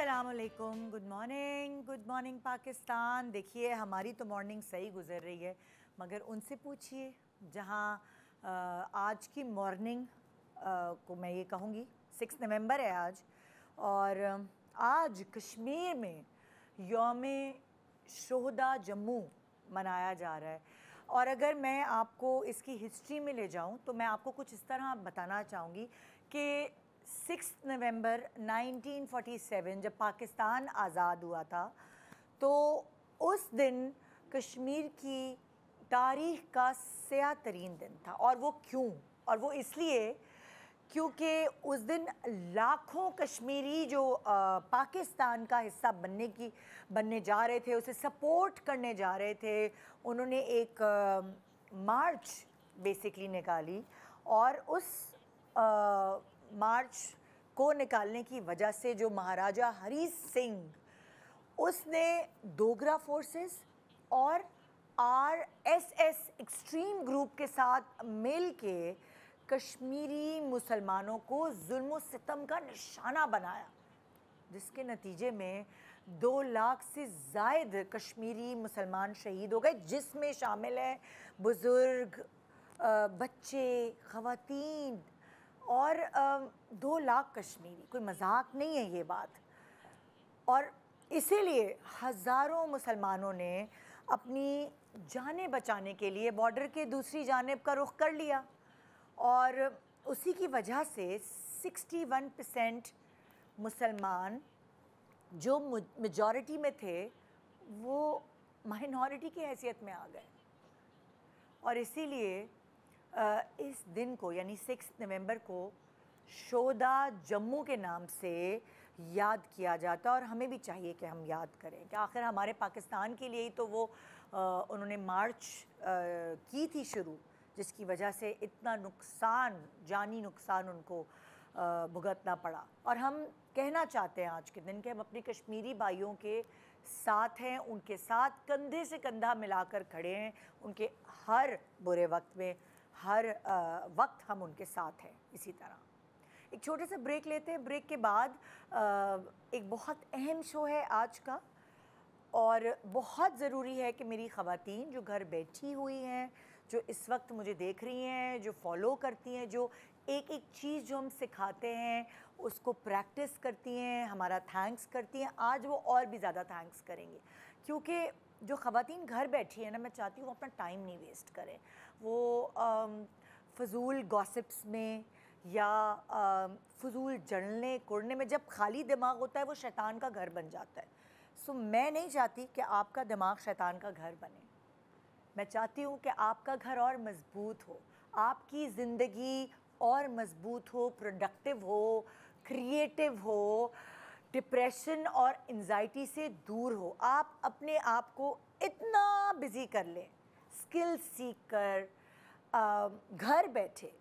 अस्सलामुअलैकुम, good morning Pakistan. देखिए हमारी तो मॉर्निंग सही गुजर रही है, मगर उनसे पूछिए जहाँ आज की मॉर्निंग को मैं ये कहूँगी 6 नवंबर है आज, और आज कश्मीर में यौम शोहदा जम्मू मनाया जा रहा है। और अगर मैं आपको इसकी हिस्ट्री में ले जाऊं तो मैं आपको कुछ इस तरह बताना चाहूँगी कि 6 नवंबर 1947 जब पाकिस्तान आज़ाद हुआ था, तो उस दिन कश्मीर की तारीख़ का स्याह तरीन दिन था। और वो क्यों? और वो इसलिए क्योंकि उस दिन लाखों कश्मीरी जो पाकिस्तान का हिस्सा बनने जा रहे थे, उसे सपोर्ट करने जा रहे थे, उन्होंने एक मार्च बेसिकली निकाली। और उस मार्च को निकालने की वजह से जो महाराजा हरी सिंह, उसने डोगरा फोर्सेस और आरएसएस एक्सट्रीम ग्रुप के साथ मिल के कश्मीरी मुसलमानों को जुल्म सितम का निशाना बनाया, जिसके नतीजे में 2 लाख से ज़ायद कश्मीरी मुसलमान शहीद हो गए, जिसमें शामिल हैं बुज़ुर्ग, बच्चे, ख़वातीन और 2 लाख कश्मीरी। कोई मजाक नहीं है ये बात। और इसीलिए हज़ारों मुसलमानों ने अपनी जानें बचाने के लिए बॉर्डर के दूसरी जानिब का रुख कर लिया, और उसी की वजह से 61% मुसलमान जो मेजॉरिटी में थे वो माइनॉरिटी की हैसियत में आ गए। और इसीलिए इस दिन को यानी 6 नवंबर को शोहदा जम्मू के नाम से याद किया जाता है। और हमें भी चाहिए कि हम याद करें कि आखिर हमारे पाकिस्तान के लिए ही तो वो उन्होंने मार्च की थी शुरू, जिसकी वजह से इतना नुकसान, जानी नुकसान उनको भुगतना पड़ा। और हम कहना चाहते हैं आज के दिन कि हम अपने कश्मीरी भाइयों के साथ हैं, उनके साथ कंधे से कंधा मिलाकर खड़े हैं, उनके हर बुरे वक्त में, हर वक्त हम उनके साथ हैं। इसी तरह एक छोटे से ब्रेक लेते हैं। ब्रेक के बाद एक बहुत अहम शो है आज का, और बहुत ज़रूरी है कि मेरी ख़वातीन जो घर बैठी हुई हैं, जो इस वक्त मुझे देख रही हैं, जो फॉलो करती हैं, जो एक एक चीज़ जो हम सिखाते हैं उसको प्रैक्टिस करती हैं, हमारा थैंक्स करती हैं, आज वो और भी ज़्यादा थैंक्स करेंगी। क्योंकि जो ख़वातीन घर बैठी हैं ना, मैं चाहती हूँ अपना टाइम नहीं वेस्ट करें वो फ़जूल गॉसिप्स में या फ़जूल जलने कुड़ने में। जब खाली दिमाग होता है वो शैतान का घर बन जाता है। सो मैं नहीं चाहती कि आपका दिमाग शैतान का घर बने। मैं चाहती हूँ कि आपका घर और मज़बूत हो, आपकी ज़िंदगी और मज़बूत हो, प्रोडक्टिव हो, क्रिएटिव हो, डिप्रेशन और एंजाइटी से दूर हो। आप अपने आप को इतना बिज़ी कर लें स्किल सीख कर घर बैठे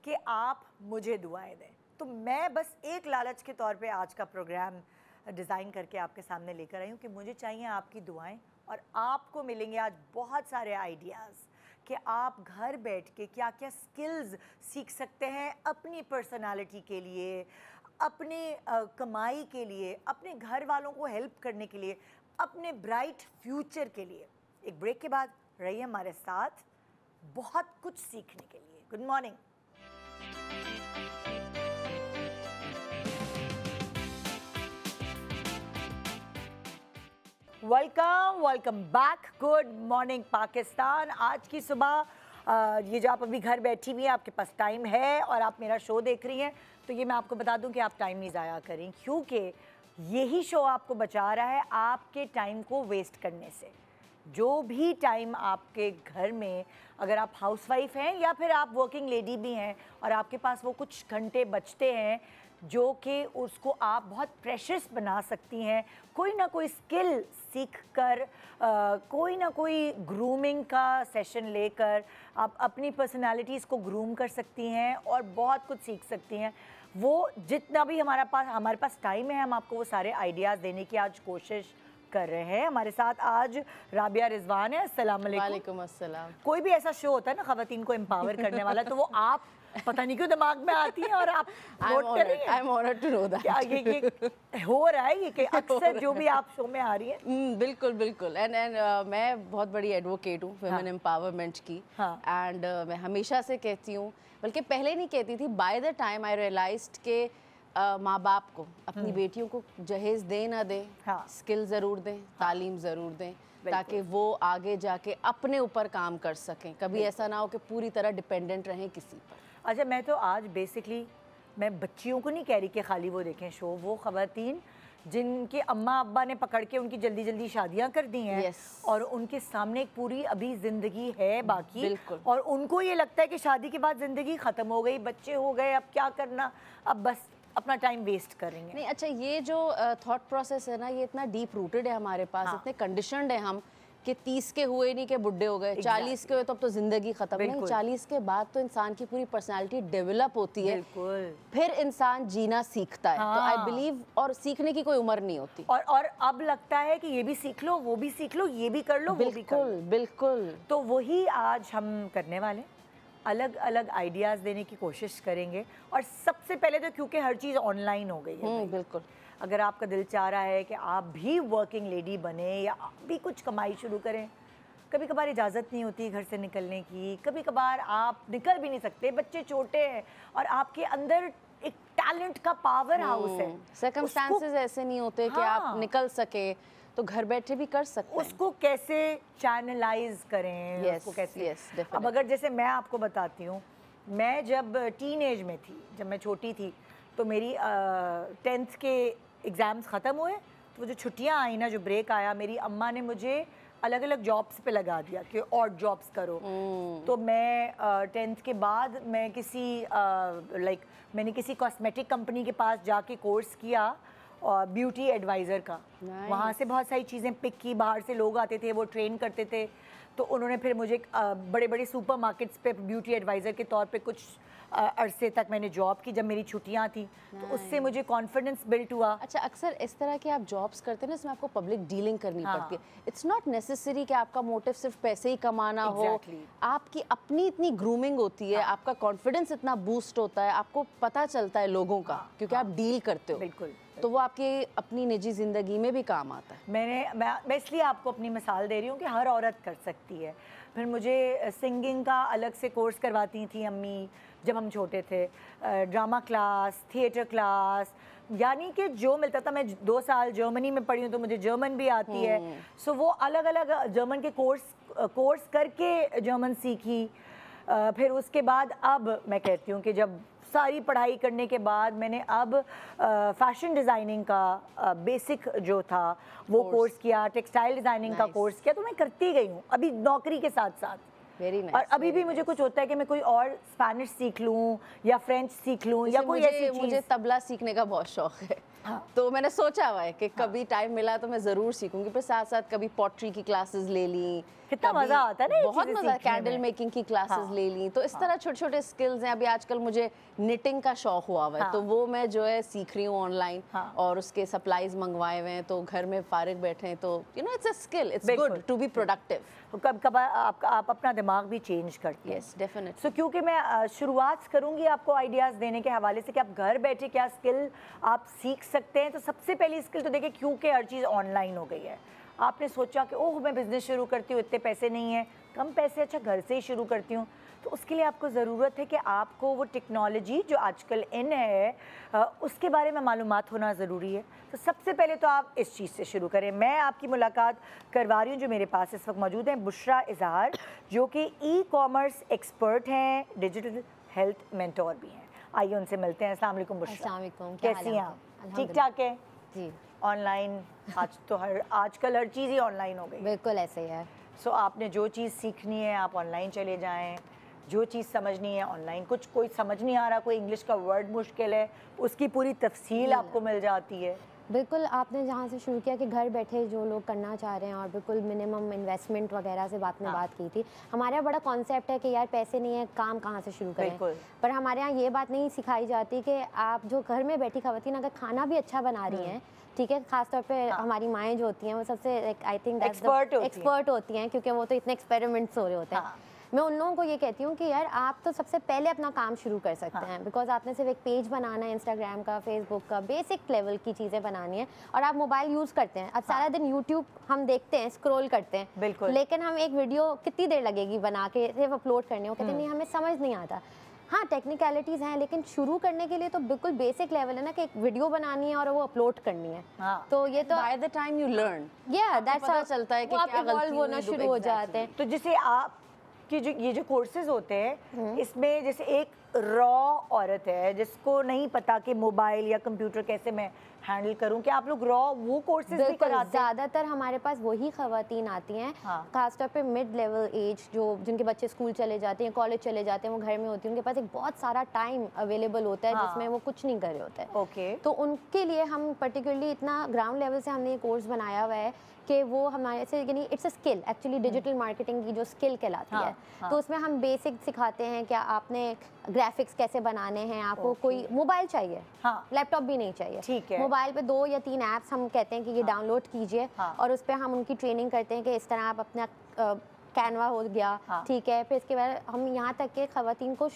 कि आप मुझे दुआएं दें। तो मैं बस एक लालच के तौर पे आज का प्रोग्राम डिज़ाइन करके आपके सामने लेकर आई हूँ कि मुझे चाहिए आपकी दुआएं, और आपको मिलेंगे आज बहुत सारे आइडियाज़ कि आप घर बैठ के क्या क्या स्किल्स सीख सकते हैं अपनी पर्सनालिटी के लिए, अपने कमाई के लिए, अपने घर वालों को हेल्प करने के लिए, अपने ब्राइट फ्यूचर के लिए। एक ब्रेक के बाद रहिए हमारे साथ बहुत कुछ सीखने के लिए। Good morning. Welcome back. Good morning Pakistan. आज की सुबह ये जो आप अभी घर बैठी हुई हैं, आपके पास टाइम है और आप मेरा शो देख रही हैं, तो ये मैं आपको बता दूं कि आप टाइम नहीं ज़ाया करें, क्योंकि यही शो आपको बचा रहा है आपके टाइम को वेस्ट करने से। जो भी टाइम आपके घर में, अगर आप हाउसवाइफ हैं या फिर आप वर्किंग लेडी भी हैं और आपके पास वो कुछ घंटे बचते हैं जो कि उसको आप बहुत प्रेशियस बना सकती हैं, कोई ना कोई स्किल सीख कर, कोई ना कोई ग्रूमिंग का सेशन लेकर आप अपनी पर्सनालिटीज़ को ग्रूम कर सकती हैं और बहुत कुछ सीख सकती हैं। वो जितना भी हमारे पास टाइम है, हम आपको वो सारे आइडियाज़ देने की आज कोशिश कर रहे हैं। हमारे साथ आज राबिया रिजवान है। अस्सलाम वालेकुम। वालेकुम अस्सलाम। कोई भी ऐसा शो होता है ना ख़वातीन को एम्पावर करने वाला, तो वो आप पता नहीं क्यों दिमाग में आती है और आप नोट कर रही हैं। I am honoured to know that. क्या ये हो रहा है ये कि अक्सर जो भी आप शो में आ रही हैं? बिल्कुल बिल्कुल। एंड मैं बहुत बड़ी एडवोकेट हूँ वुमेन एम्पावरमेंट की। एंड मैं हमेशा से कहती हूँ, बल्कि पहले नहीं कहती थी, by the time I realised के माँ बाप को अपनी बेटियों को जहेज दें ना दें, स्किल ज़रूर दें, तालीम ज़रूर दें, ताकि वो आगे जाके अपने ऊपर काम कर सकें। कभी ऐसा ना हो कि पूरी तरह डिपेंडेंट रहें किसी पर। अच्छा, मैं तो आज बेसिकली मैं बच्चियों को नहीं कह रही कि खाली वो देखें शो, वो ख़वातीन जिनके अम्मा अब्बा ने पकड़ के उनकी जल्दी जल्दी शादियां कर दी हैं और उनके सामने एक पूरी अभी ज़िंदगी है बाकी, और उनको ये लगता है कि शादी के बाद ज़िंदगी ख़त्म हो गई, बच्चे हो गए, अब क्या करना, अब बस अपना टाइम वेस्ट करेंगे। नहीं, अच्छा, ये जो थॉट प्रोसेस है ना, ये इतना डीप रूटेड है हमारे पास। इतने कंडीशंड है हम कि 30 के हुए नहीं कि बुढ़े हो गए, 40 के हुए तो अब तो जिंदगी खत्म। नहीं, 40 के बाद तो इंसान की पूरी पर्सनालिटी डेवलप होती है, फिर इंसान जीना सीखता है। तो आई बिलीव, और सीखने की कोई उम्र नहीं होती। और अब लगता है कि ये भी सीख लो, वो भी सीख लो, ये भी कर लो, वो भी कर लो। बिल्कुल। तो वही आज हम करने वाले, अलग अलग आइडियाज़ देने की कोशिश करेंगे। और सबसे पहले तो क्योंकि हर चीज़ ऑनलाइन हो गई है, बिल्कुल, अगर आपका दिल चाह रहा है कि आप भी वर्किंग लेडी बने या आप भी कुछ कमाई शुरू करें, कभी कभार इजाज़त नहीं होती घर से निकलने की, कभी कभार आप निकल भी नहीं सकते, बच्चे छोटे हैं और आपके अंदर एक टैलेंट का पावर हाउस है, सर्कमस्टांसेस ऐसे नहीं होते कि आप निकल सके, तो घर बैठे भी कर सकते हैं। उसको कैसे चैनलाइज करें, उसको कैसे अब अगर जैसे मैं आपको बताती हूँ, मैं जब टीन एज में थी, जब मैं छोटी थी, तो मेरी 10th के एग्ज़ाम्स ख़त्म हुए, तो वो जो छुट्टियाँ आई ना, जो ब्रेक आया, मेरी अम्मा ने मुझे अलग अलग जॉब्स पे लगा दिया कि और जॉब्स करो। तो मैं 10th के बाद मैं मैंने किसी कॉस्मेटिक कंपनी के पास जाके कोर्स किया और ब्यूटी एडवाइज़र का। वहाँ से बहुत सारी चीज़ें पिक की, बाहर से लोग आते थे, वो ट्रेन करते थे, तो उन्होंने फिर मुझे बड़े बड़े सुपर मार्केट्स पे ब्यूटी एडवाइज़र के तौर पे कुछ अरसे तक मैंने जॉब की जब मेरी छुट्टियां थी, तो उससे मुझे कॉन्फिडेंस बिल्ट हुआ। अच्छा, अक्सर इस तरह के आप जॉब्स करते हैं ना, इसमें आपको पब्लिक डीलिंग करनी पड़ती है। इट्स नॉट नेसेसरी कि आपका मोटिव सिर्फ पैसे ही कमाना हो, आपकी अपनी इतनी ग्रूमिंग होती है, आपका कॉन्फिडेंस इतना बूस्ट होता है, आपको पता चलता है लोगों का, क्योंकि आप डील करते हो। बिल्कुल, तो वो आपकी अपनी निजी ज़िंदगी में भी काम आता है। मैं इसलिए आपको अपनी मिसाल दे रही हूँ कि हर औरत कर सकती है। फिर मुझे सिंगिंग का अलग से कोर्स करवाती थी अम्मी जब हम छोटे थे, ड्रामा क्लास, थिएटर क्लास, यानी कि जो मिलता था। मैं 2 साल जर्मनी में पढ़ी हूँ, तो मुझे जर्मन भी आती है। सो वो अलग अलग जर्मन के कोर्स करके जर्मन सीखी। फिर उसके बाद अब मैं कहती हूँ कि जब सारी पढ़ाई करने के बाद मैंने अब फैशन डिज़ाइनिंग का बेसिक जो था वो कोर्स किया, टेक्सटाइल डिज़ाइनिंग का कोर्स किया, तो मैं करती गई हूँ अभी नौकरी के साथ साथ। और अभी भी मुझे कुछ होता है कि मैं कोई और स्पेनिश सीख लूँ या फ्रेंच सीख लूँ या कोई ऐसी चीज़। मुझे तबला सीखने का बहुत शौक है। तो मैंने सोचा हुआ है कि कभी टाइम मिला तो मैं ज़रूर सीखूंगी। फिर साथ साथ कभी पॉटरी की क्लासेस ले ली, कितना मज़ा आता है ना, बहुत मज़ा। कैंडल मेकिंग की क्लासेस ले ली। तो इस तरह छोटे छोटे स्किल्स हैं। अभी आजकल मुझे निटिंग का शौक हुआ हुआ है, तो वो मैं जो है सीख रही हूँ ऑनलाइन, और उसके सप्लाईज मंगवाए हुए हैं, तो घर में फारिग बैठे हैं, तो you know it's a skill, it's good to be productive. कब कब आप अपना दिमाग भी चेंज करते हैं। Yes, definitely. सो क्योंकि मैं शुरुआत करूंगी आपको आइडियाज़ देने के हवाले से कि आप घर बैठे क्या स्किल आप सीख सकते हैं। तो सबसे पहली स्किल तो देखिए, क्योंकि हर चीज़ ऑनलाइन हो गई है, आपने सोचा कि ओह मैं बिज़नेस शुरू करती हूँ, इतने पैसे नहीं हैं, कम पैसे, अच्छा घर से ही शुरू करती हूँ। तो उसके लिए आपको ज़रूरत है कि आपको वो टेक्नोलॉजी जो आजकल इन है उसके बारे में मालूमात होना ज़रूरी है। तो सबसे पहले तो आप इस चीज़ से शुरू करें। मैं आपकी मुलाकात करवा रही हूँ, जो मेरे पास इस वक्त मौजूद हैं, बुशरा इजहार, जो कि ई-कॉमर्स एक्सपर्ट हैं, डिजिटल हेल्थ मेंटोर भी हैं। आइए उनसे मिलते हैं। अस्सलाम वालेकुम बुशरा। अस्सलाम वालेकुम, कैसी हैं आप? ठीक ठाक है जी। ऑनलाइन आज तो आजकल हर चीज़ ही ऑनलाइन हो गई। बिल्कुल ऐसे ही है। सो आपने जो चीज़ सीखनी है आप ऑनलाइन चले जाएं, जो चीज़ समझनी है ऑनलाइन। कुछ कोई समझ नहीं आ रहा, कोई इंग्लिश का वर्ड मुश्किल है, उसकी पूरी तफसील आपको मिल जाती है। बिल्कुल, आपने जहाँ से शुरू किया कि घर बैठे जो लोग करना चाह रहे हैं और बिल्कुल मिनिमम इन्वेस्टमेंट वगैरह से आपने बात की थी। हमारे यहाँ बड़ा कॉन्सेप्ट है कि यार पैसे नहीं है, काम कहाँ से शुरू करें। पर हमारे यहाँ ये बात नहीं सिखाई जाती कि आप जो घर में बैठी खवातीन अगर खाना भी अच्छा बना रही हैं, ठीक है, खासतौर पे हमारी माएँ जो होती हैं वो सबसे आई थिंक एक्सपर्ट होती हैं, क्योंकि वो तो इतने एक्सपेरिमेंट्स हो रहे होते हैं। मैं उन लोगों को ये कहती हूँ कि यार आप तो सबसे पहले अपना काम शुरू कर सकते हैं, बिकॉज आपने सिर्फ एक पेज बनाना है इंस्टाग्राम का, फेसबुक का, बेसिक लेवल की चीज़ें बनानी है और आप मोबाइल यूज़ करते हैं। अब सारा दिन यूट्यूब हम देखते हैं, स्क्रॉल करते हैं, बिल्कुल, लेकिन हम एक वीडियो कितनी देर लगेगी बना के सिर्फ अपलोड करने, वो कहते हैं नहीं हमें समझ नहीं आता। हाँ, टेक्निकलिटीज़ हैं, लेकिन शुरू करने के लिए तो बिल्कुल बेसिक लेवल है ना कि एक वीडियो बनानी है और वो अपलोड करनी है। तो ये तो bye the time you learn, that's पता चलता है कि क्या गलती होना शुरू हो जाते हैं। तो जैसे आप कि जो ये जो कोर्सेज होते हैं, इसमें जैसे एक रॉ औरत है जिसको नहीं पता कि मोबाइल या कंप्यूटर कैसे मैं हैंडल करूं, कि आप लोग रॉ वो कोर्सेज भी कराते हैं? ज़्यादातर हमारे पास वही खवातीन आती हैं, खासतौर पे मिड लेवल एज, जो जिनके बच्चे स्कूल चले जाते हैं, कॉलेज चले जाते हैं, वो घर में होती हैं, उनके पास एक बहुत सारा टाइम अवेलेबल होता है जिसमें वो कुछ नहीं कर रहे होते हैं। ओके, तो उनके लिए हम पर्टिकुलरली इतना ग्राउंड लेवल से हमने ये कोर्स बनाया हुआ है कि वो हमारे से, यानी it's a skill, actually digital marketing की जो स्किल कहलाती है। तो उसमें हम बेसिक सिखाते हैं कि आपने ग्राफिक्स कैसे बनाने हैं, आपको कोई मोबाइल चाहिए, लैपटॉप भी नहीं चाहिए, ठीक है, मोबाइल पे 2 या 3 ऐप्स हम कहते हैं कि ये डाउनलोड कीजिए और उस पर हम उनकी ट्रेनिंग करते हैं कि इस तरह आप अपना कैनवा हो गया, ठीक है, फिर इसके बाद हम यहाँ तक के खवातीन को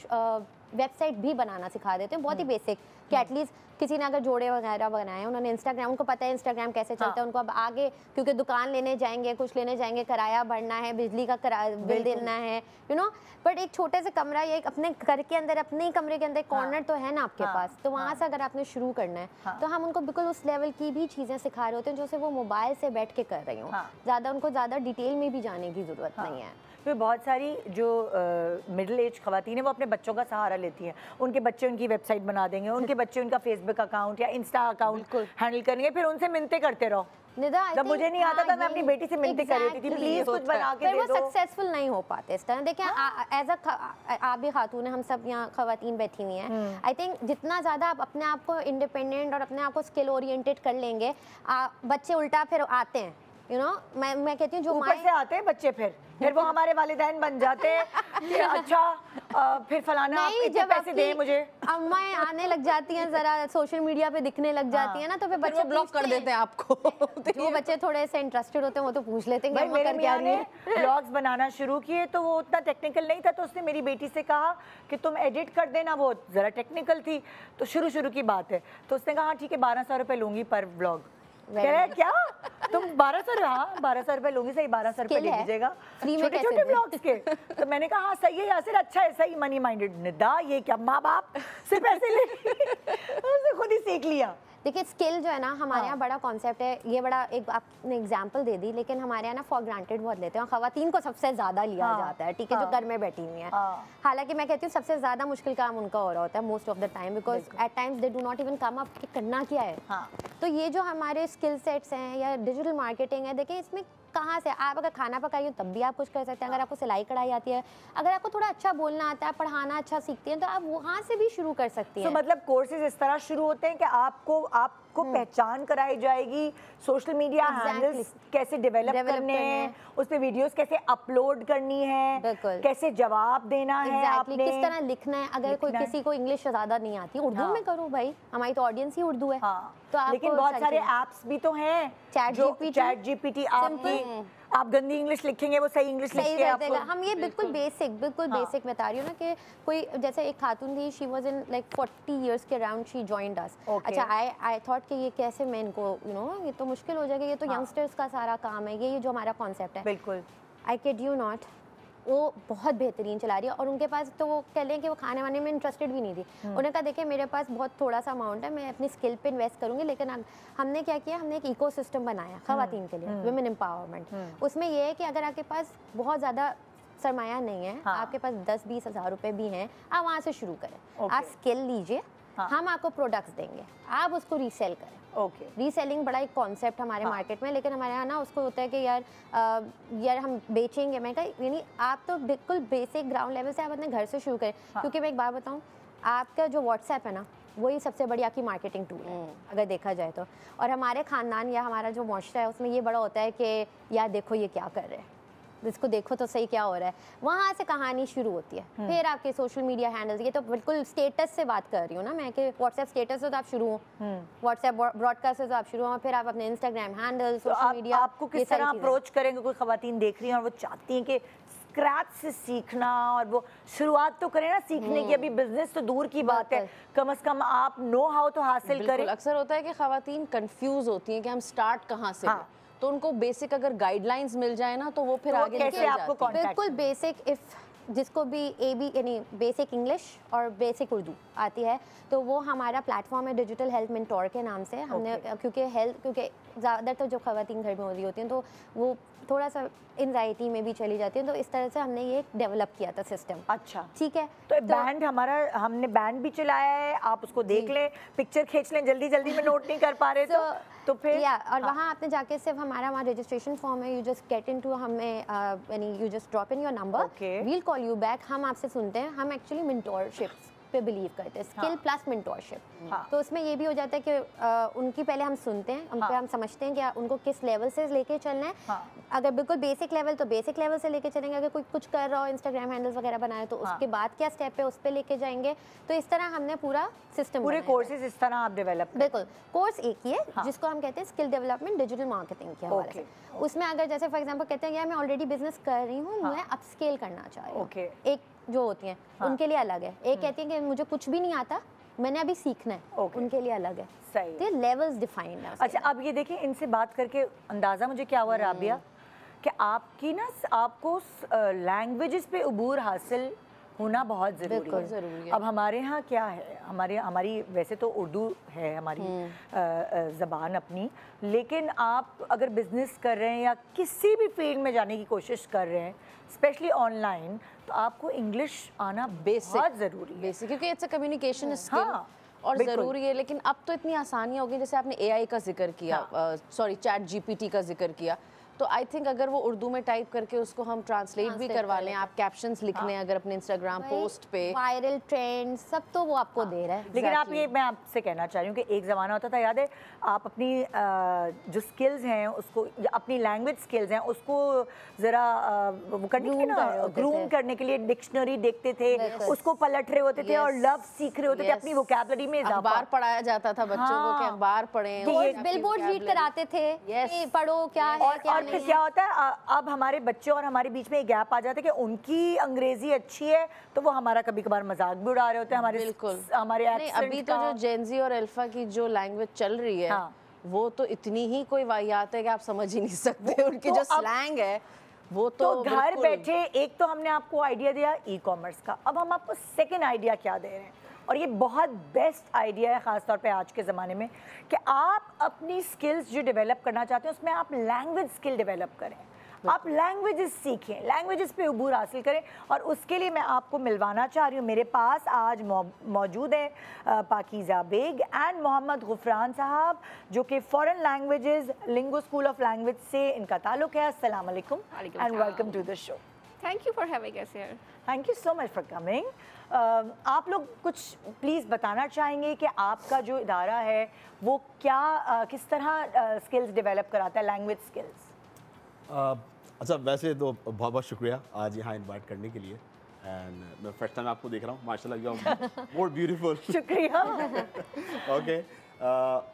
वेबसाइट भी बनाना सिखा देते हैं, बहुत ही बेसिक, कि एटलीस्ट किसी ने अगर जोड़े वगैरह बनाए, उन्होंने इंस्टाग्राम, उनको पता है इंस्टाग्राम कैसे चलता है, उनको अब आगे क्योंकि दुकान लेने जाएंगे, कुछ लेने जाएंगे, किराया भरना है, बिजली का बिल देना है, यू नो, बट एक छोटे से कमरा या एक अपने घर के अंदर, अपने ही कमरे के अंदर कॉर्नर तो है ना आपके पास, तो वहाँ से अगर आपने शुरू करना है तो हम उनको बिल्कुल उस लेवल की भी चीज़ें सिखा रहे होते हैं जो से वो मोबाइल से बैठ के कर रही हूँ। ज़्यादा उनको ज़्यादा डिटेल में भी जाने की ज़रूरत नहीं है। तो बहुत सारी जो मिडिल एज खवातीन है वो अपने बच्चों का सहारा लेती हैं, उनके बच्चे उनकी वेबसाइट बना देंगे, उनके बच्चे उनका फेसबुक अकाउंट या इंस्टा अकाउंट हैंडल करेंगे, फिर उनसे मिनते करते रहो। जब मुझे नहीं आता था मैं अपनी बेटी से मिलती कर रही थी, प्लीज कुछ बना के दे दो। वो सक्सेसफुल नहीं हो पाते इस तरह। देखिए एज अ आप भी खातून है, हम सब यहाँ खवातीन बैठी हुई हैं, आई थिंक जितना ज़्यादा आप अपने आप को इंडिपेंडेंट और अपने आप को स्किल ओरिएंटेड कर लेंगे, बच्चे उल्टा फिर आते हैं, यू नो, मैं कहती हूँ जो ऊपर से आते हैं बच्चे, फिर वो हमारे वालिदैन बन जाते हैं कि अच्छा फिर फलाना इतने पैसे दे मुझे। अम्माएं आने लग जाती हैं, जरा सोशल मीडिया पे दिखने लग जाती हैं ना, तो फिर बच्चे ब्लॉक कर देते हैं आपको। जो बच्चे थोड़े से इंटरेस्टेड होते हैं वो तो पूछ लेते हैं कि मेरे मियां ने ब्लॉग्स बनाना शुरू किए तो वो उतना टेक्निकल नहीं था, तो उसने मेरी बेटी से कहा कि तुम एडिट कर देना, वो ज़रा टेक्निकल थी, तो शुरू की बात है, तो उसने कहा हाँ ठीक है 1200 रुपये लूँगी पर ब्लॉग। कह रहे क्या तुम 1200? हाँ 1200 रुपये लूंगी, सही 1200 रुपये दे दीजिएगा छोटे छोटे ब्लॉग्स के। तो मैंने कहा हाँ सही है यासिर, अच्छा है, सही मनी माइंडेड। निदा ये क्या माँ बाप से पैसे ले उसने खुद ही सीख लिया। देखिए स्किल जो है ना हमारे यहाँ बड़ा कॉन्सेप्ट है, ये बड़ा एक आपने एग्जांपल दे दी, लेकिन हमारे यहाँ ना फॉर ग्रांटेड बहुत लेते हैं, खवातीन को सबसे ज़्यादा लिया जाता है, ठीक है, जो घर में बैठी हुई हैं। हालांकि मैं कहती हूँ सबसे ज़्यादा मुश्किल काम उनका हो रहा होता है most of the time, because at times they do not even come up कि करना क्या है। तो ये जो हमारे स्किल सेट्स हैं या डिजिटल मार्केटिंग है, देखिए इसमें कहाँ से आप अगर खाना पकाइए तब भी आप कुछ कर सकते हैं, अगर आपको सिलाई कढ़ाई आती है, अगर आपको थोड़ा अच्छा बोलना आता है, पढ़ाना अच्छा सीखती हैं, तो आप वहाँ से भी शुरू कर सकती हैं। तो मतलब कोर्सेज इस तरह शुरू होते हैं कि आपको पहचान कराई जाएगी, सोशल मीडिया हैंडल्स कैसे डेवलप करने हैं, उस पे वीडियोस कैसे अपलोड करनी है, कैसे जवाब देना है, आपने किस तरह लिखना है। अगर कोई किसी को इंग्लिश ज़्यादा नहीं आती, उर्दू में करो भाई, हमारी तो ऑडियंस ही उर्दू है। तो लेकिन बहुत सारे ऐप्स भी तो हैं, चैट जीपीटी, आप गंदी इंग्लिश लिखेंगे वो सही इंग्लिश लिख के आपको। हम ये बिल्कुल बेसिक बता रही हूँ ना कि कोई जैसे एक खातून थी, she was in like 40 years के अराउंड, शी जॉइंड अस। अच्छा आई थॉट कि ये कैसे मैं इनको यू नो ये तो मुश्किल हो जाएगा, ये तो यंगस्टर्स का सारा काम है, ये जो हमारा कॉन्सेप्ट है। बिल्कुल आई किड यू नॉट, वो बहुत बेहतरीन चला रही है, और उनके पास तो वो कह लें कि वो खाने वाने में इंटरेस्टेड भी नहीं थी। उन्होंने कहा देखिए मेरे पास बहुत थोड़ा सा अमाउंट है, मैं अपनी स्किल पे इन्वेस्ट करूंगी, लेकिन हमने क्या किया, हमने एक इकोसिस्टम बनाया खवातीन के लिए, वुमेन एम्पावरमेंट। उसमें ये है कि अगर आपके पास बहुत ज़्यादा सरमाया नहीं है, आपके पास 10-20 हज़ार रुपये भी हैं, आप वहाँ से शुरू करें, आप स्किल लीजिए, हम आपको प्रोडक्ट्स देंगे, आप उसको रीसेल करें। रीसेलिंग बड़ा एक कॉन्सेप्ट हमारे मार्केट में, लेकिन हमारे यहाँ ना उसको होता है कि यार हम बेचेंगे। मैं कहा यानी आप तो बिल्कुल बेसिक ग्राउंड लेवल से आप अपने घर से शुरू करें। क्योंकि मैं एक बात बताऊँ, आपका जो व्हाट्सएप है ना, वही सबसे बड़ी आपकी मार्केटिंग टूल है अगर देखा जाए तो। और हमारे ख़ानदान या हमारा जो मुआशरा है उसमें ये बड़ा होता है कि यार देखो ये क्या कर रहे हैं, इसको देखो तो सही क्या हो रहा है, वहाँ से कहानी शुरू होती है। फिर आपके सोशल मीडिया हैंडल्स, ये तो बिल्कुल स्टेटस से बात कर रही हूँ ना मैं, कि व्हाट्सएप स्टेटस से तो आप शुरू हो, व्हाट्सएप ब्रॉडकास्ट से तो आप शुरू हो, फिर आप अपने इंस्टाग्राम हैंडल, सोशल मीडिया, आपको किस तरह अप्रोच करेंगे? कोई खवातीन देख रही हैं और वो चाहती हैं कि स्क्रैच से सीखना, और वो शुरुआत तो करें ना सीखने की, अभी बिजनेस तो दूर की बात है, कम से कम आप नो हाउ तो हासिल करें। अक्सर होता है कि खवातीन कंफ्यूज होती हैं कि हम स्टार्ट कहाँ से करें, तो उनको बेसिक अगर गाइडलाइंस मिल जाए ना तो वो फिर आगे कैसे आपको कांटेक्ट? बिल्कुल बेसिक, इफ जिसको भी AB यानी बेसिक इंग्लिश और बेसिक उर्दू आती है तो वो हमारा प्लेटफॉर्म है डिजिटल हेल्थ मेंटोर के नाम से। हमने क्योंकि ज़्यादातर जो खवातीन घर में हो रही होती हैं तो वो थोड़ा सा एंजाइटी में भी चली जाती हैं, तो इस तरह से हमने ये डेवलप किया था सिस्टम। अच्छा, ठीक है। तो बैंड हमारा, हमने बैंड भी चलाया है, आप उसको देख लें, पिक्चर खींच लें, जल्दी जल्दी में नोट नहीं कर पा रहे तो फिर और वहाँ आपने जाके सिर्फ हमारा वहाँ रजिस्ट्रेशन फॉर्म है, यू जस्ट गेट इनटू, हमें यानी you just drop in your number, we'll call you back, हम आपसे सुनते हैं। हम एक्चुअली मेंटोरशिप पे बिलीव करते हैं, स्किल प्लस मेंटोरशिप। तो उसमें ये भी हो जाता है कि उनकी पहले हम सुनते हैं, उन पे हम समझते हैं कि उनको किस लेवल से लेके चलना है। अगर बिल्कुल बेसिक लेवल तो बेसिक लेवल से लेके चलेंगे, अगर कोई कुछ कर रहा हो इंस्टाग्राम हैंडल्स वगैरह बनाए तो उसके बाद क्या स्टेप है उस पर लेके जाएंगे। तो इस तरह हमने पूरा सिस्टम, पूरे कोर्सेज इस तरह आप डेवलप। बिल्कुल, कोर्स एक ही है जिसको हम कहते हैं स्किल डेवलपमेंट डिजिटल मार्केटिंग के हवाले से। उसमें अगर जैसे फॉर एग्जांपल कहते हैं यार मैं ऑलरेडी बिजनेस कर रही हूँ, मैं अपस्केल करना चाह रही हूँ, एक जो होती हैं उनके लिए अलग है। एक कहती हैं कि मुझे कुछ भी नहीं आता, मैंने अभी सीखना है, उनके लिए अलग है। सही, तो लेवल्स डिफाइंड है। अच्छा, अब ये देखिए, इनसे बात करके अंदाज़ा मुझे क्या हुआ राबिया कि आपकी ना, आपको लैंग्वेजेस पे उबूर हासिल होना बहुत ज़रूरी है। अब हमारे यहाँ क्या है, हमारी वैसे तो उर्दू है हमारी ज़बान अपनी, लेकिन आप अगर बिज़नेस कर रहे हैं या किसी भी फील्ड में जाने की कोशिश कर रहे हैं, स्पेशली ऑनलाइन, तो आपको इंग्लिश आना बहुत ज़रूरी है, बेसिक, क्योंकि इट्स अ कम्युनिकेशन स्किल और ज़रूरी है। लेकिन अब तो इतनी आसानियाँ हो गई, जैसे आपने AI का जिक्र किया, सॉरी चैट GPT का जिक्र किया, तो आई थिंक अगर वो उर्दू में टाइप करके उसको हम ट्रांसलेट भी करवा लें, आप कैप्शंस लिख लें अगर अपने इंस्टाग्राम पोस्ट पे, वायरल ट्रेंड सब तो वो आपको दे रहा है। लेकिन आप ये, मैं आपसे कहना चाह रही हूँ कि एक ज़माना होता था, याद है, आप अपनी जो स्किल्स हैं उसको, अपनी लैंग्वेज स्किल्स हैं उसको ज़रा वो करने के ना, ग्रूम करने के लिए डिक्शनरी देखते थे, उसको पलट रहे होते थे और लफ्ज़ सीख रहे होते थे, अपनी वोकैबुलरी में इजाफा। अखबार पढ़ाया जाता था बच्चों को कि अखबार पढ़ें, बिलबोर्ड रीड कराते थे, पढ़ो क्या है। फिर क्या होता है, अब हमारे बच्चे और हमारे बीच में एक गैप आ जाता है कि उनकी अंग्रेजी अच्छी है तो वो हमारा कभी कभार मजाक भी उड़ा रहे होते हैं, हमारे हमारे एक्सेंट। अभी तो जो जेनजी और अल्फा की जो लैंग्वेज चल रही है, वो तो इतनी ही कोई वाहियात है कि आप समझ ही नहीं सकते। उनकी जो स्लैंग है वो तो घर बैठे, एक तो हमने आपको आइडिया दिया ई-कॉमर्स का, अब हम आपको सेकेंड आइडिया क्या दे रहे हैं, और ये बहुत बेस्ट आइडिया है ख़ासतौर पे आज के ज़माने में, कि आप अपनी स्किल्स जो डेवलप करना चाहते हैं उसमें आप लैंग्वेज स्किल डेवलप करें, आप लैंग्वेजेस सीखें, लैंग्वेजेस पे उबूर हासिल करें। और उसके लिए मैं आपको मिलवाना चाह रही हूँ, मेरे पास आज मौजूद हैं पाकीज़ा बेग एंड मोहम्मद गुफरान साहब, जो कि foreign languages Lingo school of language से इनका ताल्लुक़ है। अस्सलाम वालेकुम and welcome to the show. Thank you for having us here. Thank you so much for coming. आप लोग कुछ प्लीज़ बताना चाहेंगे कि आपका जो इदारा है वो क्या किस तरह स्किल्स डेवलप कराता है, लैंग्वेज स्किल्स? अच्छा, वैसे तो बहुत बहुत शुक्रिया आज यहाँ इनवाइट करने के लिए, एंड मैं फर्स्ट टाइम आपको देख रहा हूँ, माशाल्लाह यू आर मोर ब्यूटीफुल। शुक्रिया। ओके,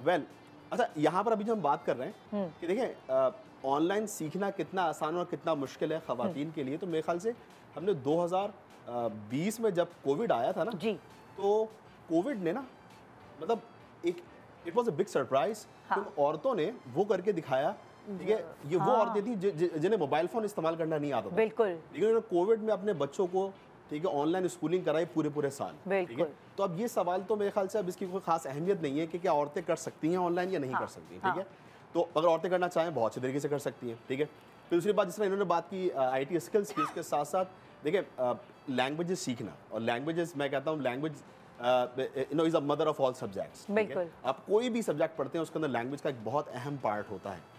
वेल, अच्छा, यहाँ पर अभी जो हम बात कर रहे हैं कि देखें ऑनलाइन सीखना कितना आसान और कितना मुश्किल है ख़वातीन के लिए, तो मेरे ख्याल से हमने 2020 में जब कोविड आया था ना जी, तो कोविड ने ना, मतलब एक it was a big surprise. तो औरतों ने वो करके दिखाया, ठीक है, ये वो औरतें थी जिन्हें मोबाइल फ़ोन इस्तेमाल करना नहीं आता था, बिल्कुल, लेकिन उन्होंने कोविड में अपने बच्चों को, ठीक है, ऑनलाइन स्कूलिंग कराई पूरे साल, ठीक है। तो अब ये सवाल तो मेरे ख्याल से अब इसकी कोई खास अहमियत नहीं है कि क्या औरतें कर सकती हैं ऑनलाइन या नहीं कर सकती, ठीक है। तो अगर औरतें करना चाहें बहुत अच्छे तरीके से कर सकती हैं, ठीक है। फिर दूसरी बात, जिस तरह इन्होंने बात की IT स्किल्स की, उसके साथ साथ देखिए लैंग्वेजेस सीखना, और लैंग्वेजेस मैं कहता हूँ language is a mother of all subjects. बिल्कुल, आप कोई भी सब्जेक्ट पढ़ते हैं उसके अंदर लैंग्वेज का एक बहुत अहम पार्ट होता है।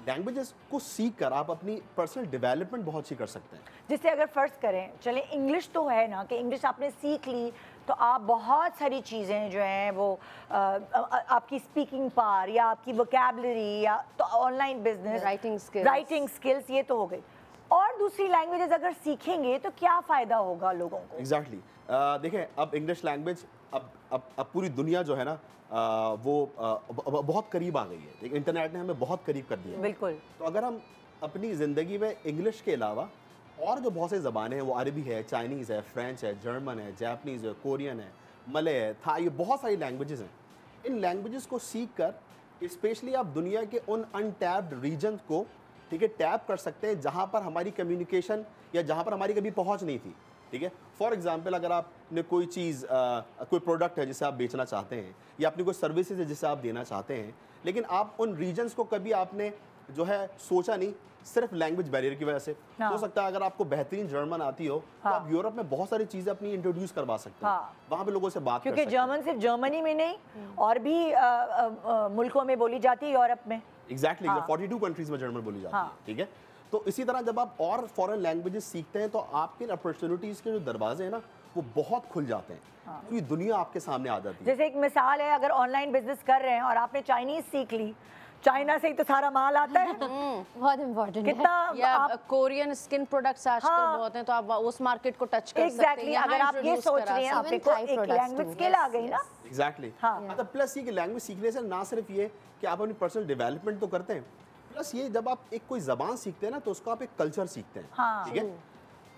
लैंग्वेजेस को सीख कर आप अपनी पर्सनल डेवलपमेंट बहुत सी कर सकते हैं। जिससे अगर फ़र्ज़ करें, चलें इंग्लिश तो है ना, कि इंग्लिश आपने सीख ली, तो आप बहुत सारी चीज़ें जो हैं वो आपकी स्पीकिंग पावर या आपकी वोकैबुलरी या तो ऑनलाइन बिजनेस, राइटिंग स्किल्स ये तो हो गई, और दूसरी लैंग्वेजेस अगर सीखेंगे तो क्या फ़ायदा होगा लोगों को? एग्जैक्टली देखें, अब इंग्लिश लैंग्वेज अब पूरी दुनिया जो है ना वो बहुत करीब आ गई है। इंटरनेट ने हमें बहुत करीब कर दिया। बिल्कुल। तो अगर हम अपनी ज़िंदगी में इंग्लिश के अलावा और जो बहुत सी ज़बानें हैं, वो अरबी है, चाइनीज़ है, फ्रेंच है, जर्मन है, जापानीज़ है, कोरियन है, मलय है, था, ये बहुत सारी लैंग्वेजेस हैं। इन लैंग्वेजेस को सीख कर स्पेशली आप दुनिया के उन अनटैप्ड रीजन को, ठीक है, टैप कर सकते हैं जहाँ पर हमारी कम्युनिकेशन या जहाँ पर हमारी कभी पहुँच नहीं थी। ठीक है, फॉर एग्जाम्पल अगर आपने कोई चीज़ कोई प्रोडक्ट है जिसे आप बेचना चाहते हैं, या अपनी कोई सर्विसेज है जिसे आप देना चाहते हैं, लेकिन आप उन रीजन्स को कभी आपने जो है सोचा नहीं, सिर्फ लैंग्वेज बैरियर की वजह से। हो सकता है अगर आपको बेहतरीन जर्मन आती हो तो आप यूरोप में बहुत सारी चीज़ें अपनी इंट्रोड्यूस करवा सकते हैं, वहाँ पे लोगों से बात कर सकते हैं। क्योंकि जर्मन सिर्फ जर्मनी में नहीं और भी मुल्कों में बोली जाती है, यूरोप में। एग्जैक्टली 42 कंट्रीज में जर्मन बोली जाती है। ठीक है, तो इसी तरह जब आप और फॉरेन लैंग्वेजेस सीखते हैं तो आपके अपॉर्चुनिटीज़ के जो दरवाजे हैं ना वो बहुत खुल जाते हैं। पूरी दुनिया आपके सामने आ जाती है। जैसे एक मिसाल है, अगर ऑनलाइन बिजनेस कर रहे हैं और आपने चाइनीज सीख ली, चाइना से ही तो सारा माल आता है। बहुत इम्पोर्टेंट है। या कोरियन स्किन प्रोडक्ट्स आजकल बहुत हैं, तो आप उस मार्केट को टच कर सकते हैं। अगर आप ये सोच रहे हैं, आपको एक लैंग्वेज स्किल आ गई ना। एग्जैक्टली। मतलब प्लस ये कि लैंग्वेज सीखने से ना सिर्फ ये कि आप अपनी पर्सनल डेवलपमेंट तो करते हैं, प्लस ये जब आप एक कोई जबान सीखते हैं ना तो उसको आप एक कल्चर सीखते हैं। ठीक है,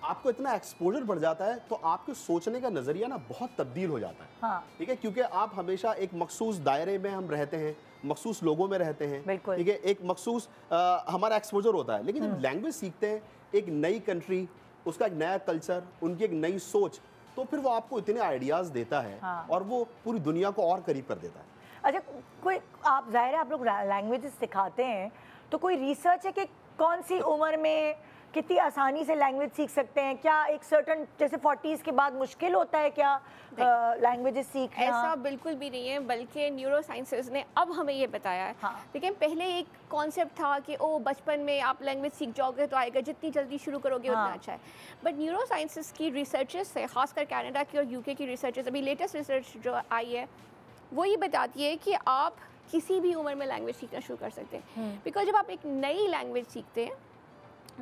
आपको इतना एक्सपोजर बढ़ जाता है तो आपके सोचने का नजरिया ना बहुत तब्दील हो जाता है। ठीक है, क्योंकि आप हमेशा एक मखसूस दायरे में हम रहते हैं, मखसूस लोगों में रहते हैं। ठीक है, एक मखसूस हमारा एक्सपोजर होता है। लेकिन जब लैंग्वेज सीखते हैं, एक नई कंट्री, उसका एक नया कल्चर, उनकी एक नई सोच, तो फिर वो आपको इतने आइडियाज देता है और वो पूरी दुनिया को और करीब कर देता है। अच्छा, कोई आप जाहिर है आप लोग लैंग्वेजेस सिखाते हैं, तो कोई रिसर्च है कि कौन सी उम्र में कितनी आसानी से लैंग्वेज सीख सकते हैं? क्या एक सर्टन जैसे 40s के बाद मुश्किल होता है क्या लैंग्वेजेस सीखना? ऐसा बिल्कुल भी नहीं है, बल्कि न्यूरो साइंसेज ने अब हमें ये बताया है। लेकिन पहले एक कॉन्सेप्ट था कि ओ बचपन में आप लैंग्वेज सीख जाओगे तो आएगा, जितनी जल्दी शुरू करोगे उतना अच्छा है। बट न्यूरो साइंसेज की रिसर्चेस से, खासकर कनाडा की और यूके की रिसर्चेस, अभी लेटेस्ट रिसर्च जो आई है वो ये बताती है कि आप किसी भी उम्र में लैंग्वेज सीखना शुरू कर सकते हैं। बिकॉज जब आप एक नई लैंग्वेज सीखते हैं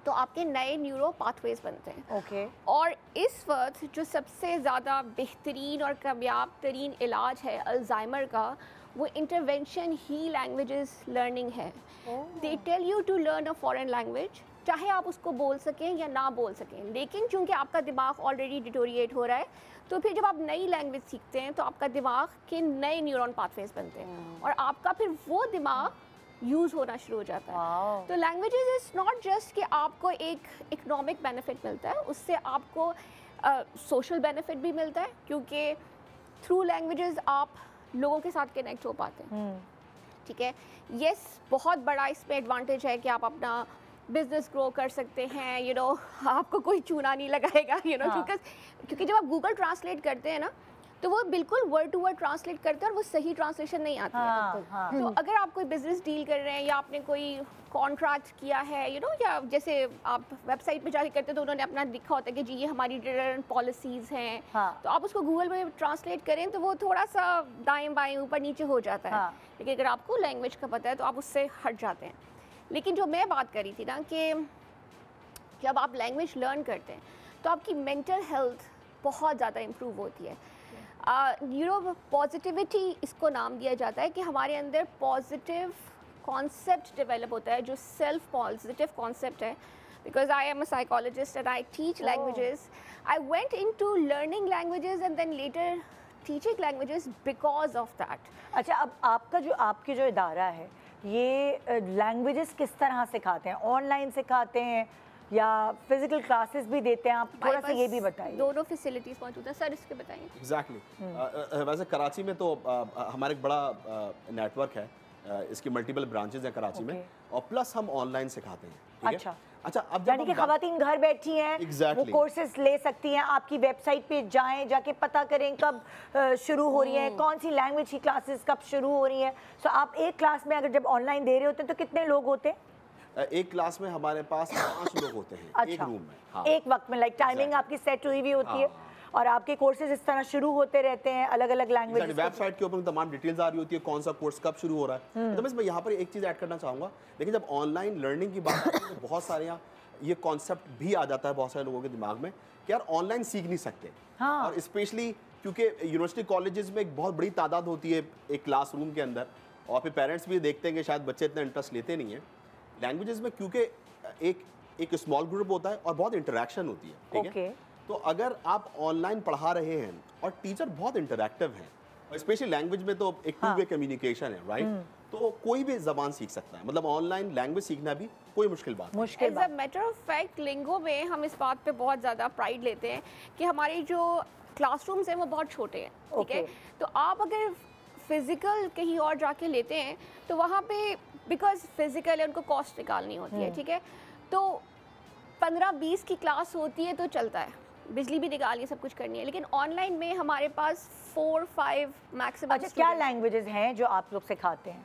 तो आपके नए न्यूरो पाथवेज बनते हैं। और इस वक्त जो सबसे ज़्यादा बेहतरीन और कामयाब तरीन इलाज है अल्जाइमर का, वो इंटरवेंशन ही लैंग्वेजेस लर्निंग है। They tell you to learn a foreign language, चाहे आप उसको बोल सकें या ना बोल सकें, लेकिन चूंकि आपका दिमाग ऑलरेडी डिटोरिएट हो रहा है, तो फिर जब आप नई लैंग्वेज सीखते हैं तो आपका दिमाग के नए न्यूरॉन पाथवेज बनते हैं और आपका फिर वो दिमाग यूज़ होना शुरू हो जाता है। तो लैंग्वेजेस इज़ नॉट जस्ट कि आपको एक इकोनॉमिक बेनिफिट मिलता है, उससे आपको सोशल बेनिफिट भी मिलता है, क्योंकि थ्रू लैंग्वेजेस आप लोगों के साथ कनेक्ट हो पाते हैं। ठीक है, यस, बहुत बड़ा इसमें एडवांटेज है कि आप अपना बिजनेस ग्रो कर सकते हैं। यू नो, आपको कोई चूना नहीं लगाएगा, यू नो, क्योंकि जब आप गूगल ट्रांसलेट करते हैं ना तो वो बिल्कुल वर्ड टू वर्ड ट्रांसलेट करता है और वो सही ट्रांसलेशन नहीं आती है। तो अगर आप कोई बिजनेस डील कर रहे हैं या आपने कोई कॉन्ट्रैक्ट किया है, यू नो, या जैसे आप वेबसाइट पे जाके करते हैं तो उन्होंने अपना लिखा होता है कि जी ये हमारी रिटर्न पॉलिसीज़ हैं, तो आप उसको गूगल में ट्रांसलेट करें तो वो थोड़ा सा दाएं बाएं ऊपर नीचे हो जाता है। लेकिन अगर आपको लैंग्वेज का पता है तो आप उससे हट जाते हैं। लेकिन जो मैं बात कर रही थी ना कि जब आप लैंग्वेज लर्न करते हैं तो आपकी मेंटल हेल्थ बहुत ज़्यादा इम्प्रूव होती है। न्यूरो पॉजिटिविटी इसको नाम दिया जाता है कि हमारे अंदर पॉजिटिव कॉन्सेप्ट डेवलप होता है, जो सेल्फ पॉजिटिव कॉन्सेप्ट है। Because I am a psychologist and I teach languages, I went into learning languages and then later teaching languages because of that. अच्छा, अब आपके जो इदारा है ये लैंग्वेजेस किस तरह सिखाते हैं? ऑनलाइन सिखाते हैं या फिजिकल क्लासेस भी देते हैं? आप थोड़ा सा ये भी बताइए। दोनों फैसिलिटीज मौजूद हैं सर, इसके बताइए। एग्जैक्टली। वैसे कराची में तो हमारा एक बड़ा नेटवर्क है, इसकी मल्टीपल ब्रांचेज हैं कराची में, और प्लस हम ऑनलाइन सिखाते हैं। अच्छा, अब यानी कि खवातीन घर बैठी हैं, वो कोर्सेज ले सकती हैं। आपकी वेबसाइट पे जाएं, जाके पता करें कब शुरू हो रही है, कौन सी लैंग्वेज की क्लासेस कब शुरू हो रही हैं। सो आप एक क्लास में अगर जब ऑनलाइन दे रहे होते हैं तो कितने लोग होते हैं? एक क्लास में हमारे पास 5 लोग होते हैं। एक रूम में। एक वक्त में, लाइक टाइमिंग आपकी सेट हुई हुई होती है। और आपके कोर्सेज इस तरह शुरू होते रहते हैं अलग अलग लैंग्वेज। वेबसाइट के ऊपर तमाम डिटेल्स आ रही होती है, कौन सा कोर्स कब शुरू हो रहा है। तो मैं यहाँ पर एक चीज़ ऐड करना चाहूँगा, लेकिन जब ऑनलाइन लर्निंग की बात आती है तो बहुत सारे यहाँ ये कॉन्सेप्ट भी आ जाता है बहुत सारे लोगों के दिमाग में कि यार ऑनलाइन सीख नहीं सकते। हाँ। और स्पेशली क्योंकि यूनिवर्सिटी कॉलेजेस में एक बहुत बड़ी तादाद होती है एक क्लासरूम के अंदर, और फिर पेरेंट्स भी देखते हैं कि शायद बच्चे इतना इंटरेस्ट लेते नहीं हैं लैंग्वेजेस में, क्योंकि एक स्मॉल ग्रुप होता है और बहुत इंटरेक्शन होती है, ठीक है। तो अगर आप ऑनलाइन पढ़ा रहे हैं और टीचर बहुत इंटरैक्टिव हैं, और स्पेशली लैंग्वेज में तो एक टू वे कम्युनिकेशन है, राइट, तो कोई भी जबान सीख सकता है। मतलब ऑनलाइन लैंग्वेज सीखना भी कोई मुश्किल बात नहीं। As a matter of fact lingo में हम इस बात पे बहुत ज़्यादा प्राइड लेते हैं कि हमारी जो क्लासरूम्स हैं वो बहुत छोटे हैं, ठीक है। तो आप अगर फिजिकल कहीं और जाके लेते हैं तो वहाँ पे बिकॉज फिजिकल है, उनको कॉस्ट निकालनी होती है, ठीक है। तो 15-20 की क्लास होती है तो चलता है, बिजली भी निकालनी, सब कुछ करनी है। लेकिन ऑनलाइन में हमारे पास 4-5 मैक्सिमम। अच्छा, क्या लैंग्वेजेस हैं जो आप लोग सिखाते हैं?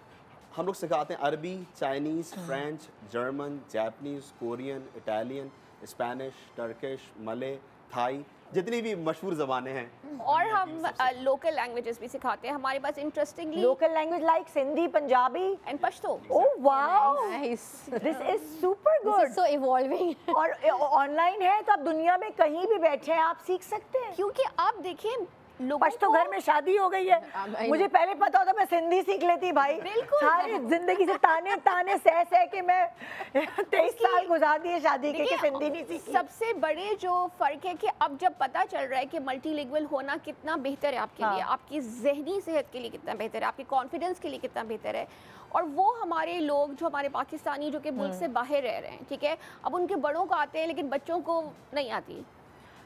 हम लोग सिखाते हैं अरबी, Chinese, French, German, Japanese, Korean, Italian, Spanish, Turkish, मले, थाई, जितनी भी मशहूर ज़बानें हैं। और हम लोकल लैंग्वेजेस भी सिखाते हैं। हमारे पास interestingly local language like Sindhi, Punjabi and Pashto. Oh wow, Nice. This is super good. So evolving. और ऑनलाइन है तो आप दुनिया में कहीं भी बैठे हैं आप सीख सकते हैं। क्योंकि आप देखिए पश्तो घर में शादी हो गई है, मुझे पहले पता होता मैं सिंधी सीख लेती भाई। बिल्कुल। सारी जिंदगी से ताने सह के मैं 23 साल गुजार दिए शादी के कि सिंधी नहीं सीखी। सबसे बड़े जो फर्क है कि अब जब पता चल रहा है कि मल्टीलिंगुअल होना कितना बेहतर है आपके लिए, आपकी जहनी सेहत के लिए कितना बेहतर है, आपके कॉन्फिडेंस के लिए कितना बेहतर है, और वो हमारे लोग जो हमारे पाकिस्तानी जो कि मुल्क से बाहर रह रहे हैं, ठीक है, अब उनके बड़ों को आते हैं लेकिन बच्चों को नहीं आती।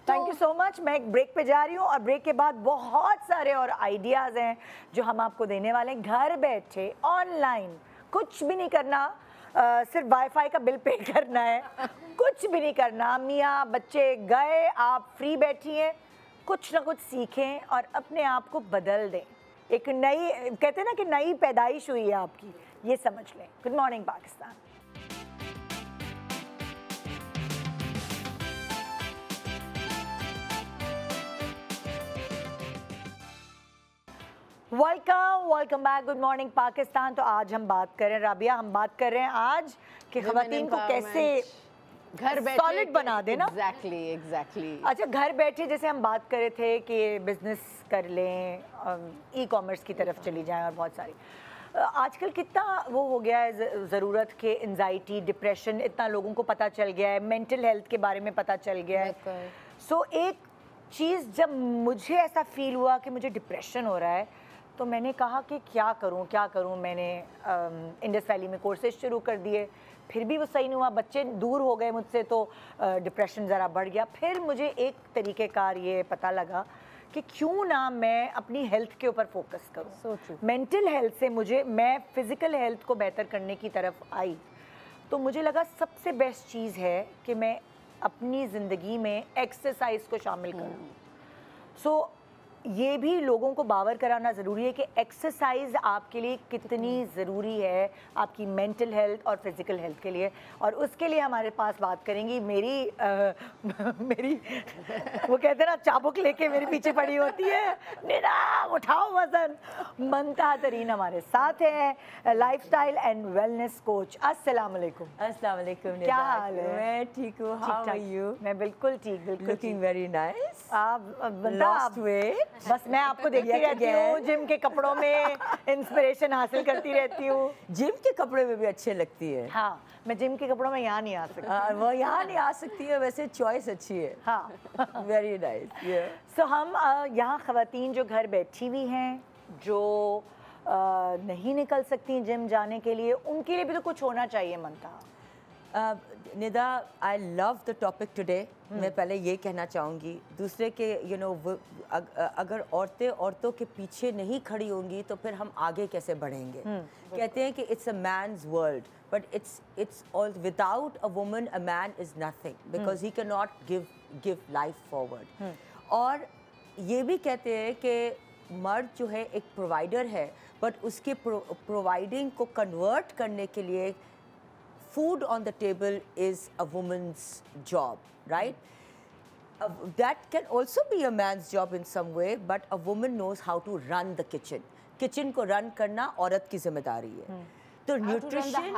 Thank you so much. मैं एक ब्रेक पे जा रही हूँ और ब्रेक के बाद बहुत सारे और आइडियाज़ हैं जो हम आपको देने वाले हैं। घर बैठे ऑनलाइन कुछ भी नहीं करना, सिर्फ वाईफाई का बिल पे करना है, कुछ भी नहीं करना। मियाँ बच्चे गए, आप फ्री बैठी हैं, कुछ ना कुछ सीखें और अपने आप को बदल दें। एक नई, कहते हैं ना कि नई पैदाइश हुई है आपकी, ये समझ लें। Good morning Pakistan. Welcome back. Good morning Pakistan. तो आज हम बात कर रहे हैं, राबिया, हम बात कर रहे हैं आज कि खवातीन को कैसे घर बैठे सॉलिड बना देना। एग्जैक्टली। अच्छा, घर बैठे जैसे हम बात कर रहे थे कि बिजनेस कर लें, ई कॉमर्स की तरफ चली जाएं, और बहुत सारी आजकल कितना वो हो गया है ज़रूरत के, एंजाइटी, डिप्रेशन, इतना लोगों को पता चल गया है, मेंटल हेल्थ के बारे में पता चल गया है। सो एक चीज़, जब मुझे ऐसा फील हुआ कि मुझे डिप्रेशन हो रहा है तो मैंने कहा कि क्या करूं। मैंने इंडस वैली में कोर्सेज शुरू कर दिए, फिर भी वो सही नहीं हुआ, बच्चे दूर हो गए मुझसे, तो डिप्रेशन ज़रा बढ़ गया। फिर मुझे एक तरीक़ेकार ये पता लगा कि क्यों ना मैं अपनी हेल्थ के ऊपर फोकस करूं। मेंटल हेल्थ से मैं फ़िज़िकल हेल्थ को बेहतर करने की तरफ आई, तो मुझे लगा सबसे बेस्ट चीज़ है कि मैं अपनी ज़िंदगी में एक्सरसाइज को शामिल करूं। सो ये भी लोगों को बावर कराना ज़रूरी है कि एक्सरसाइज आपके लिए कितनी ज़रूरी है आपकी मेंटल हेल्थ और फिज़िकल हेल्थ के लिए। और उसके लिए हमारे पास बात करेंगी मेरी वो कहते हैं ना, चाबुक लेके मेरे पीछे पड़ी होती है, निरा उठाओ वज़न, ममता तरीन हमारे साथ है, लाइफस्टाइल एंड वेलनेस कोच। अस्सलाम वालेकुम। अस्सलाम वालेकुम। क्या हाल है? मैं ठीक हूँ। How are you? मैं बिल्कुल ठीक, बिल्कुल लुकिंग वेरी नाइस। आप लॉस्ट वेट। बस मैं आपको देखती रहती हूँ, जिम के कपड़ों में इंस्पिरेशन हासिल करती रहती हूँ। जिम के कपड़े में भी अच्छे लगती है। हाँ, मैं जिम के कपड़ों में यहाँ नहीं आ सकती। वो यहाँ नहीं आ सकती है, वैसे चॉइस अच्छी है। हाँ, वेरी नाइस। सो हम यहाँ ख़वातीन जो घर बैठी हुई हैं, जो नहीं निकल सकती जिम जाने के लिए, उनके लिए भी तो कुछ होना चाहिए। मनता Nida, I love the topic today. मैं पहले ये कहना चाहूँगी, दूसरे के अगर औरतों के पीछे नहीं खड़ी होंगी तो फिर हम आगे कैसे बढ़ेंगे। कहते हैं कि it's a man's world, but it's all without a woman a man is nothing, because he can not give life forward. और ये भी कहते हैं कि मर्द जो है एक प्रोवाइडर है, बट उसके प्रोवाइडिंग को कन्वर्ट करने के लिए food on the table is a woman's job, right? that can also be a man's job in some way, but a woman knows how to run the kitchen. Kitchen को run करना औरत की जिम्मेदारी है। तो nutrition,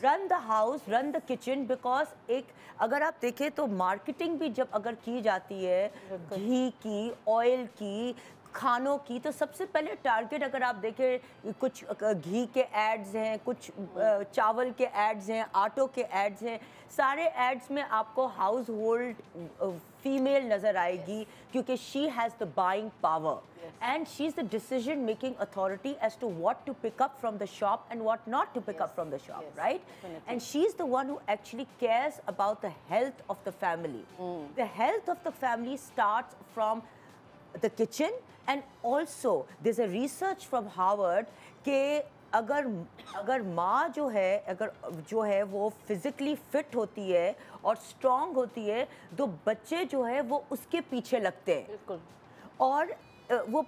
run the house, run the kitchen, because एक अगर आप देखें तो मार्केटिंग भी जब अगर की जाती है घी की, ऑयल की, खानों की, तो सबसे पहले टारगेट अगर आप देखें कुछ घी के एड्स हैं, कुछ चावल के एड्स हैं, आटों के एड्स हैं, सारे एड्स में आपको हाउस होल्ड फीमेल नज़र आएगी क्योंकि she has the buying power and she's the decision making authority as to what to pick up from the shop and what not to pick up from the shop, right? Definitely. And she's the one who actually cares about the health of the family. The health of the family starts from the kitchen, and also there's a research from Harvard कि अगर माँ जो है वो physically fit होती है और strong होती है तो बच्चे जो है वो उसके पीछे लगते हैं। बिल्कुल। और वो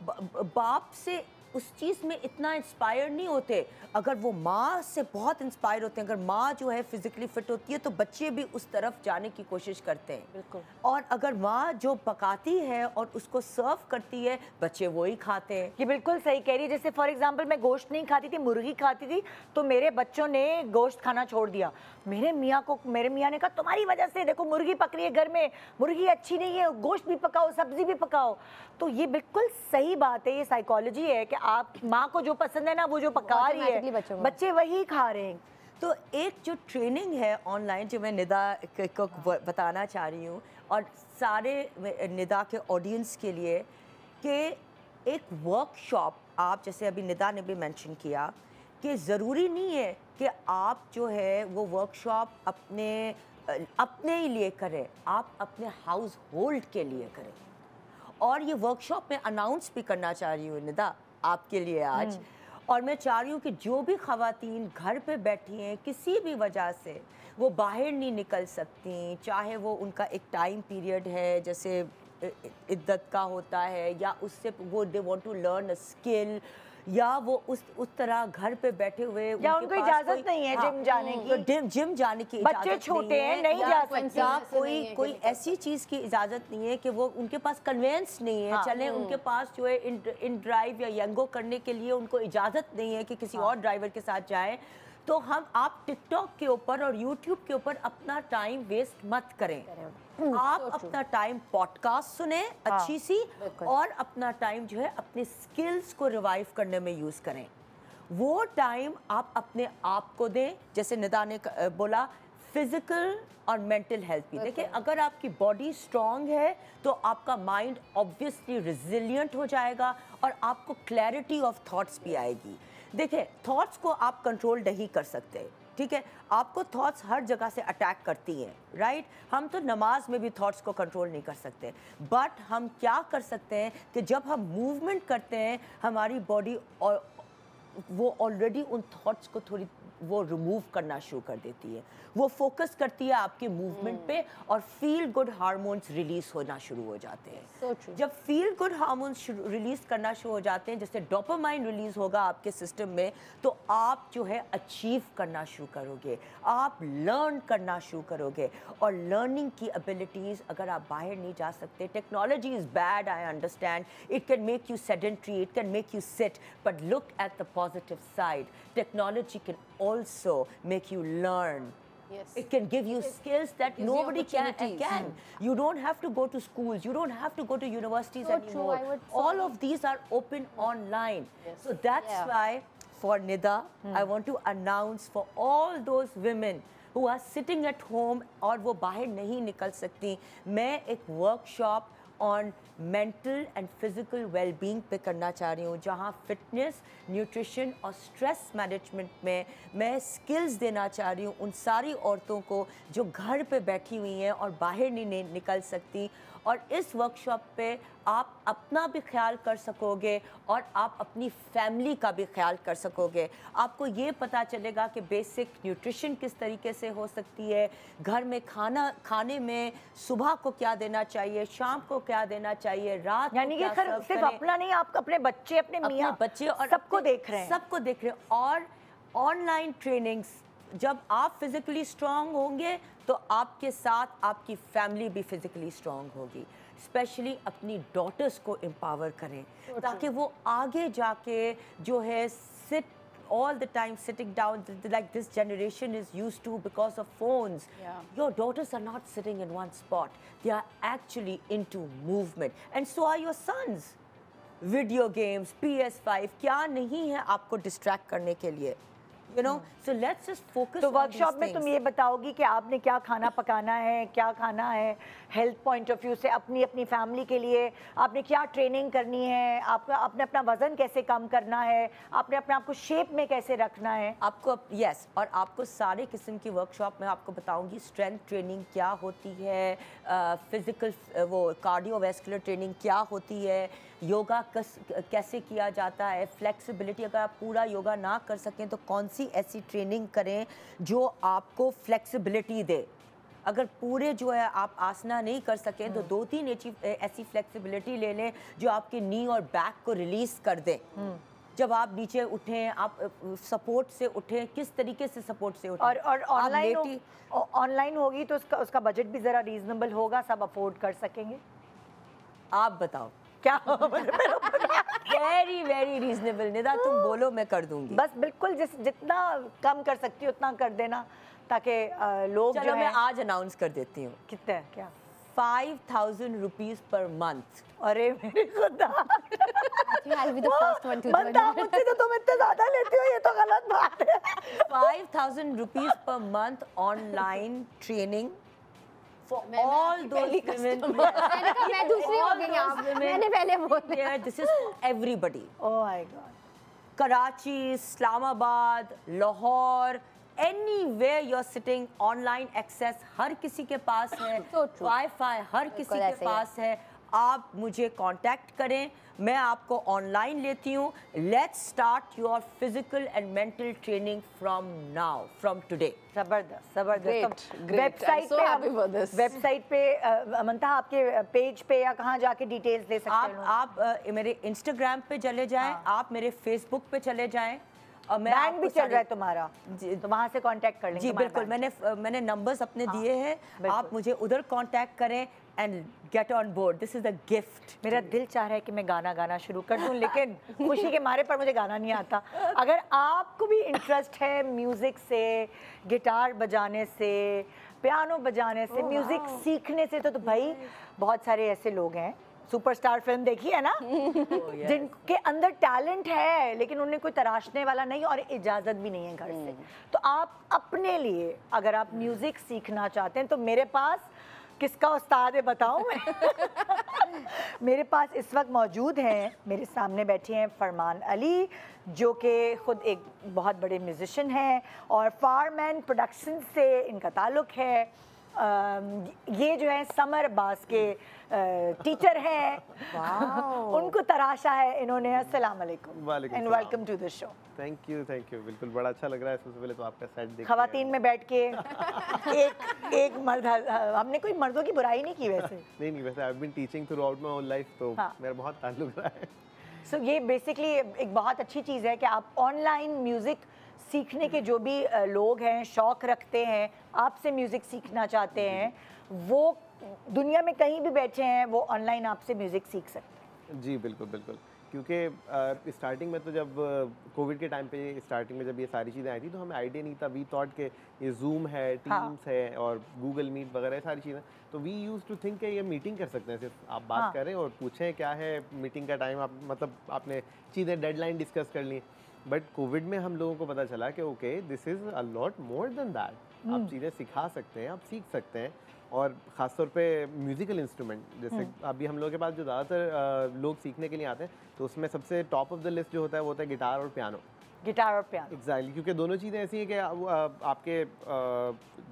बाप से उस चीज़ में इतना इंस्पायर नहीं होते। अगर वो माँ से बहुत इंस्पायर होते हैं, अगर माँ जो है फिजिकली फिट होती है तो बच्चे भी उस तरफ जाने की कोशिश करते हैं। बिल्कुल। और अगर माँ जो पकाती है और उसको सर्व करती है, बच्चे वो ही खाते हैं। ये बिल्कुल सही कह रही है। जैसे फॉर एग्जांपल मैं गोश्त नहीं खाती थी, मुर्गी खाती थी, तो मेरे बच्चों ने गोश्त खाना छोड़ दिया। मेरे मियाँ ने कहा तुम्हारी वजह से देखो मुर्गी पक रही है घर में, मुर्गी अच्छी नहीं है, गोश्त भी पकाओ, सब्जी भी पकाओ। तो ये बिल्कुल सही बात है, ये साइकोलॉजी है कि आप माँ को जो पसंद है ना वो जो पका रही है बच्चे वही खा रहे हैं। तो एक जो ट्रेनिंग है ऑनलाइन जो मैं निदा को बताना चाह रही हूँ और सारे निदा के ऑडियंस के लिए कि एक वर्कशॉप, आप जैसे अभी निदा ने भी मेंशन किया कि ज़रूरी नहीं है कि आप जो है वो वर्कशॉप अपने ही लिए करें, आप अपने हाउस होल्ड के लिए करें। और ये वर्कशॉप मैं अनाउंस भी करना चाह रही हूँ निदा आपके लिए आज। और मैं चाह रही हूँ कि जो भी ख़वातीन घर पे बैठी हैं किसी भी वजह से वो बाहर नहीं निकल सकती, चाहे वो उनका एक टाइम पीरियड है जैसे इद्दत का होता है, या उससे वो they want to learn a skill, या वो उस तरह घर पे बैठे हुए या उनको इजाजत नहीं है जिम जाने की, जिम जाने की बच्चे छोटे हैं नहीं जा सकते, कोई ऐसी चीज़ की इजाज़त नहीं है कि वो उनके पास कन्वेंस नहीं है, चले उनके पास जो है इन ड्राइव या यंगो करने के लिए उनको इजाज़त नहीं है कि किसी और ड्राइवर के साथ जाए, तो आप टिकटॉक के ऊपर और यूट्यूब के ऊपर अपना टाइम वेस्ट मत करें। आप अपना टाइम पॉडकास्ट सुने अच्छी सी, और अपना टाइम जो है अपने स्किल्स को रिवाइव करने में यूज़ करें। वो टाइम आप अपने आप को दें, जैसे निदा ने बोला फिजिकल और मेंटल हेल्थ भी। देखिए अगर आपकी बॉडी स्ट्रांग है तो आपका माइंड ऑब्वियसली रिजिलियंट हो जाएगा और आपको क्लैरिटी ऑफ थॉट्स भी आएगी। देखिए थॉट्स को आप कंट्रोल नहीं कर सकते, ठीक है, आपको थॉट्स हर जगह से अटैक करती हैं, राइट। हम तो नमाज में भी थॉट्स को कंट्रोल नहीं कर सकते, बट हम क्या कर सकते हैं कि जब हम मूवमेंट करते हैं हमारी बॉडी वो ऑलरेडी उन थॉट्स को थोड़ी वो रिमूव करना शुरू कर देती है, वो फोकस करती है आपके मूवमेंट पे और फील गुड हार्मोन्स रिलीज होना शुरू हो जाते हैं। जब फील गुड हार्मोन्स रिलीज करना शुरू हो जाते हैं, जैसे डोपामाइन रिलीज होगा आपके सिस्टम में, तो आप जो है अचीव करना शुरू करोगे, आप लर्न करना शुरू करोगे। और लर्निंग की एबिलिटीज़ अगर आप बाहर नहीं जा सकते, technology is bad, I understand, it can make you sedentary, it can make you sit, but look at the positive side, technology can also make you learn. Yes. It can give you skills that nobody can. You don't have to go to schools. You don't have to go to universities anymore. All of these are open online. Yes. So that's why for Nida, I want to announce for all those women who are sitting at home और वो बाहर नहीं निकल सकती, मैं एक workshop on mental and physical wellbeing पे करना चाह रही हूँ, जहाँ फिटनेस, न्यूट्रिशन और स्ट्रेस मैनेजमेंट में मैं स्किल्स देना चाह रही हूँ उन सारी औरतों को जो घर पे बैठी हुई हैं और बाहर नहीं निकल सकती। और इस वर्कशॉप पे आप अपना भी ख्याल कर सकोगे और आप अपनी फैमिली का भी ख्याल कर सकोगे। आपको ये पता चलेगा कि बेसिक न्यूट्रिशन किस तरीके से हो सकती है, घर में खाने में सुबह को क्या देना चाहिए, शाम को क्या देना चाहिए, रात यानी कि सिर्फ अपना नहीं, आप अपने बच्चे, अपने मियाँ, बच्चे और सबको देख रहे हैं, सबको देख रहे हैं। और ऑनलाइन ट्रेनिंग्स जब आप फिजिकली स्ट्रांग होंगे तो आपके साथ आपकी फैमिली भी फिजिकली स्ट्रांग होगी। स्पेशली अपनी डॉटर्स को एम्पावर करें ताकि वो आगे जाके जो है seat all the time sitting down like this generation is used to because of phones. Your daughters are not sitting in one spot. They are actually into movement and so are your sons. Video games, PS5 क्या नहीं है आपको distract करने के लिए, you know, so let's just focus तो on workshop these में तुम things. ये बताओगी कि आपने क्या खाना पकाना है, क्या खाना है हेल्थ पॉइंट ऑफ व्यू से अपनी अपनी फैमिली के लिए, आपने क्या ट्रेनिंग करनी है, आपका आपने अपना वजन कैसे कम करना है, आपने अपने आप को शेप में कैसे रखना है। आपको यस और आपको सारे किस्म की वर्कशॉप में आपको बताऊंगी स्ट्रेंथ ट्रेनिंग क्या होती है, फिजिकल वो कार्डियोवैस्कुलर ट्रेनिंग क्या होती है, योगा कैसे किया जाता है, फ्लेक्सिबिलिटी अगर आप पूरा योगा ना कर सकें तो कौन सी ऐसी ट्रेनिंग करें जो आपको फ्लेक्सिबिलिटी दे। अगर पूरे जो है आप आसना नहीं कर सकें तो 2-3 ऐसी फ्लेक्सिबिलिटी ले लें जो आपके नी और बैक को रिलीज कर दें। जब आप नीचे उठें, आप सपोर्ट से उठें, किस तरीके से सपोर्ट से उठें। और ऑनलाइन होगी तो उसका बजट भी ज़रा रीजनेबल होगा, सब अफोर्ड कर सकेंगे। आप बताओ क्या वेरी वेरी रीजनेबल। निदा तुम बोलो मैं कर दूंगी। बस बिल्कुल जितना कम कर सकती हो उतना कर देना ताकि लोग चलो मैं आज अनाउंस कर देती हूँ। कितना है क्या? 5,000 रुपीज पर मंथ। अरे मेरे खुदा I'll be the first one to join. मुझसे तो तुम इतने ज्यादा लेती हो, ये तो गलत बात है। 5,000 rupees per month online training for all those women. मैंने कहा मैं दूसरी हो गई यहाँ पे, मैंने पहले बोल दिया। This is for everybody. Oh my God. Karachi, Islamabad, Lahore, anywhere you're sitting, online access हर किसी के पास है, वाईफाई हर किसी के पास है। आप मुझे कांटेक्ट करें, मैं आपको ऑनलाइन लेती हूँ। Let's start your physical and mental training from now, from today. जबरदस्त जबरदस्त। Great. वेबसाइट पे अमंता आपके पेज पे या कहाँ जाके डिटेल्स दे सकते हैं? आप मेरे इंस्टाग्राम पे चले जाएं, आप मेरे फेसबुक पे चले जाएं और मैं बैंक भी चल रहा है तुम्हारा, तो वहाँ से कांटेक्ट कर लेंगे। जी बिल्कुल, मैंने नंबर्स अपने दिए हैं, आप मुझे उधर कांटेक्ट करें and get on board. This is a gift. मेरा दिल चाह रहा है कि मैं गाना शुरू कर दूं, लेकिन खुशी के मारे पर मुझे गाना नहीं आता। अगर आपको भी इंटरेस्ट है म्यूज़िक से, गिटार बजाने से, पियानो बजाने से, म्यूज़िक सीखने से, तो भाई बहुत सारे ऐसे लोग हैं। सुपरस्टार फिल्म देखी है ना, जिनके अंदर टैलेंट है लेकिन उन्हें कोई तराशने वाला नहीं और इजाज़त भी नहीं है घर से। तो आप अपने लिए अगर आप म्यूज़िक सीखना चाहते हैं तो मेरे पास किसका उस्ताद है बताऊं मैं? मेरे पास इस वक्त मौजूद हैं, मेरे सामने बैठे हैं फरमान अली, जो कि ख़ुद एक बहुत बड़े म्यूज़िशियन हैं और फारमैन प्रोडक्शन से इनका ताल्लुक़ है। ये जो है समर अब्बास के टीचर हैं। उनको तराशा है इन्होंने। अस्सलाम वालेकुम and welcome to the show. Thank you बिल्कुल बड़ा अच्छा लग रहा है। सबसे पहले तो आपका सेट देख खवातीन में बैठ के एक मर्द, हमने कोई मर्दों की बुराई नहीं की वैसे। नहीं वैसे I have been teaching throughout my whole life, तो मेरा बहुत ताल्लुक रहा है। सो ये बेसिकली एक बहुत अच्छी चीज़ है कि आप ऑनलाइन म्यूज़िक सीखने के जो भी लोग हैं, शौक़ रखते हैं, आपसे म्यूज़िक सीखना चाहते हैं, वो दुनिया में कहीं भी बैठे हैं, वो ऑनलाइन आपसे म्यूज़िक सीख सकते हैं। जी बिल्कुल क्योंकि स्टार्टिंग में तो जब कोविड के टाइम पे स्टार्टिंग में जब ये सारी चीज़ें आई थी तो हमें आइडिया नहीं था। वी थॉट के ये जूम है, टीम्स है और गूगल मीट वगैरह सारी चीज़ें, तो वी यूज टू थिंक कि ये मीटिंग कर सकते हैं, सिर्फ आप बात करें और पूछें क्या है मीटिंग का टाइम, आप मतलब आपने चीज़ें डेडलाइन डिस्कस कर ली। बट कोविड में हम लोगों को पता चला कि okay this is a lot more than that. आप चीज़ें सिखा सकते हैं, आप सीख सकते हैं, और ख़ासतौर पे म्यूज़िकल इंस्ट्रूमेंट जैसे अभी हम लोगों के पास जो ज़्यादातर लोग सीखने के लिए आते हैं तो उसमें सबसे टॉप ऑफ द लिस्ट जो होता है वो होता है गिटार और पियानो। एग्जैक्टली, क्योंकि दोनों चीज़ें ऐसी हैं कि आपके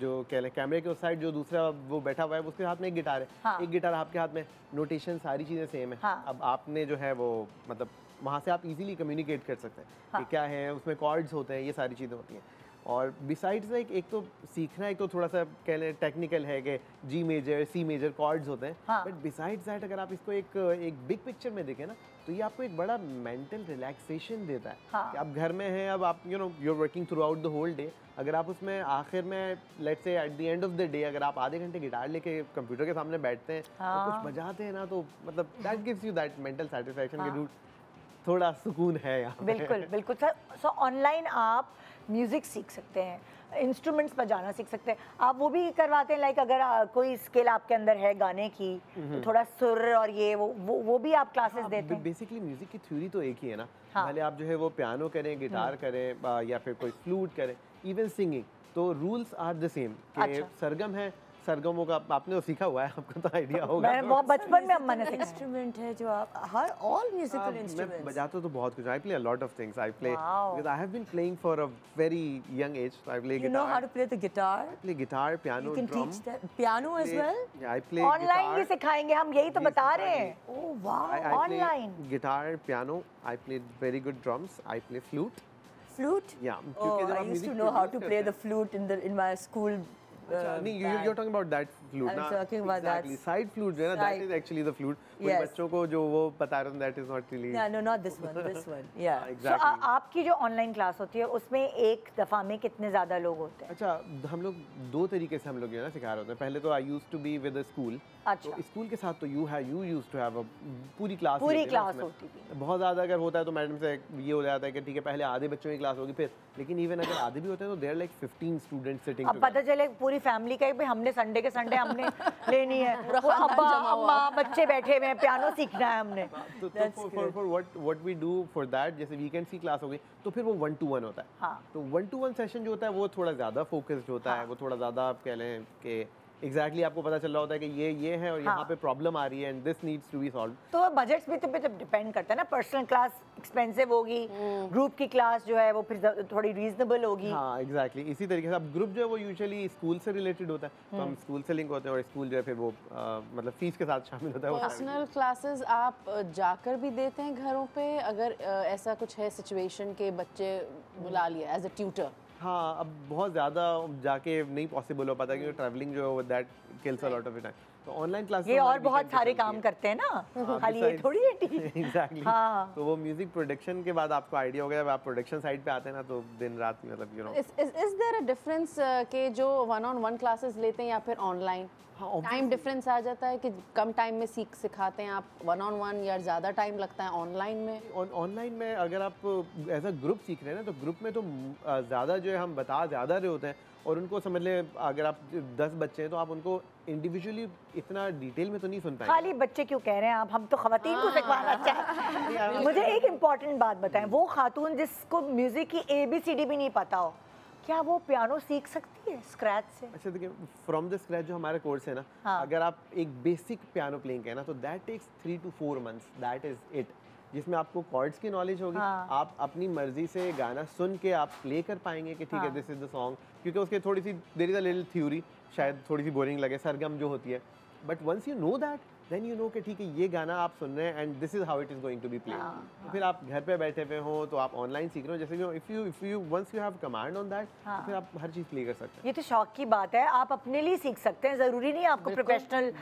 जो कह लें कैमरे के उस साइड जो दूसरा वो बैठा हुआ है उसके हाथ में एक गिटार है, एक गिटार आपके हाथ में, नोटेशन सारी चीज़ें सेम है। अब आपने जो है वो मतलब वहाँ से आप इजीली कम्युनिकेट कर सकते हैं कि क्या है उसमें कॉर्ड्स होते हैं, ये सारी चीज़ें होती हैं। और बिसाइड्स लाइक एक तो सीखना, एक तो थोड़ा सा कह लें टेक्निकल है कि G major C major chords होते हैं, बट बिसाइड्स दैट अगर आप इसको एक बिग पिक्चर में देखें ना तो ये आपको एक बड़ा मेंटल रिलैक्सेशन देता है। कि आप घर में हैं, अब आप you know you are working throughout the whole day, अगर आप उसमें आखिर में let's say at the end of the day अगर आप आधे घंटे गिटार लेके कंप्यूटर के सामने बैठते हैं और कुछ बजाते हैं ना, तो मतलब that gives you that mental satisfaction के रूट थोड़ा सुकून है यहाँ। बिल्कुल बिल्कुल सर। सो ऑनलाइन आप म्यूज़िक सीख सकते हैं, इंस्ट्रूमेंट्स बजाना सीख सकते हैं, आप वो भी करवाते हैं लाइक अगर कोई स्किल आपके अंदर है गाने की तो थोड़ा सुर और ये वो भी आप क्लासेस देते हैं? बेसिकली म्यूजिक की थ्योरी तो एक ही है ना, भले आप जो है वो पियानो करें, गिटार करें या फिर कोई फ्लूट करें, इवन सिंगिंग, तो रूल्स आर द सेम। सरगम है, सरगमों का आपने तो सीखा हुआ है, आपको तो आइडिया होगा। मैं बहुत बचपन में अम्मा ने इंस्ट्रूमेंट है जो आप हर ऑल म्यूजिकल इंस्ट्रूमेंट्स। मैं बजाता तो बहुत कुछ, I play a lot of things, I play because I have been playing for a very young age, I play guitar. You know how to play the guitar? I play guitar, piano, You can drum. teach that piano as well? Yeah, I play online भी सिखाएंगे हम, यही तो बता रहे हैं। Oh wow! I online. play guitar, piano, I play very good drums, I play flute. Flute? Yeah, Oh, क्योंकि जब I आप used to music know how produce to play करते the flute in my school. नहीं, you're talking about that flute I'm ना? talking about that. Exactly, side flute जो है ना, that is actually the flute. कुछ Yes. बच्चों को जो वो बता रहे हैं, that is not really. Yeah, no, not this one. This one. Yeah. Exactly. आपकी जो ऑनलाइन क्लास होती है उसमें एक दफ़ा में कितने ज़्यादा लोग होते हैं? अच्छा, हम लोग दो तरीके से हम लोग जो है ना सिखा रहे होते हैं। पहले तो I used to be with a school, अच्छा। तो स्कूल के साथ तो you used to have a पूरी क्लास होती थी। बहुत ज़्यादा अगर होता है तो मैडम से ये हो जाता है कि ठीक है पहले आधे बच्चों की क्लास होगी, फिर लेकिन इवन अगर आधे भी होते हैं तो देयर लाइक 15 स्टूडेंट्स सिटिंग। अब पता चले पूरी फैमिली का भाई हमने संडे के संडे हमने लेनी है, अब्बा अम्मा बच्चे बैठे हुए हैं, पियानो सीखना है हमने। तो for what we do for that, जैसे वीकेंड की क्लास हो गई तो फिर वो 1-to-1 होता है। हाँ। तो 1-to-1 सेशन जो होता है वो थोड़ा ज़्यादा फोकस्ड होता है, वो थोड़ा ज़्यादा आप कह लें कि एग्जैक्टली आपको पता चल रहा होता है कि ये है और यहाँ पे प्रॉब्लम आ रही है and this needs to be solve. तो बजट्स भी तो पे डिपेंड करता है ना, पर्सनल क्लास एक्सपेंसिव होगी, ग्रुप की क्लास जो है वो फिर थोड़ी रीजनेबल होगी। हाँ एग्जैक्टली, इसी तरीके से अब ग्रुप जो है वो यूजुअली स्कूल से रिलेटेड होता है, तो हम स्कूल से लिंक होते हैं और स्कूल जो है फिर वो मतलब फीस के साथ शामिल होता है। पर्सनल क्लासेस आप जाकर भी देते हैं घरों पे, अगर ऐसा कुछ है सिचुएशन के बच्चे बुला लिया एज अ ट्यूटर? हाँ, अब बहुत ज़्यादा जाके नहीं पॉसिबल हो पाता क्योंकि ट्रैवलिंग जो है that kills a lot of time. तो ऑनलाइन क्लास ये और बहुत सारे काम करते हैं ना, खाली ये थोड़ी है टीम। एग्जैक्टली। तो वो म्यूजिक प्रोडक्शन के बाद आपको आइडिया हो गया, जब आप प्रोडक्शन साइड पे आते हैं ना तो दिन रात मतलब you know. Is there a difference के जो 1-on-1 क्लासेस लेते हैं या फिर ऑनलाइन टाइम डिफरेंस आ जाता है कि कम टाइम में सिखाते हैं आप 1-on-1 या ज़्यादा टाइम लगता है ऑनलाइन में? ऑनलाइन में अगर आप एज अ ग्रुप सीख रहे हैं ना तो ग्रुप में तो ज़्यादा जो है हम बता ज़्यादा रहे होते हैं और उनको समझ लें अगर आप 10 बच्चे हैं तो आप उनको इंडिविजुअली इतना डिटेल में तो नहीं सुन पाएंगे। खाली बच्चे क्यों कह रहे हैं आप, हम तो खवातीन को सिखवाना चाहें। मुझे एक इम्पॉर्टेंट बात बताएं, वो खातून जिसको म्यूजिक की ABCD भी नहीं पता हो, क्या वो पियानो सीख सकती है स्क्रैच से? अच्छा देखिए, फ्रॉम द स्क्रैच जो हमारा कोर्स है ना, अगर आप एक बेसिक पियानो प्लेइंग है ना तो that takes 3 to 4 months, that is it, जिसमें आपको कॉर्ड्स की नॉलेज होगी। आप अपनी मर्जी से गाना सुन के आप प्ले कर पाएंगे कि ठीक है दिस इज द सॉन्ग, क्योंकि उसके थोड़ी सी there is a little theory, शायद थोड़ी सी बोरिंग लगे सरगम जो होती है, but once you know that then you know कि ठीक है ये गाना आप सुन रहे हैं and this is how it is going to be played. तो फिर आप घर पे बैठे हुए हो तो आप ऑनलाइन सीख रहे हो, जैसे if you once you have command on that तो फिर आप हर चीज़ प्ले कर सकते हैं। ये तो शौक की बात है, आप अपने लिए सीख सकते हैं, जरूरी नहीं आपको प्रोफेशनल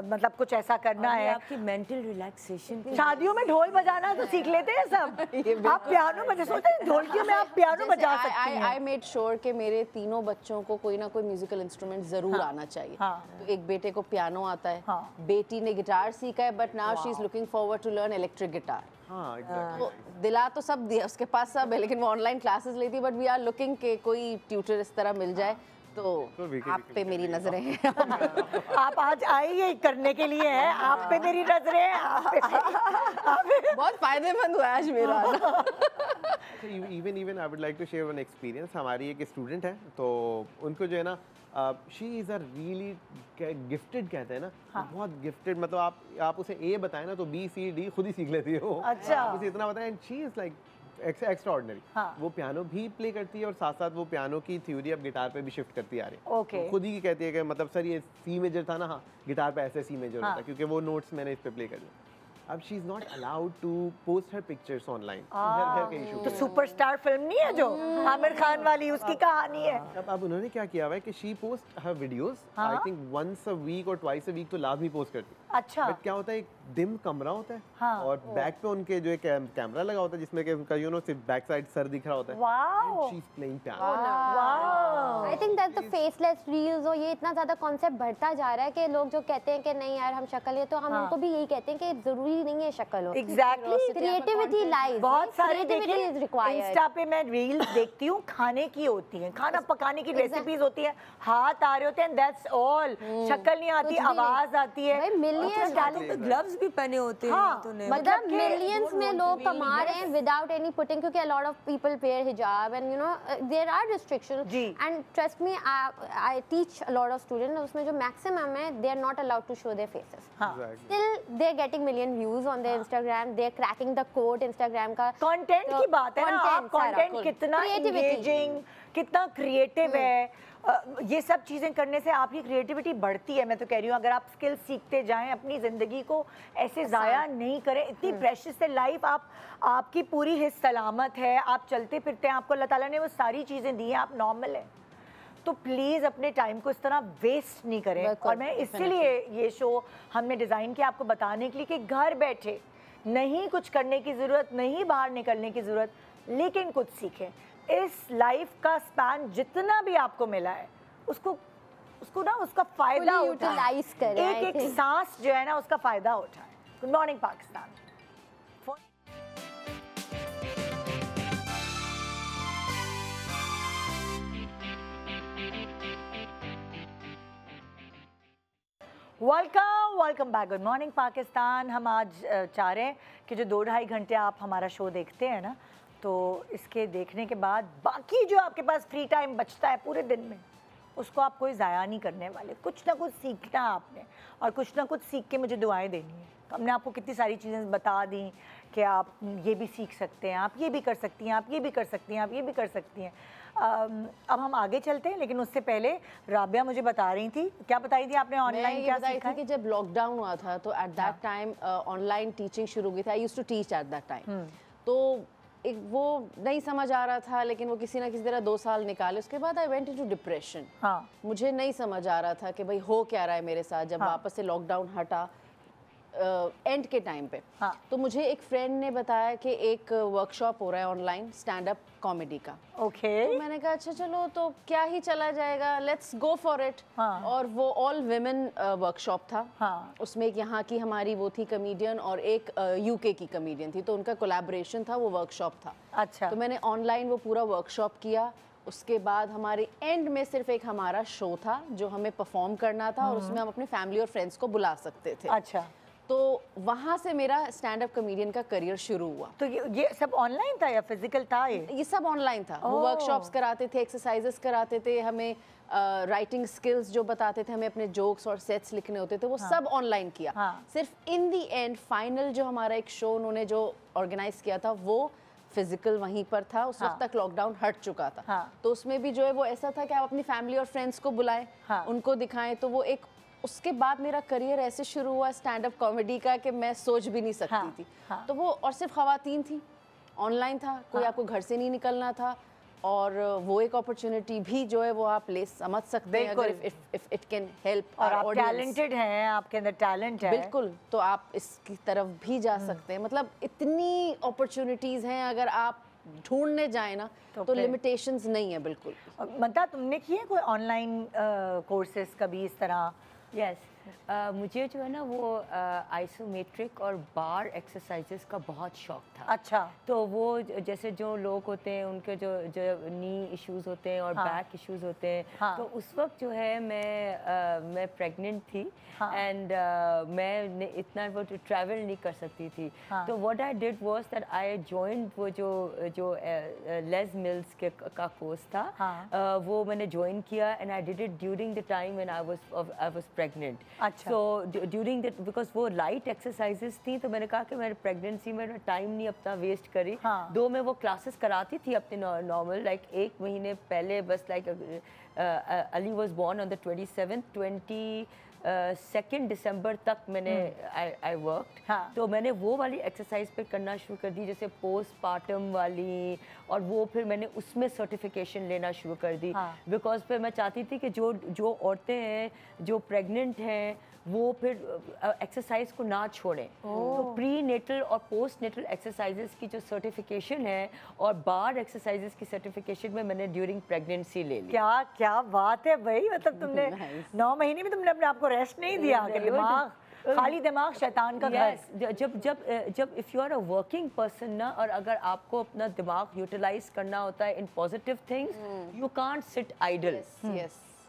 मतलब कुछ ऐसा करना है। आपकी मेंटल रिलैक्सेशन, शादियों में ढोल बजाना तो सीख लेते हैं सब। आप पियानो बजा, सोचते हैं ढोलकियों में आप पियानो बजा सकती हैं। आई मेड श्योर कि मेरे तीनों बच्चों को कोई ना कोई म्यूजिकल इंस्ट्रूमेंट जरूर आना चाहिए। तो एक बेटे को पियानो आता है, बेटी ने गिटार सीखा है, but now she is looking forward to learn electric guitar. हाँ एग्जैक्टली, दिला तो सब दिया, उसके पास सब है, लेकिन वो ऑनलाइन क्लासेस लेती है, बट वी आर लुकिंग के कोई ट्यूटर इस तरह मिल जाए तो आप पे मेरी नजरें हैं। आप आज आइए करने के लिए है, आप पे मेरी नजरें हैं, आप पे बहुत फायदेमंद हुआ आज मेरा। Even I would like to share one experience. हमारी एक स्टूडेंट है तो उनको जो है ना she is a really gifted कहते हैं ना, बहुत गिफ्टेड, मतलब आप उसे A बताएं ना तो BCD खुद ही सीख लेती है वो। अच्छा, उसे इतना बताएं and she is like extraordinary. वो पियानो भी प्ले करती है और साथ साथ वो पियानो की थ्योरी अब गिटार पे भी शिफ्ट करती आ रही है। तो खुद ही कहती है कि मतलब सर ये C मेजर था ना, हाँ गिटार पे ऐसे C मेजर होता है, क्योंकि वो नोट्स मैंने इस पे प्ले कर दिए। अब she is not allowed to post her pictures online, घर का इशू। तो सुपरस्टार फिल्म नहीं है जो आमिर खान वाली, उसकी कहानी है। अब उन्होंने क्या किया हुआ है कि she post her videos, I think once a week और ट्वाइस अ वीक तो लाभ ही पोस्ट करती है। अच्छा। बट क्या होता है, एक डिम कमरा होता है और बैक पे उनके जो एक कैमरा लगा होता है जिसमें कि उनका सिर्फ बैक साइड सर दिख रहा होता है। Wow, she is playing piano. Wow, I think that the faceless reels और ये इतना ज़्यादा कॉन्सेप्ट बढ़ता जा रहा है कि लोग जो कहते हैं कि नहीं यार हम शक्ल है, तो हम उनको भी यही कहते हैं कि ज़रूरी नहीं है शक्ल हो। एग्जैक्टली, क्रिएटिविटी लाइज, बहुत सारे क्रिएटिविटी इज रिक्वायर्ड। इंस्टा पे मैं रील्स देखती हूँ, खाने की होती हैं, खाना पकाने की रेसिपीज होती हैं, हाथ आ रहे होते हैं, दैट्स ऑल। शक्ल नहीं आती, आवाज आती है। भाई मिलियंस ग्लव्स भी पहने होते हैं तूने। मतलब मिलियंस में लोग कमा रहे हैं विदाउट एनी पुटिंग, क्योंकि a lot of people wear hijab and you know there are restrictions and trust me I teach a lot of students, उसमें जो maximum है they are not allowed to show their faces. Still they are getting million views on their Instagram, they are cracking the code Instagram का। Content की बात है ना, आप content कितना एंगेजिंग, कितना क्रिएटिव है, ये सब चीज़ें करने से आपकी क्रिएटिविटी बढ़ती है। मैं तो कह रही हूँ अगर आप स्किल सीखते जाएं, अपनी ज़िंदगी को ऐसे ज़ाया नहीं करें, इतनी प्रेशियस है लाइफ, आपकी पूरी हिस्स सलामत है, आप चलते फिरते हैं, आपको अल्लाह ताला ने वो सारी चीज़ें दी हैं, आप नॉर्मल हैं, तो प्लीज़ अपने टाइम को इस तरह वेस्ट नहीं करें। और मैं इसीलिए ये शो हमने डिज़ाइन किया आपको बताने के लिए कि घर बैठे नहीं कुछ करने की ज़रूरत, नहीं बाहर निकलने की ज़रूरत, लेकिन कुछ सीखें। इस लाइफ का स्पैन जितना भी आपको मिला है उसको ना उसका फायदा यूटिलाइज करें, एक सांस जो है ना उसका फायदा उठाएं। Good morning Pakistan. Welcome back. Good morning Pakistan. हम आज चाह रहे हैं कि जो 2-2.5 घंटे आप हमारा शो देखते हैं ना, तो इसके देखने के बाद बाकी जो आपके पास फ्री टाइम बचता है पूरे दिन में, उसको आप कोई ज़ाया नहीं करने वाले। कुछ ना कुछ सीखना आपने, और कुछ ना कुछ सीख के मुझे दुआएं देनी है। तो हमने आपको कितनी सारी चीज़ें बता दी कि आप ये भी सीख सकते हैं, आप ये भी कर सकती हैं, आप ये भी कर सकती हैं, आप ये भी कर सकती हैं। अब हम आगे चलते हैं, लेकिन उससे पहले राबिया मुझे बता रही थी, क्या बताई थी आपने ऑनलाइन क्या सीखा? कि जब लॉकडाउन हुआ था तो at that time online teaching शुरू हुई थी। I used to teach at that time. तो एक वो नहीं समझ आ रहा था, लेकिन वो किसी ना किसी तरह 2 साल निकाले। उसके बाद आई वेंट इनटू डिप्रेशन। मुझे नहीं समझ आ रहा था कि भाई हो क्या रहा है मेरे साथ। जब वापस से लॉकडाउन हटा एंड के टाइम पे, तो मुझे एक फ्रेंड ने बताया कि एक वर्कशॉप हो रहा है ऑनलाइन स्टैंड अप कॉमेडी का। तो मैंने कहा अच्छा चलो, तो क्या ही चला जाएगा, लेट्स गो फॉर इट। और वो ऑल विमेन वर्कशॉप था। उसमें एक यहाँ की हमारी वो थी कमेडियन और एक यूके की कमेडियन थी, तो उनका कोलैबोरेशन था, वो वर्कशॉप था। अच्छा। तो मैंने ऑनलाइन वो पूरा वर्कशॉप किया। उसके बाद हमारे एंड में सिर्फ एक हमारा शो था जो हमें परफॉर्म करना था, और उसमें हम अपने फैमिली और फ्रेंड्स को बुला सकते थे। अच्छा। तो वहाँ से मेरा स्टैंड अप कॉमेडियन का करियर शुरू हुआ। तो ये सब ऑनलाइन था या फिजिकल था? ये सब ऑनलाइन था। वो वर्कशॉप्स कराते थे, एक्सरसाइजेस कराते थे, हमें राइटिंग स्किल्स जो बताते थे, हमें अपने जोक्स और सेट्स लिखने होते थे, वो सब ऑनलाइन किया। सिर्फ इन दी एंड फाइनल जो हमारा एक शो उन्होंने जो ऑर्गेनाइज किया था वो फिजिकल वहीं पर था। उस वक्त तक लॉकडाउन हट चुका था। तो उसमें भी जो है वो ऐसा था कि आप अपनी फैमिली और फ्रेंड्स को बुलाएं, उनको दिखाएं। तो वो एक, उसके बाद मेरा करियर ऐसे शुरू हुआ स्टैंड अप कॉमेडी का कि मैं सोच भी नहीं सकती थी। तो वो, और सिर्फ ख़वातीन थी, ऑनलाइन था, कोई आपको घर से नहीं निकलना था, और वो एक अपॉर्चुनिटी भी जो है वो आप ले समझ सकते हैं अगर इफ इट कैन हेल्प। और आप टैलेंटेड हैं, आपके अंदर टैलेंट है, बिल्कुल, तो आप इसकी तरफ भी जा सकते हैं। मतलब इतनी अपॉर्चुनिटीज़ हैं, अगर आप ढूंढने जाए ना तो लिमिटेशंस नहीं है बिल्कुल। ममता, तुमने किए कोई ऑनलाइन कोर्सेज कभी इस तरह? यस, मुझे जो है ना वो आइसोमेट्रिक और बार एक्सरसाइजेस का बहुत शौक था। अच्छा। तो वो जैसे जो लोग होते हैं उनके जो नी इश्यूज होते हैं और बैक इश्यूज होते हैं, तो उस वक्त जो है मैं प्रेग्नेंट थी एंड मैं इतना वो ट्रैवल नहीं कर सकती थी। तो what I did was that I joined वो जो लेस मिल्स का कोर्स था, वो मैंने ज्वाइन किया and I did it during the time when I was pregnant. अच्छा। So during that, because वो लाइट एक्सरसाइजेस थी, तो मैंने कहा कि मेरे प्रेगनेंसी में टाइम नहीं अपना वेस्ट करी। दो मैं वो क्लासेस कराती थी अपने नॉर्मल, लाइक 1 महीने पहले बस, like Ali was born on the 27th 2 दिसंबर तक मैंने आई वर्कड। तो मैंने वो वाली एक्सरसाइज पे करना शुरू कर दी, जैसे पोस्टपार्टम वाली, और वो फिर मैंने उसमें सर्टिफिकेशन लेना शुरू कर दी। बिकॉज फिर मैं चाहती थी कि जो औरतें हैं जो प्रेग्नेंट हैं वो फिर एक्सरसाइज को ना छोड़ें। तो प्री नेटल और पोस्ट नेटल एक्सरसाइजेस की जो सर्टिफिकेशन है और बार एक्सरसाइजेस की सर्टिफिकेशन में मैंने ड्यूरिंग प्रेगनेंसी ले ली। क्या क्या बात है भाई, मतलब तुमने 9 महीने में तुमने अपने आप को रेस्ट नहीं दिया, दिमाग खाली दिमाग शैतान का घर। जब if you are a working person ना, और अगर आपको अपना दिमाग यूटिलाइज करना होता है in positive things, you can't sit idle.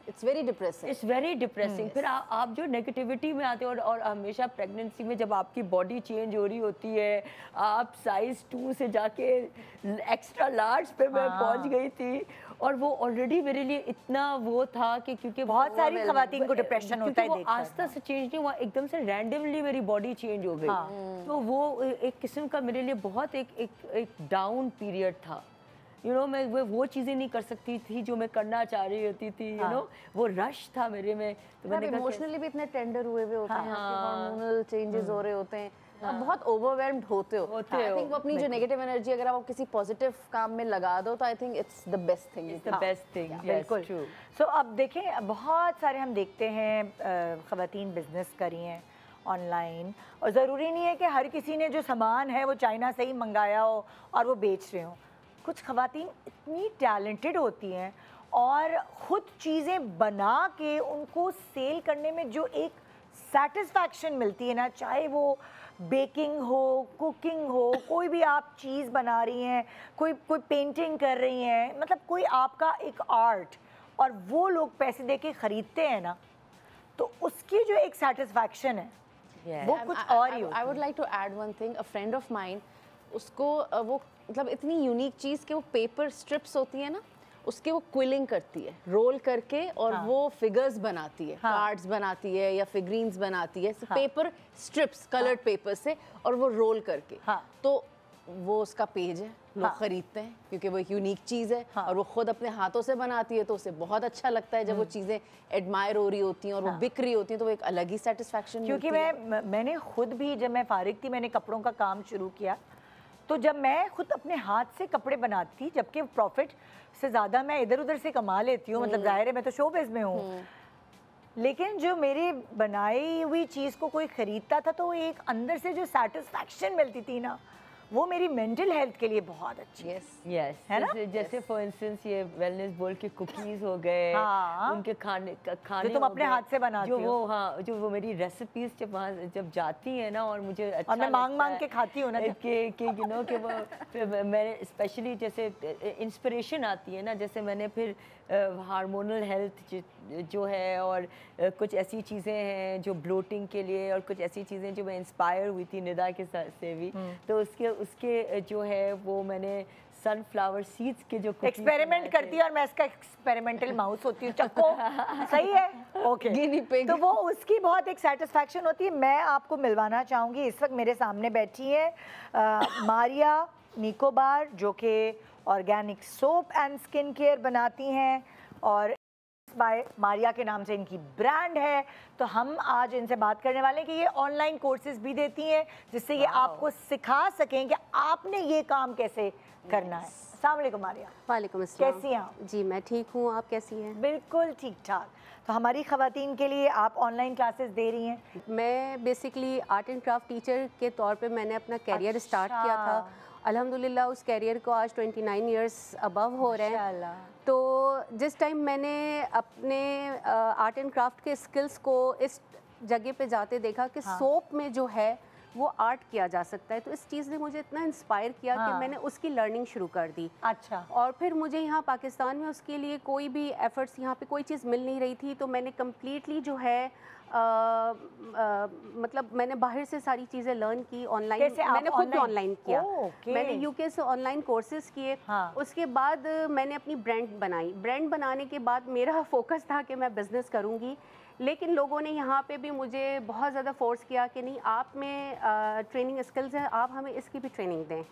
It's very depressing, it's very depressing. फिर आप जो नेगेटिविटी में आते हो, और हमेशा प्रेगनेंसी में जब आपकी बॉडी चेंज हो रही होती है, आप साइज 2 से जाके एक्स्ट्रा लार्ज पे मैं पहुंच गई थी, और वो ऑलरेडी मेरे लिए इतना वो था कि क्योंकि बहुत सारी खवातीन को डिप्रेशन होता है, आस्ता से चेंज नहीं हुआ, एकदम से रैंडमली मेरी बॉडी चेंज हो गई। तो वो एक किस्म का मेरे लिए बहुत एक डाउन पीरियड था। मैं वो चीज़ें नहीं कर सकती थी जो मैं करना चाह रही होती थी। वो रश था मेरे में। तो मैंने इमोशनली भी इतने टेंडर हुए होते हैं, हार्मोनल चेंजेस हो रहे होते हैं, आप बहुत ओवरवेल्म्ड होते हो। आई थिंक वो अपनी जो नेगेटिव एनर्जी अगर आप किसी पॉजिटिव काम में लगा दो तो I think it's the best thing. It's the best thing, बिल्कुल। सो अब देखें, बहुत सारे हम देखते हैं ख़वातीन बिजनेस करी हैं ऑनलाइन, और ज़रूरी नहीं है कि हर किसी ने जो सामान है वो चाइना से ही मंगाया हो और वो बेच रहे हो। कुछ ख़वातीन इतनी टैलेंटेड होती हैं और ख़ुद चीज़ें बना के उनको सेल करने में जो एक सेटिस्फैक्शन मिलती है ना, चाहे वो बेकिंग हो, कुकिंग हो, कोई भी आप चीज़ बना रही हैं, कोई पेंटिंग कर रही हैं, मतलब कोई आपका एक आर्ट, और वो लोग पैसे दे के ख़रीदते हैं ना, तो उसकी जो एक सेटिस्फैक्शन है वो कुछ और ही होती है। I would like to add one thing, a friend of mine, उसको वो मतलब इतनी यूनिक चीज़ कि वो पेपर स्ट्रिप्स होती है ना, उसके वो क्विलिंग करती है रोल करके, और वो फिगर्स बनाती है, कार्ड्स बनाती है या फिगरीन्स बनाती है, पेपर स्ट्रिप्स कलर्ड पेपर से, और वो रोल करके। तो वो उसका पेज है, लोग खरीदते हैं क्योंकि वो एक यूनिक चीज़ है, और वो खुद अपने हाथों से बनाती है, तो उसे बहुत अच्छा लगता है जब वो चीज़ें एडमायर हो रही होती हैं और वो बिक रही होती हैं, तो वो एक अलग ही सेटिस्फैक्शन। क्योंकि मैंने खुद भी, जब मैं फारिग थी, मैंने कपड़ों का काम शुरू किया, तो जब मैं खुद अपने हाथ से कपड़े बनाती थी, जबकि प्रॉफिट से ज़्यादा मैं इधर उधर से कमा लेती हूँ, मतलब ज़ाहिर है मैं तो शोबिज़ में हूँ, लेकिन जो मेरी बनाई हुई चीज़ को कोई ख़रीदता था, तो एक अंदर से जो सेटिस्फैक्शन मिलती थी ना, वो मेरी मेंटल हेल्थ के लिए बहुत अच्छी है। यस, है ना? जैसे फॉर इंस्टेंस ये वेलनेस बोल के कुकीज़ हो गए, उनके खाने जो तुम अपने हाथ से बनाती हो, जो वो मेरी रेसिपीज जब जाती है ना, और मुझे अच्छा और मैं मांग के खाती हूँ ना कि वो मैं स्पेशली जैसे इंस्पिरेशन आती है ना, जैसे मैंने फिर हार्मोनल हेल्थ जो है, और कुछ ऐसी चीज़ें हैं जो ब्लोटिंग के लिए, और कुछ ऐसी चीज़ें जो मैं इंस्पायर हुई थी निदा के से भी, तो उसके जो है वो मैंने सनफ्लावर सीड्स के जो एक्सपेरिमेंट करती है, और मैं इसका एक्सपेरिमेंटल माउस होती हूँ, चक्को सही है, ओके, गिनी पिग। तो वो उसकी बहुत एक सेटिस्फैक्शन होती है। मैं आपको मिलवाना चाहूँगी, इस वक्त मेरे सामने बैठी है मारिया निकोबार, जो कि organic soap and skin care बनाती हैं, और बाय मारिया के नाम से इनकी ब्रांड है। तो हम आज इनसे बात करने वाले हैं कि ये ऑनलाइन कोर्सेज भी देती हैं, जिससे ये आपको सिखा सकें कि आपने ये काम कैसे करना है। अस्सलाम वालेकुम मारिया। वालेकुम अस्सलाम। कैसी हैं आप? जी मैं ठीक हूँ, आप कैसी हैं? बिल्कुल ठीक ठाक। तो हमारी ख़वातीन के लिए आप ऑनलाइन क्लासेस दे रही हैं? मैं basically art and craft teacher के तौर पे मैंने अपना कैरियर स्टार्ट किया था। अल्हम्दुलिल्लाह उस कैरियर को आज 29 इयर्स अबव हो रहे हैं। तो जिस टाइम मैंने अपने आर्ट एंड क्राफ्ट के स्किल्स को इस जगह पे जाते देखा कि सोप में जो है वो आर्ट किया जा सकता है, तो इस चीज़ ने मुझे इतना इंस्पायर किया कि मैंने उसकी लर्निंग शुरू कर दी। अच्छा। और फिर मुझे यहाँ पाकिस्तान में उसके लिए कोई भी एफर्ट्स, यहाँ पे कोई चीज़ मिल नहीं रही थी, तो मैंने कम्प्लीटली जो है मतलब मैंने बाहर से सारी चीज़ें लर्न की ऑनलाइन। मैंने खुद भी ऑनलाइन किया। मैंने यूके से ऑनलाइन कोर्सेज किए। उसके बाद मैंने अपनी ब्रांड बनाई। ब्रांड बनाने के बाद मेरा फोकस था कि मैं बिज़नेस करूँगी, लेकिन लोगों ने यहाँ पे भी मुझे बहुत ज़्यादा फोर्स किया कि नहीं, आप में ट्रेनिंग स्किल्स है, आप हमें इसकी भी ट्रेनिंग दें।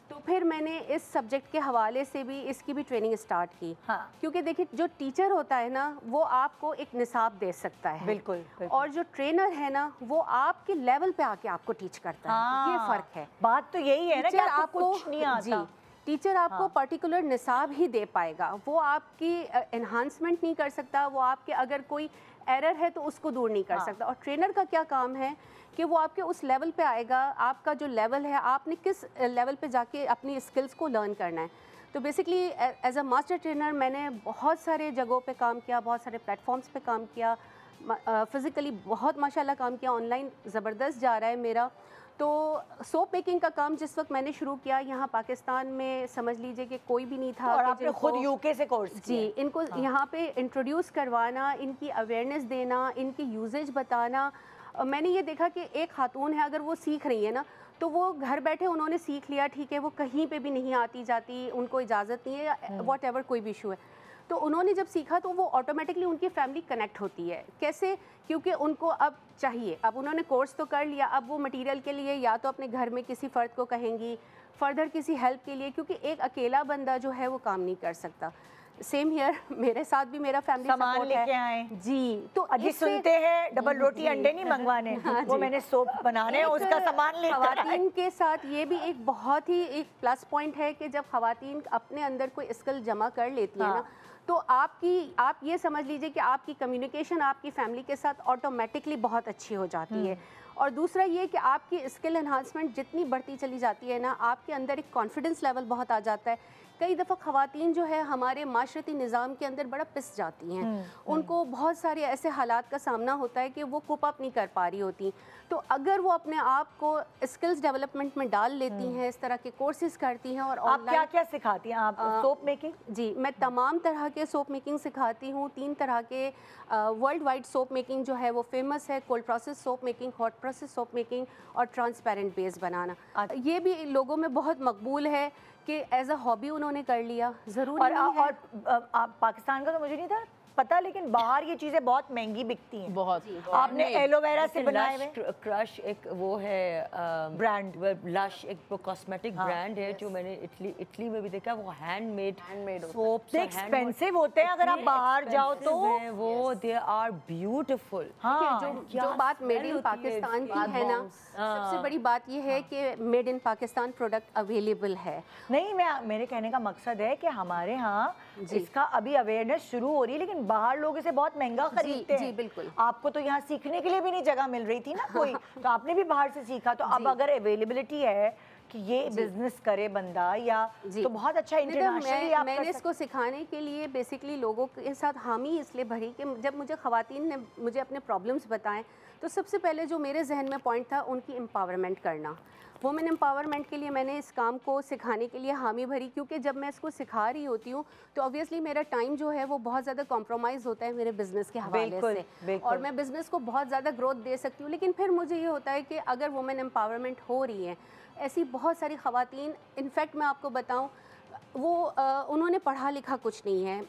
तो फिर मैंने इस सब्जेक्ट के हवाले से भी इसकी भी ट्रेनिंग स्टार्ट की। क्योंकि देखिए जो टीचर होता है ना वो आपको एक निसाब दे सकता है, बिल्कुल। और जो ट्रेनर है ना वो आपके लेवल पे आके आपको टीच करता है। ये फ़र्क है। बात तो यही है ना कि आपको कुछ नहीं आता। टीचर आपको पर्टिकुलर निसाब ही दे पाएगा, वो आपकी एनहांसमेंट नहीं कर सकता, वो आपके अगर कोई एरर है तो उसको दूर नहीं कर सकता। और ट्रेनर का क्या काम है कि वो आपके उस लेवल पे आएगा, आपका जो लेवल है आपने किस लेवल पे जाके अपनी स्किल्स को लर्न करना है। तो basically as a master trainer मैंने बहुत सारे जगहों पे काम किया, बहुत सारे प्लेटफॉर्म्स पे काम किया, फ़िज़िकली बहुत माशाल्लाह काम किया, ऑनलाइन ज़बरदस्त जा रहा है मेरा। तो सोप मेकिंग का काम जिस वक्त मैंने शुरू किया यहाँ पाकिस्तान में समझ लीजिए कि कोई भी नहीं था। और आपने खुद यूके से कोर्स जी, इनको यहाँ पे इंट्रोड्यूस करवाना, इनकी अवेयरनेस देना, इनकी यूजेज बताना। मैंने ये देखा कि एक खातून है अगर वो सीख रही है ना तो वो घर बैठे उन्होंने सीख लिया, ठीक है, वो कहीं पे भी नहीं आती जाती, उनको इजाज़त नहीं है, वॉट एवर कोई भी इशू है, तो उन्होंने जब सीखा तो वो ऑटोमेटिकली उनकी फैमिली कनेक्ट होती है। कैसे? क्योंकि उनको अब चाहिए, अब उन्होंने कोर्स तो कर लिया, अब वो मटेरियल के लिए या तो अपने घर में किसी फ़र्द को कहेंगी, फर्दर किसी हेल्प के लिए, क्योंकि एक अकेला बंदा जो है वो काम नहीं कर सकता। सेम हियर, मेरे साथ भी मेरा फैमिली सपोर्ट है। आए जी, तो अजी सुनते हैं डबल रोटी अंडे नहीं मंगवाने, वो मैंने सोप बनाने उसका सामान लेकर खवातीन के साथ ये भी एक बहुत ही एक प्लस पॉइंट है कि जब खवातीन अपने अंदर कोई स्किल जमा कर लेती है ना तो आप ये समझ लीजिए कि आपकी कम्युनिकेशन आपकी फैमिली के साथ ऑटोमेटिकली बहुत अच्छी हो जाती है। और दूसरा ये कि आपकी स्किल एनहांसमेंट जितनी बढ़ती चली जाती है ना, आपके अंदर एक कॉन्फिडेंस लेवल बहुत आ जाता है। कई दफ़ा ख़वातीन जो है हमारे माशरती निज़ाम के अंदर बड़ा पिस जाती हैं, उनको बहुत सारे ऐसे हालात का सामना होता है कि वो कोप अप नहीं कर पा रही होती। तो अगर वो अपने आप को स्किल्स डेवलपमेंट में डाल लेती हैं, इस तरह के कोर्सेज करती हैं। और आप क्या क्या सिखाती हैं? आप सोप मेकिंग? जी, मैं तमाम तरह के सोप मेकिंग सिखाती हूँ। 3 तरह के वर्ल्ड वाइड सोप मेकिंग जो है वो फेमस है, cold process soap making, hot process soap making और ट्रांसपेरेंट बेस बनाना। ये भी लोगों में बहुत मकबूल है कि एज अ हॉबी उन्होंने कर लिया, ज़रूरी नहीं है। और आप पाकिस्तान का तो मुझे नहीं था पता, लेकिन बाहर ये चीजें बहुत महंगी बिकती हैं। बहुत। आपने एलोवेरा से बनाए हुए क्रश एक वो है ब्रांड, लश एक कॉस्मेटिक ब्रांड है जो मैंने इटली में भी देखा, वो हैंडमेड सोप्स एक्सपेंसिव होते हैं, अगर आप बाहर जाओ तो वो दे आर ब्यूटीफुल। जो बात मेड इन पाकिस्तान की है ना, सबसे बड़ी बात ये है कि made in Pakistan product available है। नहीं, मेरे कहने का मकसद है कि हमारे यहाँ इसका अभी अवेयरनेस शुरू हो रही है, लेकिन बाहर लोग इसे बहुत महंगा खरीदते हैं। जी बिल्कुल। आपको तो यहाँ सीखने के लिए भी नहीं जगह मिल रही थी ना कोई, तो आपने भी बाहर से सीखा। तो अब अगर अवेलेबिलिटी है कि ये बिजनेस करे बंदा या तो बहुत अच्छा इंटरनेशनली आप मैंने इसको सिखाने के लिए बेसिकली लोगों के साथ हामी इसलिए भरी कि जब मुझे खवातीन ने मुझे अपने प्रॉब्लम्स बताएं तो सबसे पहले जो मेरे जहन में पॉइंट था उनकी एम्पावरमेंट करना। वुमेन एम्पावरमेंट के लिए मैंने इस काम को सिखाने के लिए हामी भरी, क्योंकि जब मैं इसको सिखा रही होती हूँ तो ऑब्वियसली मेरा टाइम जो है वो बहुत ज़्यादा कॉम्प्रोमाइज़ होता है मेरे बिज़नेस के हवाले से, और मैं बिज़नेस को बहुत ज़्यादा ग्रोथ दे सकती हूँ। लेकिन फिर मुझे ये होता है कि अगर वुमेन एम्पावरमेंट हो रही है, ऐसी बहुत सारी ख़वातीन, इनफैक्ट मैं आपको बताऊँ वो उन्होंने पढ़ा लिखा कुछ नहीं है।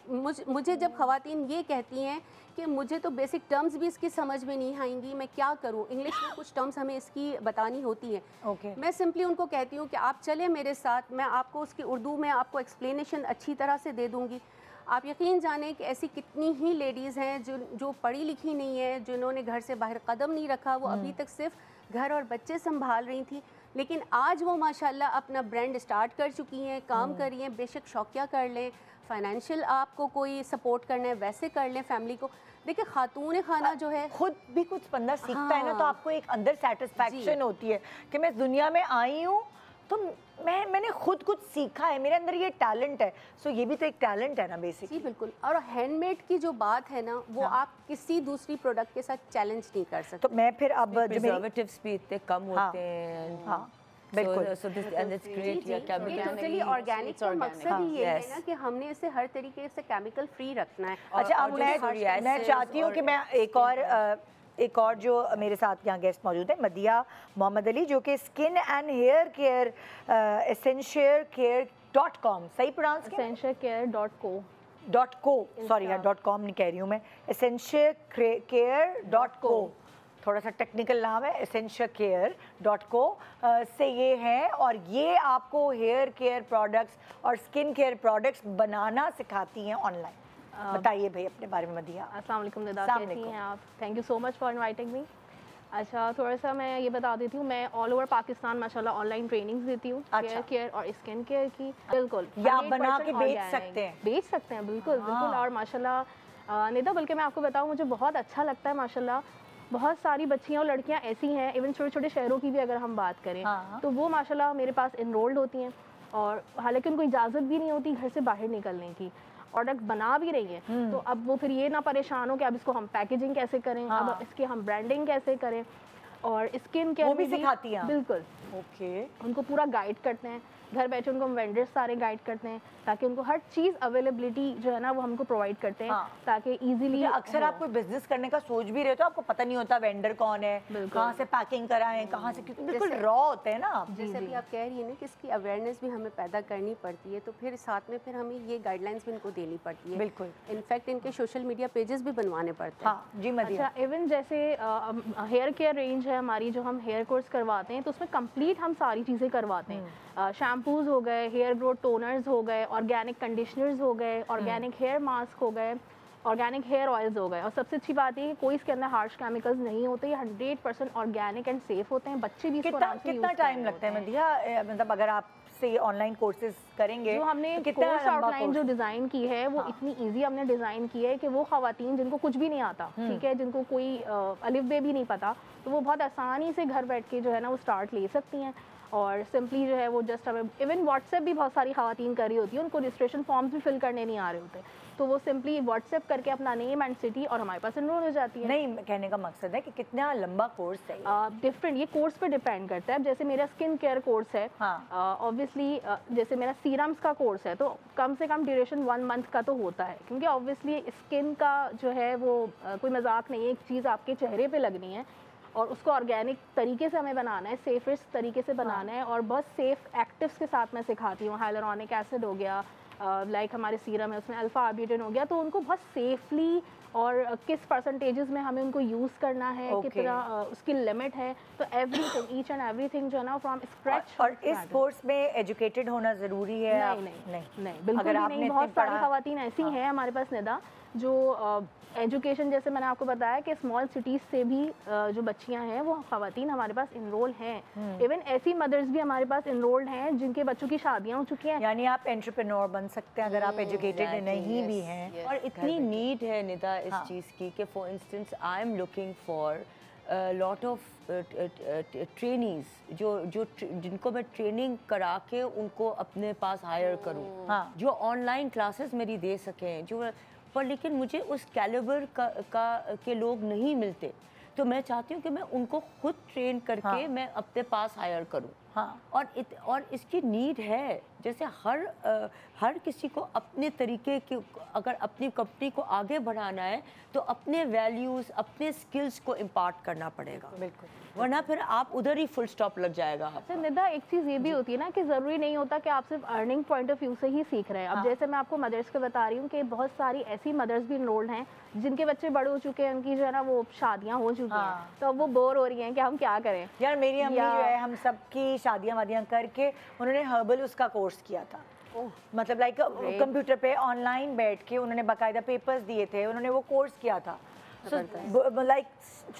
मुझे जब ख़वातीन ये कहती हैं कि मुझे तो बेसिक टर्म्स भी इसकी समझ में नहीं आएंगी, मैं क्या करूं, इंग्लिश में कुछ टर्म्स हमें इसकी बतानी होती हैं। मैं सिंपली उनको कहती हूं कि आप चले मेरे साथ, मैं आपको उसकी उर्दू में आपको एक्सप्लेनेशन अच्छी तरह से दे दूंगी। आप यकीन जानें कि ऐसी कितनी ही लेडीज़ हैं जो पढ़ी लिखी नहीं है, जिन्होंने घर से बाहर कदम नहीं रखा, वो अभी तक सिर्फ घर और बच्चे संभाल रही थी, लेकिन आज वो माशाल्लाह अपना ब्रांड स्टार्ट कर चुकी हैं, काम कर रही हैं। बेशक शौकिया कर लें, फाइनेंशियल आपको कोई सपोर्ट करना है वैसे कर लें फैमिली को। देखिए खातून खाना जो है खुद भी कुछ बंदा सीखता है ना, तो आपको एक अंदर सेटिस्फैक्शन होती है कि मैं दुनिया में आई हूँ तो मैंने खुद कुछ सीखा है, मेरे अंदर ये टैलेंट है। सो ये भी तो एक टैलेंट है ना बेसिकली। जी बिल्कुल। और हैंडमेड की जो बात है ना वो आप किसी दूसरी प्रोडक्ट के साथ चैलेंज नहीं कर सकते। तो मैं फिर अब प्रिजर्वेटिव्स भी इतने कम होते हैं। बिल्कुल। So this and it's great. ये टोटली ऑर्गेनिक का मकसद ही ये है ना कि हमने इसे हर तरीके से केमिकल फ्री रखना है। अच्छा, अब मैं चाहती हूँ कि मैं एक और जो मेरे साथ यहाँ गेस्ट मौजूद है, मदिया मोहम्मद अली, जो कि skin and hair care essentialcare.com, सही प्रोनाउंस किया? essentialcare.co .co सॉरी यार .com नहीं कह रही हूँ मैं, essentialcare.co, थोड़ा सा टेक्निकल नाम है, essentialcare.co से ये है। और ये आपको हेयर केयर प्रोडक्ट्स और स्किन केयर प्रोडक्ट्स बनाना सिखाती हैं ऑनलाइन। बताइए भाई अपने बारे में मदिया। अस्सलाम वालेकुम निदा, कैसी हैं आप? Thank you so much for inviting me. अच्छा, थोड़ा सा मैं ये बता देती हूँ, मैं ऑल ओवर पाकिस्तान माशाल्लाह ऑनलाइन ट्रेनिंग्स देती हूँ हेयर केयर और स्किन केयर की। बिल्कुल, या आप बना के बेच सकते हैं? बेच सकते हैं, बिल्कुल बिल्कुल। और माशाल्लाह निदा, बल्कि मैं आपको बताऊँ, मुझे बहुत अच्छा लगता है माशाल्लाह, बहुत सारी बच्चियाँ और लड़कियाँ ऐसी हैं, इवन छोटे छोटे शहरों की भी अगर हम बात करें तो वो माशाल्लाह मेरे पास इनरोल्ड होती हैं, और हालांकि उनको इजाज़त भी नहीं होती घर से बाहर निकलने की, प्रोडक्ट बना भी रही है। तो अब वो फिर ये ना परेशान हो कि अब इसको हम पैकेजिंग कैसे करें, अब इसकी हम ब्रांडिंग कैसे करें, और स्किन केयर भी सिखाती हैं? बिल्कुल, ओके। उनको पूरा गाइड करते हैं, घर बैठे उनको हम वेंडर्स सारे गाइड करते हैं, ताकि उनको हर चीज़ अवेलेबिलिटी जो है ना वो हमको प्रोवाइड करते हैं, ताकि इजीली। अक्सर आप कोई बिजनेस करने का सोच भी रहे हो तो आपको पता नहीं होता वेंडर कौन है, कहाँ से पैकिंग कराएं, कहाँ से, क्योंकि बिल्कुल रॉ होते हैं ना। जैसे भी आप कह रही हैं ना कि इसकी अवेयरनेस भी हमें पैदा करनी पड़ती है, तो फिर साथ में फिर हमें ये गाइडलाइंस भी इनको देनी पड़ती है। बिल्कुल, इनफैक्ट इनके सोशल मीडिया पेजेस भी बनवाने पड़ते हैं। हाँ जी मदिया। अच्छा, इवन जैसे हेयर केयर रेंज है हमारी, जो हम हेयर कोर्स करवाते हैं तो उसमें कंप्लीट हम सारी चीज़ें करवाते हैं। शैम्पूज़ हो गए, हेयर ग्रोथ टोनर्स हो गए, ऑर्गेनिक कंडीशनर्स हो गए, ऑर्गेनिक हेयर मास्क हो गए, ऑर्गेनिक हेयर ऑयल्स हो गए, और सबसे अच्छी बात है कि कोई इसके अंदर हार्श केमिकल्स नहीं होते, ये 100% ऑर्गेनिक एंड सेफ होते हैं। बच्चे भी इसको आराम से कितना टाइम लगता है मदिया, मतलब अगर आप से ऑनलाइन कोर्सेज करेंगे जो हमने तो कोर्स आउटलाइन जो डिज़ाइन की है वो इतनी इजी हमने डिज़ाइन की है कि वो ख़वातीन जिनको कुछ भी नहीं आता, ठीक है, जिनको कोई अलिफ बे भी नहीं पता, तो वो बहुत आसानी से घर बैठ के जो है ना वो स्टार्ट ले सकती हैं। और सिंपली जो है वो जस्ट हमें, इवन व्हाट्सएप भी बहुत सारी ख़वातीन कर रही होती है, उनको रजिस्ट्रेशन फॉर्म्स भी फिल करने नहीं आ रहे होते, तो वो सिंपली व्हाट्सएप करके अपना नेम एंड सिटी और हमारे पास एनरोल हो जाती है। नहीं, कहने का मकसद है कि कितना लंबा कोर्स है? डिफरेंट, ये कोर्स पे डिपेंड करता है। जैसे मेरा स्किन केयर कोर्स है, ऑब्वियसली जैसे मेरा सीरम्स का कोर्स है तो कम से कम ड्यूरेशन 1 मंथ का तो होता है, क्योंकि ऑब्वियसली स्किन का जो है वो कोई मजाक नहीं है, एक चीज़ आपके चेहरे पे लगनी है और उसको ऑर्गेनिक तरीके से हमें बनाना है, सेफेस्ट तरीके से बनाना है, और बहुत सेफ एक्टिव्स के साथ मैं सिखाती हूँ। हाइलुरोनिक एसिड हो गया, लाइक हमारे सीरम है उसमें अल्फा आर्ब्यूटिन हो गया, तो उनको बहुत सेफली और किस परसेंटेजेस में हमें उनको यूज़ करना है, कितना उसकी लिमिट है, तो एवरीथिंग, ईच एंड एवरीथिंग जो है ना फ्रॉम स्क्रैच। और इस कोर्स में एजुकेटेड होना ज़रूरी है? नहीं बिल्कुल नहीं। बहुत सारी ख़वातीन ऐसी हैं हमारे पास निदा जो एजुकेशन, जैसे मैंने आपको बताया कि स्मॉल सिटीज़ से भी जो बच्चियां हैं वो ख़वातीन हमारे पास इनरोल हैं। इवन ऐसी मदर्स भी हमारे पास इनरोल्ड हैं जिनके बच्चों की शादियां हो चुकी हैं। यानी आप एंटरप्रेन्योर बन सकते हैं अगर आप एजुकेटेड नहीं भी हैं। और इतनी नीड है निदा इस चीज़ की कि for instance I am looking for lot of trainees जो जिनको मैं ट्रेनिंग करा के उनको अपने पास हायर करूँ, जो ऑनलाइन क्लासेस मेरी दे सकें, जो पर लेकिन मुझे उस कैलिबर के लोग नहीं मिलते, तो मैं चाहती हूँ कि मैं उनको खुद ट्रेन करके मैं अपने पास हायर करूँ। और इसकी नीड है, जैसे हर किसी को अपने तरीके की, अगर अपनी कंपनी को आगे बढ़ाना है तो अपने वैल्यूज़, अपने स्किल्स को इम्पार्ट करना पड़ेगा। बिल्कुल, वरना फिर आप उधर ही फुल स्टॉप लग जाएगा। अच्छा निदा, एक चीज़ ये भी होती है ना कि ज़रूरी नहीं होता कि आप सिर्फ अर्निंग पॉइंट ऑफ व्यू से ही सीख रहे हैं। अब जैसे मैं आपको मदर्स के बता रही हूँ कि बहुत सारी ऐसी मदर्स भी इनरोल्ड हैं जिनके बच्चे बड़े हो चुके हैं, उनकी जो है ना वो शादियाँ हो चुकी हैं, तो अब वो बोर हो रही हैं कि हम क्या करें। यार मेरी अम्मी जो है, हम सबकी शादियाँ वादियाँ करके उन्होंने हर्बल उसका कोर्स किया था, मतलब लाइक कंप्यूटर पे ऑनलाइन बैठ के उन्होंने बाकायदा पेपर्स दिए थे, उन्होंने वो कोर्स किया था। लाइक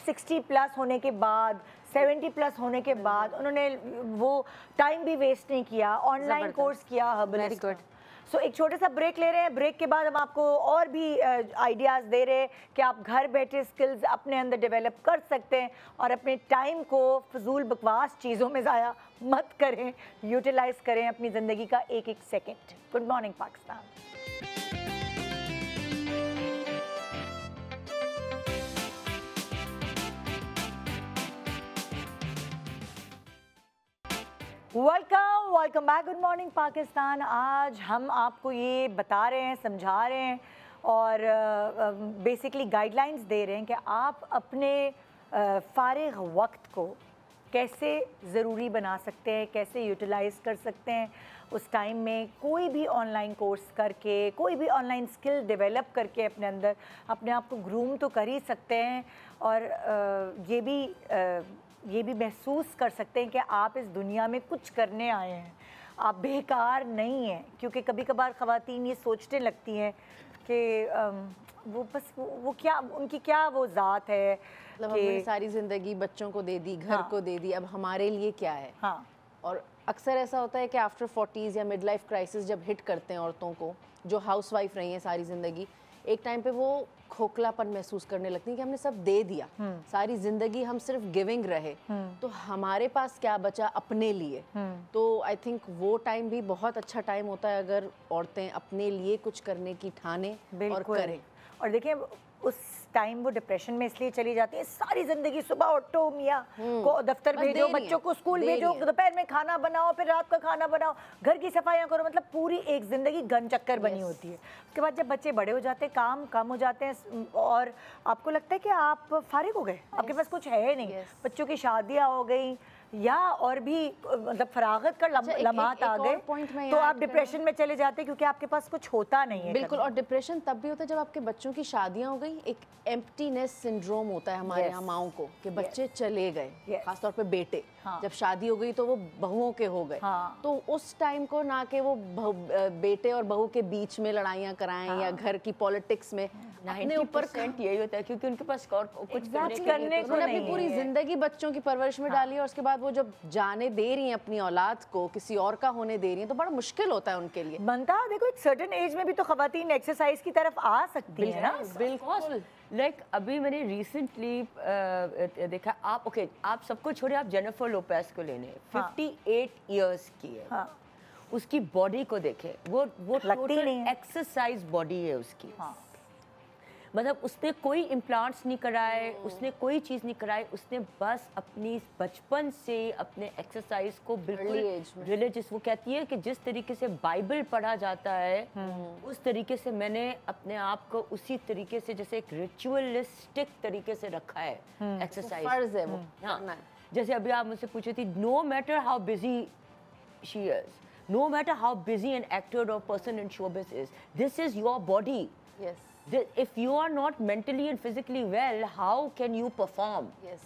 60+ होने के बाद, 70+ होने के बाद उन्होंने वो टाइम भी वेस्ट नहीं किया, ऑनलाइन कोर्स किया हर्बल। सो एक छोटे सा ब्रेक ले रहे हैं, ब्रेक के बाद हम आपको और भी आइडियाज़ दे रहे हैं कि आप घर बैठे स्किल्स अपने अंदर डेवलप कर सकते हैं और अपने टाइम को फजूल बकवास चीज़ों में ज़ाया मत करें, यूटिलाइज़ करें अपनी ज़िंदगी का एक एक second. Good morning Pakistan. Welcome back, good morning Pakistan. आज हम आपको ये बता रहे हैं, समझा रहे हैं और बेसिकली गाइडलाइंस दे रहे हैं कि आप अपने फ़ारिग वक्त को कैसे ज़रूरी बना सकते हैं, कैसे यूटिलाइज़ कर सकते हैं उस टाइम में। कोई भी ऑनलाइन कोर्स करके, कोई भी ऑनलाइन स्किल डेवलप करके अपने अंदर अपने आप को ग्रूम तो कर ही सकते हैं, और ये भी महसूस कर सकते हैं कि आप इस दुनिया में कुछ करने आए हैं, आप बेकार नहीं हैं। क्योंकि कभी कभार ख़वातीन ये सोचने लगती हैं कि वो बस वो क्या, उनकी क्या वो ज़ात है, मतलब हमने सारी ज़िंदगी बच्चों को दे दी, घर को दे दी, अब हमारे लिए क्या है। हाँ। और अक्सर ऐसा होता है कि आफ्टर 40s या मिड लाइफ क्राइसिस जब हिट करते हैं औरतों को, जो हाउसवाइफ रही हैं सारी ज़िंदगी, एक टाइम पे वो खोखलापन महसूस करने लगती हैं कि हमने सब दे दिया, सारी ज़िंदगी हम सिर्फ गिविंग रहे, तो हमारे पास क्या बचा अपने लिए। तो आई थिंक वो टाइम भी बहुत अच्छा टाइम होता है अगर औरतें अपने लिए कुछ करने की ठाने और करें। और देखिए उस टाइम वो डिप्रेशन में इसलिए चली जाती है, सारी जिंदगी सुबह उठो, मियाँ को दफ्तर भेजो, बच्चों को स्कूल भेजो, दोपहर में खाना बनाओ, फिर रात का खाना बनाओ, घर की सफाइयाँ करो, मतलब पूरी एक ज़िंदगी गन चक्कर बनी होती है। उसके बाद जब बच्चे बड़े हो जाते हैं, काम कम हो जाते हैं और आपको लगता है कि आप फारिग हो गए, आपके पास कुछ है नहीं, बच्चों की शादियाँ हो गई या और भी मतलब फरागत का लम्हात आ गए, तो आप डिप्रेशन में चले जाते हैं क्योंकि आपके पास कुछ होता नहीं है। बिल्कुल, और डिप्रेशन तब भी होता है जब आपके बच्चों की शादियां हो गई। एक एम्प्टीनेस सिंड्रोम होता है हमारे यहाँ माओं को कि बच्चे चले गए, खासतौर पे बेटे, जब शादी हो गई तो वो बहुओं के हो गए, तो उस टाइम को ना कि वो बेटे और बहू के बीच में लड़ाइयाँ कराएं या घर की पॉलिटिक्स में, अपने ऊपर यही होता है क्योंकि उनके पास कुछ करने को अपनी पूरी जिंदगी बच्चों की परवरिश में डाली, और उसके बाद वो जब जाने दे रही हैं अपनी औलाद को, किसी और का होने दे रही हैं, तो बड़ा मुश्किल होता है उनके लिए। बनता देखो एक सर्टेन एज में भी तो खवातीन एक्सरसाइज की तरफ आ सकती है ना। बिल्कुल। लाइक अभी मैंने रिसेंटली देखा, आप सबको छोड़े, आप जेनिफर लोपेज को लेने 58 इयर्स की है, उसकी बॉडी को देखे, वो टोटल एक्सरसाइज बॉडी है उसकी। मतलब उसने कोई इम्प्लांट्स नहीं कराए, उसने कोई चीज़ नहीं कराई, उसने बस अपनी बचपन से अपने एक्सरसाइज को बिल्कुल रिलीजियस, वो कहती है कि जिस तरीके से बाइबल पढ़ा जाता है उस तरीके से मैंने अपने आप को उसी तरीके से जैसे एक रिचुअलिस्टिक तरीके से रखा है एक्सरसाइज। फर्ज है वो। हाँ, जैसे अभी आप मुझसे पूछे थी, no matter how busy she is, no matter how busy an actor or person in showbiz is, this is your body. Yes. If you are not mentally and physically well, how can you perform? Yes.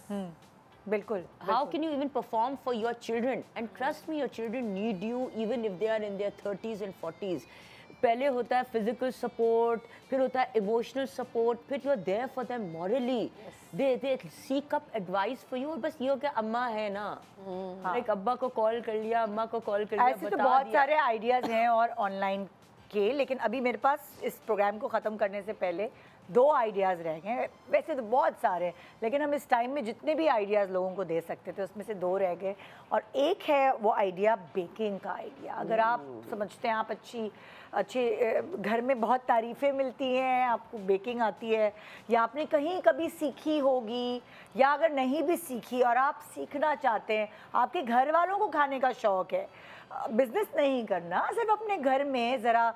बिल्कुल। How can you even perform for your children? And trust me, your children need you even if they are in their 30s and 40s. पहले होता है physical support, फिर होता है emotional support, फिर you're there for them morally. Yes. They seek up advice for you. और बस ये हो कि अम्मा है ना, like अब्बा को कॉल कर लिया, अम्मा को कॉल कर लिया, ऐसे तो बहुत सारे आइडियाज़ हैं और ऑनलाइन के, लेकिन अभी मेरे पास इस प्रोग्राम को ख़त्म करने से पहले 2 आइडियाज़ रह गए हैं। वैसे तो बहुत सारे हैं, लेकिन हम इस टाइम में जितने भी आइडियाज़ लोगों को दे सकते थे उसमें से 2 रह गए, और एक है वो आइडिया बेकिंग का आइडिया। अगर आप समझते हैं आप अच्छे घर में बहुत तारीफ़ें मिलती हैं, आपको बेकिंग आती है या आपने कहीं कभी सीखी होगी, या अगर नहीं भी सीखी और आप सीखना चाहते हैं, आपके घर वालों को खाने का शौक़ है, बिज़नेस नहीं करना, सिर्फ अपने घर में ज़रा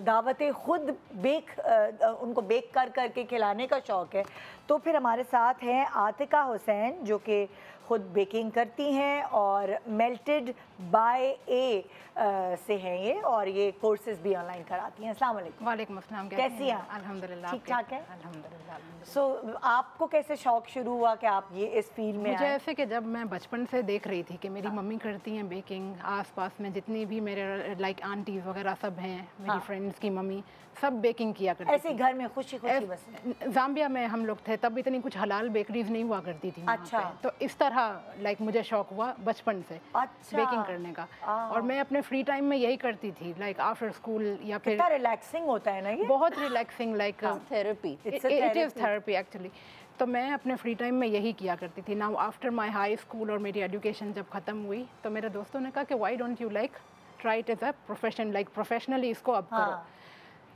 दावतें खुद उनको बेक करके खिलाने का शौक़ है, तो फिर हमारे साथ हैं आतिका हुसैन जो कि खुद बेकिंग करती हैं और मेल्टेड बाय ए से हैं ये, और ये कोर्सेज भी ऑनलाइन कराती हैं। अस्सलाम वालेकुम। वालेकुम अस्सलाम। कैसी हैं? अल्हम्दुलिल्लाह। ठीक ठाक है? अल्हम्दुलिल्लाह। सो आपको कैसे शौक़ शुरू हुआ कि आप ये इस फील्ड में मुझे ऐसे कि जब मैं बचपन से देख रही थी कि मेरी मम्मी करती हैं बेकिंग, आसपास में जितनी भी मेरे लाइक आंटीज़ वगैरह सब हैं, मेरी फ्रेंड्स की मम्मी सब बेकिंग किया करती ऐसे घर में खुशी बस। ज़ाम्बिया में हम लोग थे तब, इतनी कुछ हलाल बेकरीज नहीं हुआ करती थी। अच्छा। तो इस तरह लाइक मुझे शौक हुआ बचपन से बेकिंग करने का, और मैं अपने फ्री टाइम में यही करती थी, लाइक आफ्टर स्कूल या फिर। रिलैक्सिंग होता है ना ये? बहुत relaxing, like therapy. It is therapy actually. तो मैं अपने फ्री टाइम में यही किया करती थी। Now after my high school और मेरी एजुकेशन जब ख़त्म हुई तो मेरे दोस्तों ने कहा कि why don't you like try it as a profession, like professionally इसको अब करो।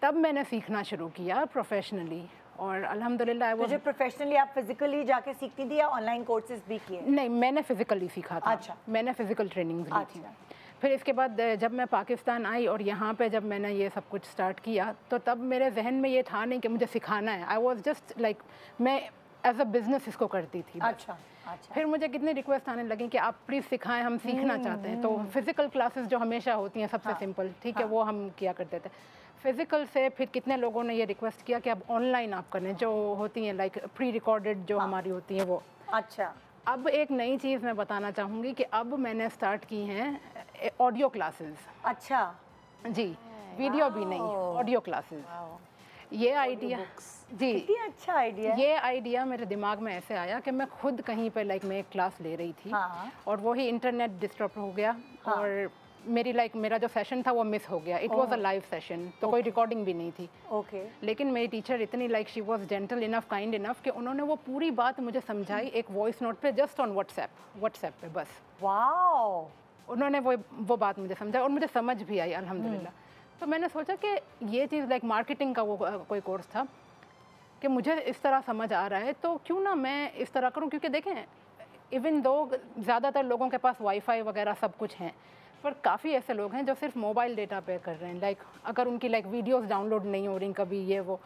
तब मैंने सीखना शुरू किया प्रोफेशनली, और अल्हम्दुलिल्लाह वो। जो प्रोफेशनली आप फिजिकली जाके सीखती थी या ऑनलाइन कोर्सेज भी किए? नहीं, मैंने फिजिकली सीखा था। अच्छा। मैंने फिजिकल ट्रेनिंग ली थी। फिर इसके बाद जब मैं पाकिस्तान आई और यहाँ पे जब मैंने ये सब कुछ स्टार्ट किया, तो तब मेरे जहन में ये था नहीं कि मुझे सिखाना है। आई वॉज जस्ट लाइक मैं एज अ बिजनेस इसको करती थी। अच्छा। अच्छा। फिर मुझे कितनी रिक्वेस्ट आने लगी कि आप प्लीज़ सिखाएं, हम सीखना चाहते हैं। तो फिजिकल क्लासेस जो हमेशा होती हैं सबसे सिंपल, ठीक है, वो हम किया करते थे। फिजिकल से फिर कितने लोगों ने ये रिक्वेस्ट किया कि अब ऑनलाइन आप करें, जो होती हैं लाइक प्री रिकॉर्डेड जो हमारी होती हैं वो। अच्छा। अब एक नई चीज़ मैं बताना चाहूँगी कि अब मैंने स्टार्ट की हैं ऑडियो क्लासेस। अच्छा जी, वीडियो भी नहीं, ऑडियो क्लासेस। ये आइडिया जी, कितनी अच्छा आइडिया। ये आइडिया मेरे दिमाग में ऐसे आया कि मैं खुद कहीं पे लाइक मैं एक क्लास ले रही थी और वही इंटरनेट डिस्टर्ब हो गया और मेरी मेरा जो सेशन था वो मिस हो गया। It was a live session, तो कोई रिकॉर्डिंग भी नहीं थी। लेकिन मेरी टीचर इतनी she was gentle enough, kind enough कि उन्होंने वो पूरी बात मुझे समझाई एक वॉइस नोट पे, जस्ट ऑन व्हाट्सएप पे बस। वाओ। उन्होंने वो बात मुझे समझाई और मुझे समझ भी आई अल्हम्दुलिल्लाह। तो मैंने सोचा कि ये चीज़ लाइक मार्केटिंग का वो कोई कोर्स था कि मुझे इस तरह समझ आ रहा है, तो क्यों ना मैं इस तरह करूं। क्योंकि देखें, इवन दो ज़्यादातर लोगों के पास वाईफाई वगैरह सब कुछ हैं, पर काफ़ी ऐसे लोग हैं जो सिर्फ मोबाइल डेटा पे कर रहे हैं। लाइक अगर उनकी वीडियोस डाउनलोड नहीं हो रही कभी ये वो,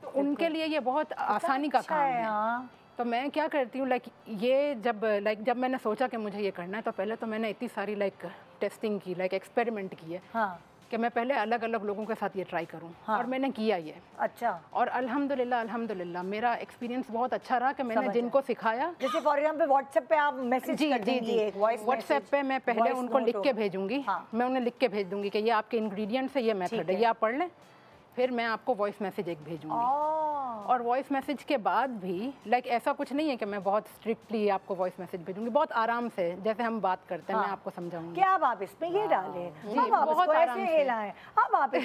तो उनके लिए ये बहुत आसानी का काम है। तो मैं क्या करती हूँ, ये जब मैंने सोचा कि मुझे ये करना है, तो पहले तो मैंने इतनी सारी टेस्टिंग की, एक्सपेरिमेंट की है कि मैं पहले अलग अलग लोगों के साथ ये ट्राई करूं। और मैंने किया ये। अच्छा। और अल्हम्दुलिल्लाह मेरा एक्सपीरियंस बहुत अच्छा रहा कि मैंने जिनको सिखाया, जैसे फॉर एग्जांपल व्हाट्सएप पे आप मैसेज कर देंगी, व्हाट्सएप पे मैं पहले उनको लिख के भेजूंगी। मैं उन्हें लिख के भेज दूंगी कि ये आपके इंग्रेडिएंट्स है, ये मेथड है, ये आप पढ़ लें। फिर मैं आपको वॉइस मैसेज एक भेजूंगी। और वॉइस मैसेज के बाद भी ऐसा कुछ नहीं है कि मैं बहुत स्ट्रिक्टली आपको वॉइस मैसेज भेजूंगी, बहुत आराम से जैसे हम बात करते हैं मैं आपको समझाऊंगी। क्या आप इसमें ये डालें, अब आप इसको ऐसे हिलाएं, अब आप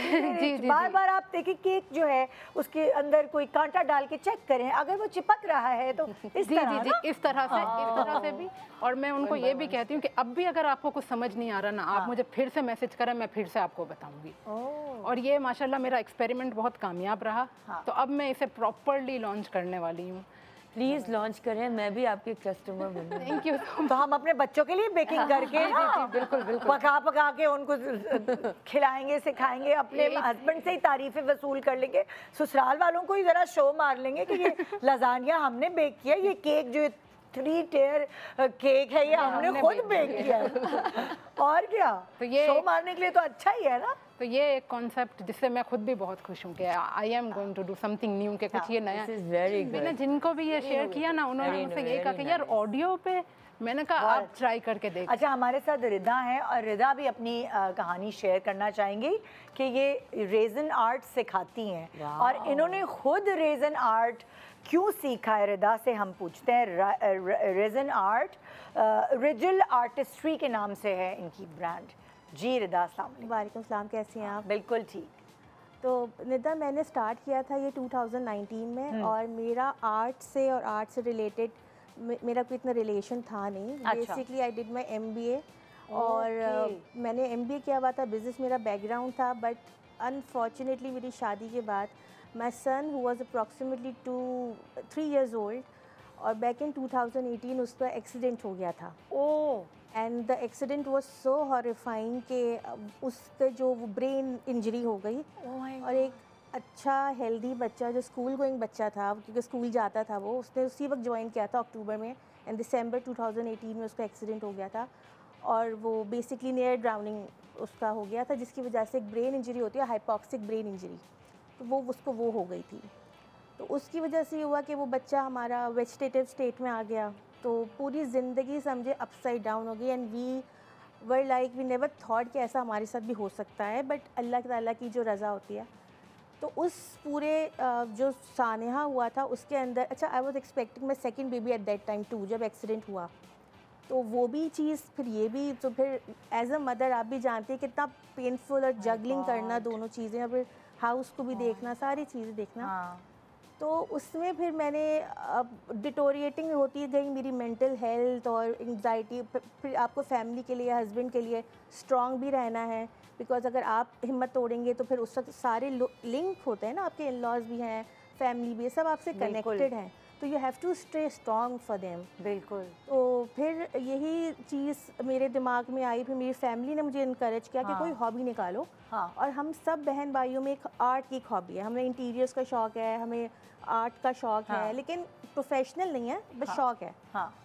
बार आप देखिए केक जो है उसके अंदर कोई कांटा डाल के चेक करें, अगर वो चिपक रहा है तो इस तरह से भी। और मैं उनको ये भी कहती हूँ कि अब भी अगर आपको कुछ समझ नहीं आ रहा ना, आप मुझे फिर से मैसेज करें, मैं फिर से आपको बताऊंगी। और ये माशाल्लाह मेरा एक्सपेरिमेंट बहुत कामयाब रहा। तो अब मैं इसे प्रॉपर्ली लॉन्च करने वाली हूँ। प्लीज लॉन्च करें, मैं भी आपके कस्टमर बनूं। Thank you. तो हम अपने बच्चों के लिए बेकिंग करके बिल्कुल पका के उनको खिलाएंगे, सिखाएंगे, अपने हस्बैंड से ही तारीफें वसूल कर लेंगे, ससुराल वालों को ही जरा शो मार लेंगे कि ये लजानिया हमने बेक किया, ये केक जो 3 टेयर केक है ये हमने खुद बेक किया है। और क्या, तो ये शो मारने के लिए तो अच्छा ही है ना। तो ये एक कॉन्सेप्ट जिससे मैं खुद भी बहुत खुश हूँ कि I am going to do something new, के कुछ ये नया। मैंने जिनको भी ये शेयर किया ना, उन्होंने मुझसे यही कहा कि यार ऑडियो पे, मैंने कहा आप ट्राई करके देख। अच्छा, हमारे साथ रिदा हैं और रिदा भी अपनी कहानी शेयर करना चाहेंगी कि ये रेजन आर्ट सिखाती हैं और इन्होंने खुद रेजन आर्ट क्यों सीखा है। रिदा से हम पूछते हैं। रेजन आर्ट रिजल आर्टिस्ट्री के नाम से है इनकी ब्रांड। जी रिदा, अस्सलाम वालेकुम सलाम, कैसी हैं आप? बिल्कुल ठीक। तो निदा, मैंने स्टार्ट किया था ये 2019 में और मेरा आर्ट से और आर्ट से रिलेटेड मेरा कोई इतना रिलेशन था नहीं। Basically I did my MBA और मैंने MBA किया हुआ था, बिजनेस मेरा बैकग्राउंड था। बट अनफॉर्चुनेटली मेरी शादी के बाद my son who was approximately 3 years old, और बैक इन 2018 उसका एक्सीडेंट हो गया था। And the accident was so horrifying कि उसके जो ब्रेन इंजरी हो गई। और एक अच्छा हेल्दी बच्चा जो स्कूल गोइंग बच्चा था, क्योंकि स्कूल जाता था वो, उसने उसी वक्त ज्वाइन किया था अक्टूबर में, एंड दिसंबर 2018 में उसका एक्सीडेंट हो गया था। और वो बेसिकली नियर ड्राउनिंग उसका हो गया था, जिसकी वजह से एक ब्रेन इंजरी होती है, हाइपॉक्सिक ब्रेन इंजरी, तो वो उसको वो हो गई थी। तो उसकी वजह से ये हुआ कि वो बच्चा हमारा वेजिटेटिव स्टेट में आ गया, तो पूरी ज़िंदगी समझे अपसाइड डाउन हो गई। And we were like we never thought कि ऐसा हमारे साथ भी हो सकता है, बट अल्लाह ताला की जो रज़ा होती है। तो उस पूरे जो सानहा हुआ था उसके अंदर, अच्छा I was expecting my second baby at that time too, जब एक्सीडेंट हुआ तो वो भी चीज़, फिर ये भी, तो फिर एज अ मदर आप भी जानते हैं कितना पेनफुल और जगलिंग करना दोनों चीज़ें, और फिर हाउस को भी देखना, सारी चीज़ें देखना। तो उसमें फिर मैंने डिटोरिएटिंग होती गई मेरी मेंटल हेल्थ और एंग्जाइटी। फिर आपको फैमिली के लिए, हस्बैंड के लिए स्ट्रॉन्ग भी रहना है, बिकॉज अगर आप हिम्मत तोड़ेंगे तो फिर उस वक्त सारे लिंक होते हैं ना, आपके इन लॉज भी हैं, फैमिली भी है, सब आपसे कनेक्टेड हैं, तो you have to stay strong for them. बिल्कुल। तो फिर यही चीज़ मेरे दिमाग में आई, फिर मेरी फैमिली ने मुझे इनकरेज किया कि कोई हॉबी निकालो। और हम सब बहन भाइयों में एक आर्ट की हॉबी है, हमें इंटीरियर्स का शौक़ है, हमें आर्ट का शौक़ है, लेकिन प्रोफेशनल नहीं है, बस शौक़ है।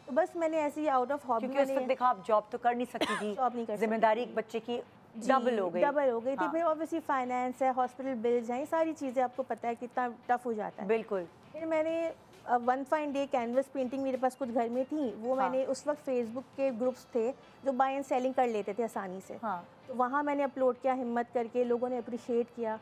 तो बस मैंने ऐसी आउट ऑफ हॉबी, क्योंकि उस वक्त देखो आप जॉब तो कर नहीं सकती थी, जॉब नहीं कर सकती, जिम्मेदारी एक बच्चे की डबल हो गई थी। फिर ऑब्वियसली फाइनेंस है, हॉस्पिटल बिल्स हैं, ये सारी चीज़ें आपको पता है कितना टफ हो जाता है। बिल्कुल। फिर मैंने one fine day canvas painting मेरे पास कुछ घर में थी, वो मैंने उस वक्त फेसबुक के ग्रुप्स थे जो बाय एंड सेलिंग कर लेते थे आसानी से, तो वहाँ मैंने अपलोड किया हिम्मत करके, लोगों ने अप्रिशिएट किया।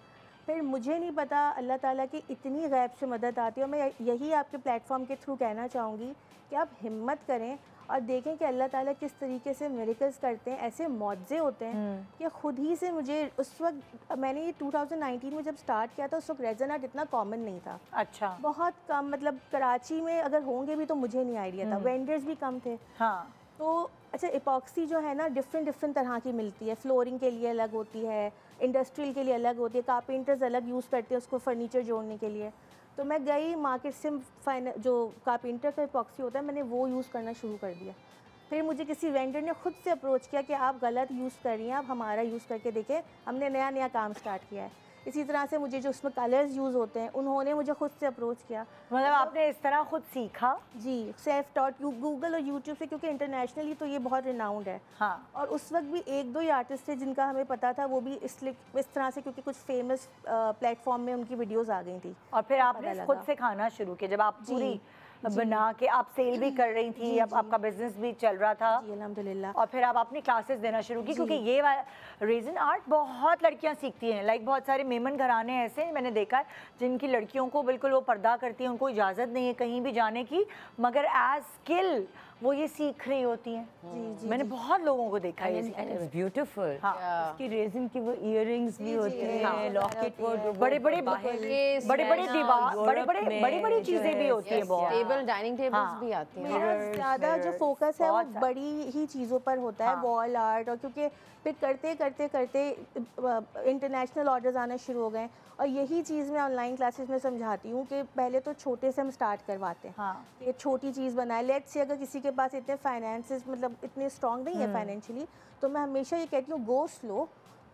फिर मुझे नहीं पता अल्लाह ताला की इतनी गैब से मदद आती है, और मैं यही आपके प्लेटफॉर्म के थ्रू कहना चाहूँगी कि आप हिम्मत करें और देखें कि अल्लाह ताला किस तरीके से मिरेकल्स करते हैं, ऐसे मौजज़े होते हैं कि खुद ही से मुझे उस वक्त, मैंने ये 2019 में जब स्टार्ट किया था उस वक्त रेज़न आर्ट इतना कॉमन नहीं था। अच्छा। बहुत कम, मतलब कराची में अगर होंगे भी तो मुझे नहीं आइडिया था, वेंडर्स भी कम थे। तो अच्छा, इपॉक्सी जो है ना डिफरेंट तरह की मिलती है, फ्लोरिंग के लिए अलग होती है, इंडस्ट्रियल के लिए अलग होती है, कारपेंटर्स अलग यूज़ करते हैं उसको फर्नीचर जोड़ने के लिए। तो मैं गई मार्केट से जो कारपेंटर का इपॉक्सी होता है मैंने वो यूज़ करना शुरू कर दिया। फिर मुझे किसी वेंडर ने खुद से अप्रोच किया कि आप गलत यूज़ कर रही हैं, आप हमारा यूज़ करके देखें। हमने नया काम स्टार्ट किया है। इसी तरह से मुझे जो उसमें कलर्स यूज़ होते हैं उन्होंने मुझे खुद से अप्रोच किया। मतलब आपने इस तरह खुद सीखा? जी, सेल्फ टॉट, गूगल और यूट्यूब से, क्योंकि इंटरनेशनली तो ये बहुत रिनाउंड है। और उस वक्त भी एक दो ही आर्टिस्ट थे जिनका हमें पता था, वो भी इसलिए इस तरह से क्योंकि कुछ फेमस प्लेटफॉर्म में उनकी वीडियोस आ गई थी। और फिर आपने खुद से खाना शुरू किया जब आप पूरी बना के आप सेल भी कर रही थी, अब आपका बिजनेस भी चल रहा था अल्हम्दुलिल्लाह, और फिर आप अपनी क्लासेस देना शुरू की, क्योंकि ये रेज़न आर्ट बहुत लड़कियां सीखती हैं। लाइक बहुत सारे मेमन घराने ऐसे मैंने देखा है जिनकी लड़कियों को बिल्कुल वो पर्दा करती हैं, उनको इजाज़त नहीं है कहीं भी जाने की, मगर एज स्किल वो ये सीख रही होती हैं। मैंने बहुत लोगों को देखा है। It's beautiful. इसकी रेज़न की वो इयररिंग्स भी होती हैं, लॉकेट, वो बड़ी बड़ी दीवार, बड़ी बड़ी चीजें भी होती हैं, बहुत टेबल, डाइनिंग टेबल्स भी आती हैं। मेरा ज़्यादा जो फोकस है वो बड़ी ही चीज़ों पर होता है, वॉल आर्ट। और क्योंकि फिर करते इंटरनेशनल ऑर्डर्स आना शुरू हो गए, और यही चीज़ मैं ऑनलाइन क्लासेस में समझाती हूँ कि पहले तो छोटे से हम स्टार्ट करवाते हैं। ये छोटी चीज़ बनाए। लेट्स से अगर किसी के पास इतने फाइनेंसेस, मतलब इतने स्ट्रॉन्ग नहीं है फाइनेंशियली, तो मैं हमेशा ये कहती हूँ गो स्लो,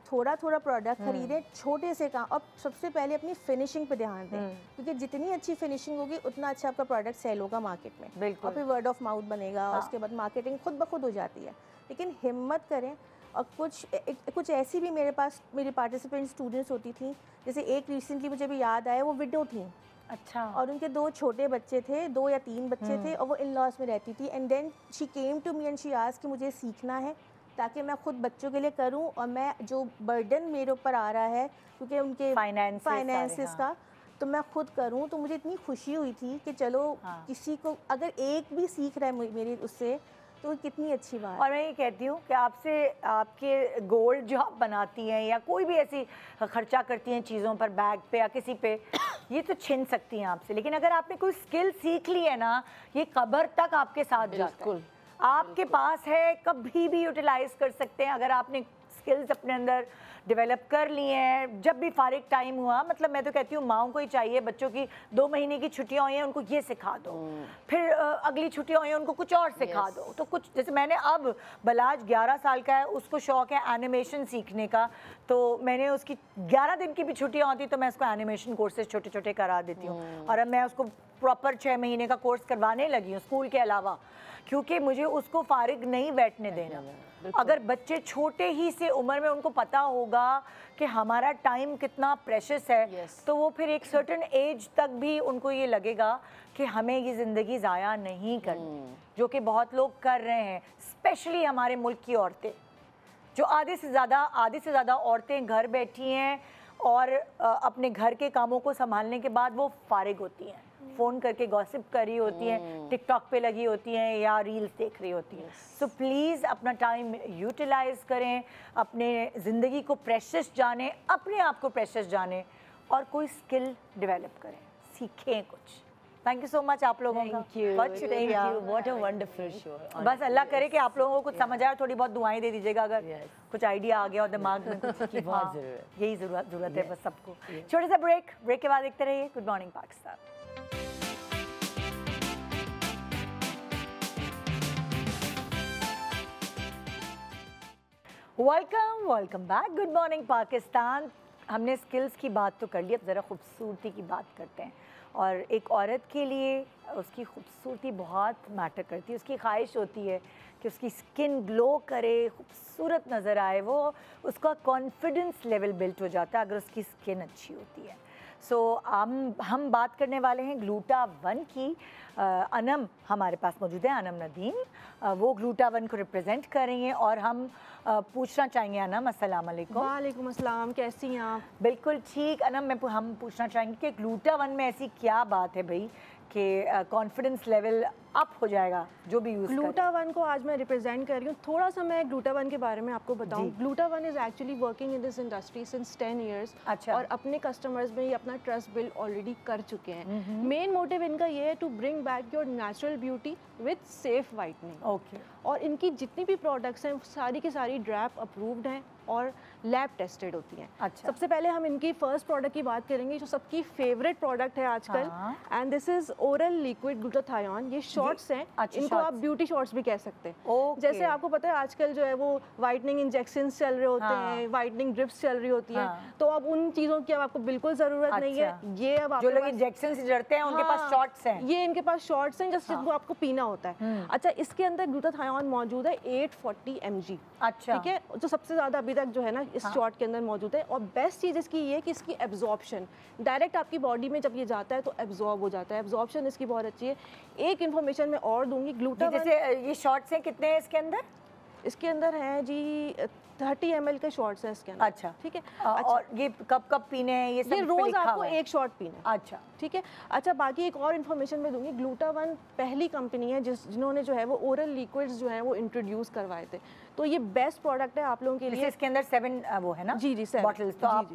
थोड़ा प्रोडक्ट खरीदें, छोटे से काम, और सबसे पहले अपनी फिनिशिंग पे ध्यान दें, क्योंकि जितनी अच्छी फिनिशिंग होगी उतना अच्छा आपका प्रोडक्ट सेल होगा मार्केट में। और फिर वर्ड ऑफ माउथ बनेगा, उसके बाद मार्केटिंग खुद ब खुद हो जाती है। लेकिन हिम्मत करें। और कुछ ऐसी भी मेरे पास मेरी पार्टिसिपेंट स्टूडेंट्स होती थी, जैसे एक रिसेंटली मुझे भी याद आया, वो विडो थी। अच्छा। और उनके 2 छोटे बच्चे थे, 2 या 3 बच्चे थे, और वो इन लॉज में रहती थी। And then she came to me and she asked कि मुझे सीखना है ताकि मैं खुद बच्चों के लिए करूं, और मैं जो बर्डन मेरे ऊपर आ रहा है क्योंकि उनके फाइनेंसेस का, तो मैं खुद करूं। तो मुझे इतनी खुशी हुई थी कि चलो किसी को अगर एक भी सीख रहा है मेरी उससे, तो कितनी अच्छी बात। और मैं ये कहती हूँ कि आपसे आपके गोल्ड जो आप बनाती हैं या कोई भी ऐसी खर्चा करती हैं चीज़ों पर, बैग पे या किसी पे, ये तो छिन सकती हैं आपसे, लेकिन अगर आपने कोई स्किल सीख ली है ना, ये कब्र तक आपके साथ जाता है। आपके पास है, कभी भी यूटिलाइज कर सकते हैं। अगर आपने स्किल्स अपने अंदर डेवलप कर लिए हैं, जब भी फारिग टाइम हुआ, मतलब मैं तो कहती हूँ माओं को ही चाहिए, बच्चों की 2 महीने की छुट्टियाँ हुई हैं, उनको ये सिखा दो, फिर अगली छुट्टियाँ हुई हैं उनको कुछ और सिखा दो। तो कुछ जैसे मैंने अब बलाज 11 साल का है, उसको शौक़ है एनिमेशन सीखने का, तो मैंने उसकी 11 दिन की भी छुट्टियाँ होती तो मैं उसको एनिमेशन कोर्सेज छोटे छोटे करा देती हूँ। और अब मैं उसको प्रॉपर 6 महीने का कोर्स करवाने लगी हूँ स्कूल के अलावा, क्योंकि मुझे उसको फारिग नहीं बैठने देना। अगर बच्चे छोटे ही से उम्र में उनको पता होगा कि हमारा टाइम कितना प्रेशियस है, तो वो फिर एक सर्टेन एज तक भी उनको ये लगेगा कि हमें ये ज़िंदगी ज़ाया नहीं करनी, जो कि बहुत लोग कर रहे हैं, स्पेशली हमारे मुल्क की औरतें, जो आधे से ज़्यादा औरतें घर बैठी हैं और अपने घर के कामों को संभालने के बाद वो फारिग होती हैं, फ़ोन करके गॉसिप कर रही होती हैं, टिकटॉक पे लगी होती हैं या रील्स देख रही होती हैं। सो प्लीज़ अपना टाइम यूटिलाइज़ करें, अपने ज़िंदगी को प्रेशियस जानें, अपने आप को प्रेशियस जानें, और कोई स्किल डेवलप करें, सीखें कुछ। थैंक यू सो मच आप लोगों का, बहुत शुक्रिया। What a wonderful show. बस अल्लाह करे कि आप लोगों को कुछ समझ आए, थोड़ी बहुत दुआएं दे दीजिएगा अगर कुछ आइडिया आ गया और दिमाग में कुछ की बहुत यही ज़रूरत है बस सबको। छोटे सा ब्रेक के बाद देखते रहिए good morning Pakistan. Welcome back. Good morning Pakistan. हमने स्किल्स की बात तो कर ली, अब ज़रा खूबसूरती की बात करते हैं। और एक औरत के लिए उसकी खूबसूरती बहुत मैटर करती है। उसकी ख्वाहिश होती है कि उसकी स्किन ग्लो करे, खूबसूरत नज़र आए, वो उसका कॉन्फिडेंस लेवल बिल्ट हो जाता है अगर उसकी स्किन अच्छी होती है। सो हम बात करने वाले हैं ग्लूटा-1 की। अनम हमारे पास मौजूद है, अनम नदीम, वो ग्लूटा-1 को रिप्रेजेंट कर रही हैं और हम पूछना चाहेंगे अनम, अस्सलाम वालेकुम। वालेकुम अस्सलाम, कैसी हैं आप? बिल्कुल ठीक अनम, हम पूछना चाहेंगे कि ग्लूटा-1 में ऐसी क्या बात है भाई कि कॉन्फिडेंस लेवल अप हो जाएगा जो भी यूज़ ग्लूटा-1 को आज मैं रिप्रेजेंट कर रही हूँ। थोड़ा सा मैं ग्लूटा-1 के बारे में आपको बताऊँ। ग्लूटा-1 is actually working in this industry since 10 years. अच्छा। और अपने कस्टमर्स में ये अपना ट्रस्ट बिल्ड ऑलरेडी कर चुके हैं। मेन मोटिव इनका ये है to bring back your natural beauty with safe whitening. Okay. और इनकी जितनी भी प्रोडक्ट्स हैं सारी की सारी ड्रैप अप्रूव्ड हैं और लैब टेस्टेड होती हैं। अच्छा। सबसे पहले हम इनकी फर्स्ट प्रोडक्ट की बात करेंगे जो सबकी फेवरेट प्रोडक्ट है आजकल, and this is oral liquid glutathione. ये शॉर्ट्स हैं। अच्छा, इनको आप ब्यूटी शॉर्ट्स भी कह सकते हैं। जैसे आपको पता है आजकल जो है वो वाइटनिंग इंजेक्शंस चल रहे होते हैं, वाइटनिंग ड्रिप्स चल रही होती हैं, तो अब उन चीज़ों की अब आपको बिल्कुल ज़रूरत नहीं है। ये अब जो लोग इंजेक्शन से जड़ते हैं उनके पास शॉर्ट्स हैं, ये इनके पास शॉर्ट्स हैं जिनको आपको पीना होता है। अच्छा, इसके अंदर ग्लूटाथायोन मौजूद है 840 mg। अच्छा, ठीक है, जो सबसे ज़्यादा अभी तक जो है ना इस शॉर्ट के अंदर मौजूद है। और बेस्ट चीज़ इसकी ये है कि इसकी एब्जॉर्प्शन डायरेक्ट आपकी बॉडी में जब ये जाता है तो एब्जॉर्ब हो जाता है। एब्जॉर्प्शन इसकी बहुत अच्छी है। एक इन्फॉर्मेशन मैं और दूंगी, ग्लूटा-1 जैसे ये शॉर्ट्स हैं, कितने हैं इसके अंदर? इसके अंदर हैं जी 30 ml के शॉर्ट्स हैं इसके अंदर। अच्छा, ठीक है। और ये कब कब पीने हैं ये सब? ये रोज आपको एक शॉट पीना है। अच्छा, ठीक है। अच्छा, बाकी एक और इन्फॉर्मेशन मैं दूंगी, ग्लूटा-1 पहली कंपनी है जिन्होंने जो है वो ओरल लिक्विड्स जो है वो इंट्रोड्यूस करवाए थे। तो ये बेस्ट प्रोडक्ट है आप लोगों के लिए। इसके अंदर 7 वो है ना? जी जी, 7 बॉटल्स। तो आप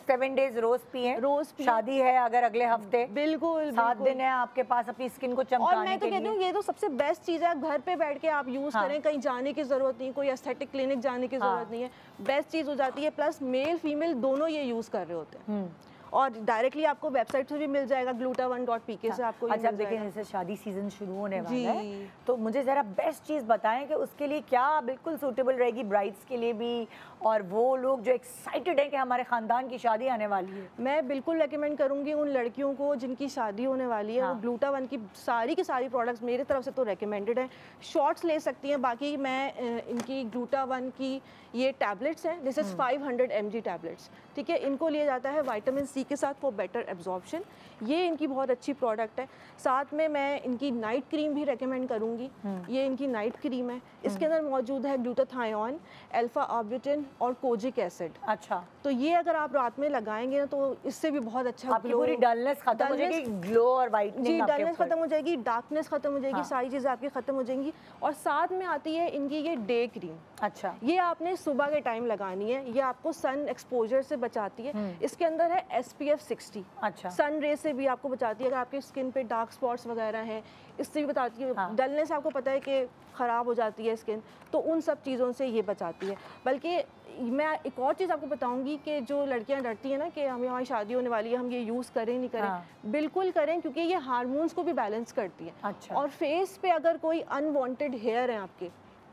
7 डेज रोज पिए। शादी है अगर अगले हफ्ते, बिल्कुल 7 दिन है आपके पास अपनी स्किन को चमकाने के लिए। और मैं तो कहती हूँ ये तो सबसे बेस्ट चीज़ है, घर पे बैठ के आप यूज़ करें, कहीं जाने की ज़रूरत नहीं, कोई एस्थेटिक क्लिनिक जाने की ज़रूरत नहीं है। बेस्ट चीज़ हो जाती है। प्लस मेल फीमेल दोनों ये यूज़ कर रहे होते हैं और डायरेक्टली आपको वेबसाइट से भी मिल जाएगा gluta1.pk से आपको। अच्छा, देखिए जैसे शादी सीजन शुरू होने वाला है तो मुझे ज़रा बेस्ट चीज़ बताएं कि उसके लिए क्या बिल्कुल सूटेबल रहेगी ब्राइड्स के लिए भी, और वो लोग जो एक्साइटेड हैं कि हमारे ख़ानदान की शादी आने वाली है। मैं बिल्कुल रेकमेंड करूँगी उन लड़कियों को जिनकी शादी होने वाली है, वो ग्लूटा-1 की सारी प्रोडक्ट्स मेरी तरफ से तो रेकमेंडेड हैं। शॉर्ट्स ले सकती हैं। बाकी मैं इनकी ग्लूटा-1 की ये टैबलेट्स हैं, दिस इज़ 500 mg टैबलेट्स। ठीक है, इनको लिया जाता है विटामिन सी के साथ फॉर बेटर एब्जॉर्प्शन। ये इनकी बहुत अच्छी प्रोडक्ट है। साथ में मैं इनकी नाइट क्रीम भी रेकमेंड करूँगी। ये इनकी नाइट क्रीम है। इसके अंदर मौजूद है ग्लूटाथायोन, अल्फा आर्बुटिन और कोजिक एसिड। अच्छा, तो ये अगर आप रात में लगाएंगे ना तो इससे भी बहुत अच्छा ग्लो, पूरी डलनेस खत्म हो जाएगी, ग्लो और वाइटनिंग। जी, डलनेस खत्म हो जाएगी, डार्कनेस खत्म हो जाएगी, सारी चीज़ें आपकी खत्म हो जाएंगी। और साथ में आती है इनकी ये डे क्रीम। अच्छा, ये आपने सुबह के टाइम लगानी है। ये आपको सन एक्सपोजर से बचाती है। इसके अंदर है SPF 60। अच्छा, सन रे से भी आपको बचाती है। अगर आपकी स्किन पे डार्क स्पॉट्स वगैरह हैं, इससे भी बताती है। डलनेस आपको पता है कि ख़राब हो जाती है स्किन, तो उन सब चीज़ों से ये बचाती है। बल्कि मैं एक और चीज़ आपको बताऊंगी कि जो लड़कियां डरती हैं ना कि हमारी शादी होने वाली है, हम ये यूज़ करें नहीं करें, बिल्कुल करें, क्योंकि ये हार्मोन्स को भी बैलेंस करती है। अच्छा। और फेस पे अगर कोई अनवांटेड हेयर है आपके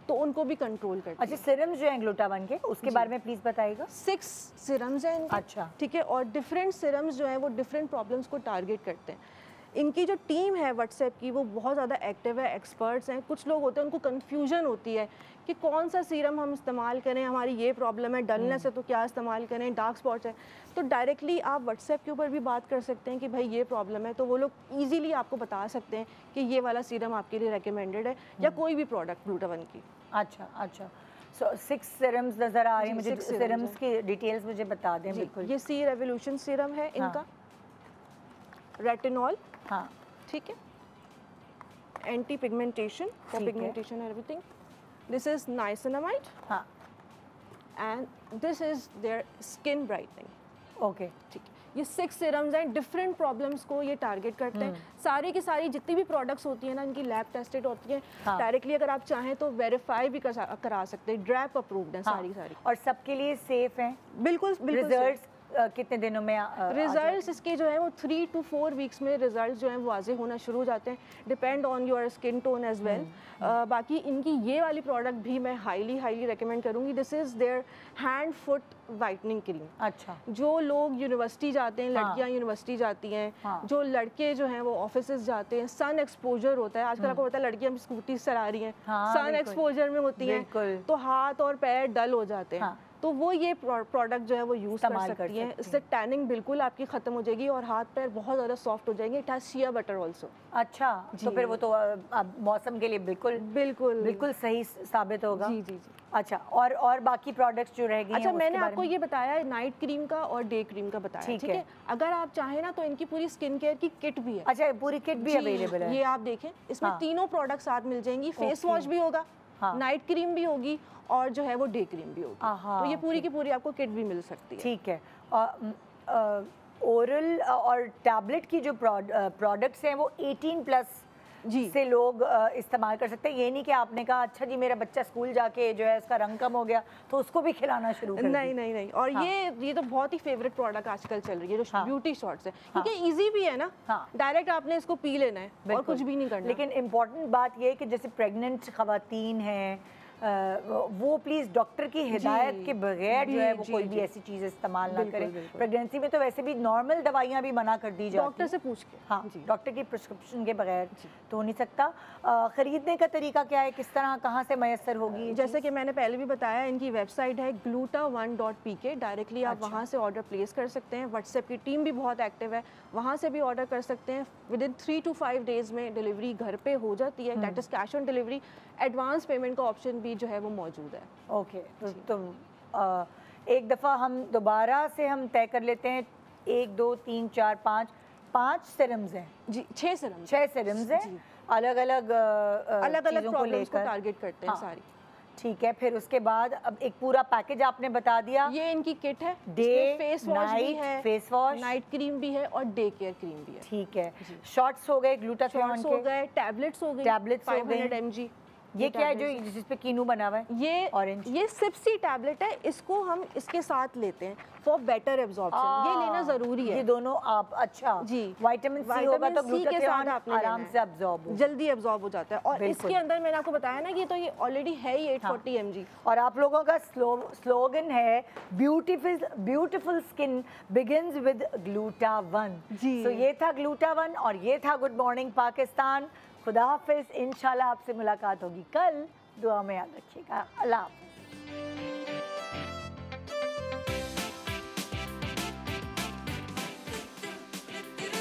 तो उनको भी कंट्रोल करती है। अच्छा, सिरम्स जो हैं ग्लूटा-1 के, उसके बारे में प्लीज़ बताइएगा। 6 सिरम्स हैं इनके। अच्छा, ठीक है। और डिफरेंट सिरम्स जो हैं वो डिफरेंट प्रॉब्लम्स को टारगेट करते हैं। इनकी जो टीम है व्हाट्सएप की वो बहुत ज़्यादा एक्टिव है, एक्सपर्ट्स हैं। कुछ लोग होते हैं उनको कन्फ्यूजन होती है कि कौन सा सीरम हम इस्तेमाल करें, हमारी ये प्रॉब्लम है, डलनेस है तो क्या इस्तेमाल करें, डार्क स्पॉट्स है तो डायरेक्टली आप व्हाट्सएप के ऊपर भी बात कर सकते हैं कि भाई ये प्रॉब्लम है, तो वो लोग ईजिली आपको बता सकते हैं कि ये वाला सीरम आपके लिए रिकमेंडेड है या कोई भी प्रोडक्ट ग्लूटा-1 की। अच्छा अच्छा, सो 6 सिरम्स नज़र आ रही हैं मुझे। सिरम्स की डिटेल्स मुझे बता दें। बिल्कुल, ये सी रेवोल्यूशन सीरम है इनका। रेटिनॉल, हाँ ठीक है, anti pigmentation for pigmentation everything. This is niacinamide, हाँ, and this is their skin brightening. Okay, ठीक है। ये 6 सिरम्स हैं, डिफरेंट प्रॉब्लम्स को ये टारगेट करते हैं। सारी की सारी जितनी भी प्रोडक्ट्स होती हैं ना इनकी लैब टेस्टेड होती हैं। डायरेक्टली अगर आप चाहें तो वेरीफाई भी करा सकते हैं, ड्रैप अप्रूव्ड है सारी। और सबके लिए सेफ हैं। बिल्कुल बिल्कुल। रिजल्ट्स कितने दिनों में रिजल्ट्स इसके जो है वो 3 to 4 वीक्स में रिजल्ट जो हैं वो वाजे होना शुरू हो जाते हैं, depend on your skin tone as well. बाकी इनकी ये वाली प्रोडक्ट भी मैं हाईली रेकमेंड करूँगी। This is their hand foot whitening cream. अच्छा, जो लोग यूनिवर्सिटी जाते हैं, लड़कियां यूनिवर्सिटी जाती हैं, जो लड़के जो हैं वो ऑफिसेज जाते हैं, सन एक्सपोजर होता है आजकल, आपको पता है लड़कियां स्कूटी चला रही हैं, सन एक्सपोजर में होती हैं, तो हाथ और पैर डल हो जाते हैं, तो वो ये प्रोडक्ट जो है वो यूज़ कर सकती हैं। इससे टैनिंग बिल्कुल आपकी ख़त्म हो जाएगी और हाथ पैर बहुत ज़्यादा सॉफ्ट हो जाएंगे। It has shea butter also. अच्छा, तो फिर वो तो अब मौसम के लिए बिल्कुल सही साबित होगा। जी जी जी। अच्छा, और बाकी प्रोडक्ट्स जो रह गए। अच्छा, मैंने आपको ये बताया है नाइट क्रीम का और डे क्रीम का बताया, ठीक है। अगर आप चाहें ना तो इनकी पूरी स्किन केयर की किट भी है। अच्छा, पूरी किट भी अवेलेबल है। ये आप देखें, इसमें तीनों प्रोडक्ट साथ मिल जाएंगी। फेस वॉश भी होगा, नाइट क्रीम भी होगी और जो है वो डे क्रीम भी होगी। तो ये पूरी की पूरी आपको किट भी मिल सकती है। ठीक है। ओरल और टैबलेट की जो प्रोडक्ट्स हैं वो 18+ से लोग इस्तेमाल कर सकते हैं। ये नहीं कि आपने कहा अच्छा जी मेरा बच्चा स्कूल जाके जो है उसका रंग कम हो गया तो उसको भी खिलाना शुरू कर नहीं नहीं नहीं। और ये तो बहुत ही फेवरेट प्रोडक्ट आजकल चल रही है जो ब्यूटी शॉट्स है, क्योंकि इजी भी है ना, डायरेक्ट आपने इसको पी लेना है और कुछ भी नहीं करना। लेकिन इम्पॉर्टेंट बात ये है कि जैसे प्रेग्नेंट खवातीन हैं वो प्लीज़ डॉक्टर की हिदायत के बगैर जो है वो कोई भी ऐसी चीज़ इस्तेमाल ना करें। प्रेगनेंसी में तो वैसे भी नॉर्मल दवाइयाँ भी मना कर दी जाती हैं डॉक्टर से पूछ के। हाँ, डॉक्टर की प्रिस्क्रिप्शन के बगैर तो हो नहीं सकता। ख़रीदने का तरीका क्या है, किस तरह, कहाँ से मैसर होगी? जैसे कि मैंने पहले भी बताया, इनकी वेबसाइट है gluta1.pk। डायरेक्टली आप वहाँ से ऑर्डर प्लेस कर सकते हैं। व्हाट्सएप की टीम भी बहुत एक्टिव है, वहाँ से भी ऑर्डर कर सकते हैं। विदिन 3 to 5 डेज़ में डिलीवरी घर पे हो जाती है, that is cash on delivery. Advance payment का ऑप्शन भी जो है वो मौजूद है। ओके, तो एक दफ़ा हम दोबारा से हम तय कर लेते हैं। 1 2 3 4 5 सिरम्स हैं जी, 6 सिरम्स हैं, अलग अलग प्रॉब्लम्स को टारगेट करते हैं सारी। ठीक है, फिर उसके बाद अब एक पूरा पैकेज आपने बता दिया। ये इनकी किट है, डे फेस वॉश भी है, फेस वॉश, नाइट क्रीम भी है और डे केयर क्रीम भी है। ठीक है, शॉट्स हो गए, ग्लूटाथियोन हो गए, टैबलेट्स हो गए, 500 mg। ये क्या है जो जिस पे कीनू बना हुआ है? ये ऑरेंज, ये सिप्सी टैबलेट है, इसको हम इसके साथ लेते हैं फॉर बेटर एब्जॉर्प्शन। ये लेना जरूरी है। ये दोनों आप अच्छा जी, विटामिन सी होगा तो ग्लूटाथियोन आराम से अब्सॉर्ब हो, जल्दी अब्सॉर्ब हो जाता है। और इसके अंदर मैंने आपको बताया ना कि तो ये ऑलरेडी है ही 840 mg। और आप लोगों का स्लोगन है ब्यूटीफुल स्किन बिगिंस विद ग्लूटा1। तो ये था ग्लूटा1 और ये था गुड मॉर्निंग पाकिस्तान। खुदा हाफिज़, इंशाल्लाह आपसे मुलाकात होगी कल। दुआ में याद रखिएगा। अल्लाह हाफिज़।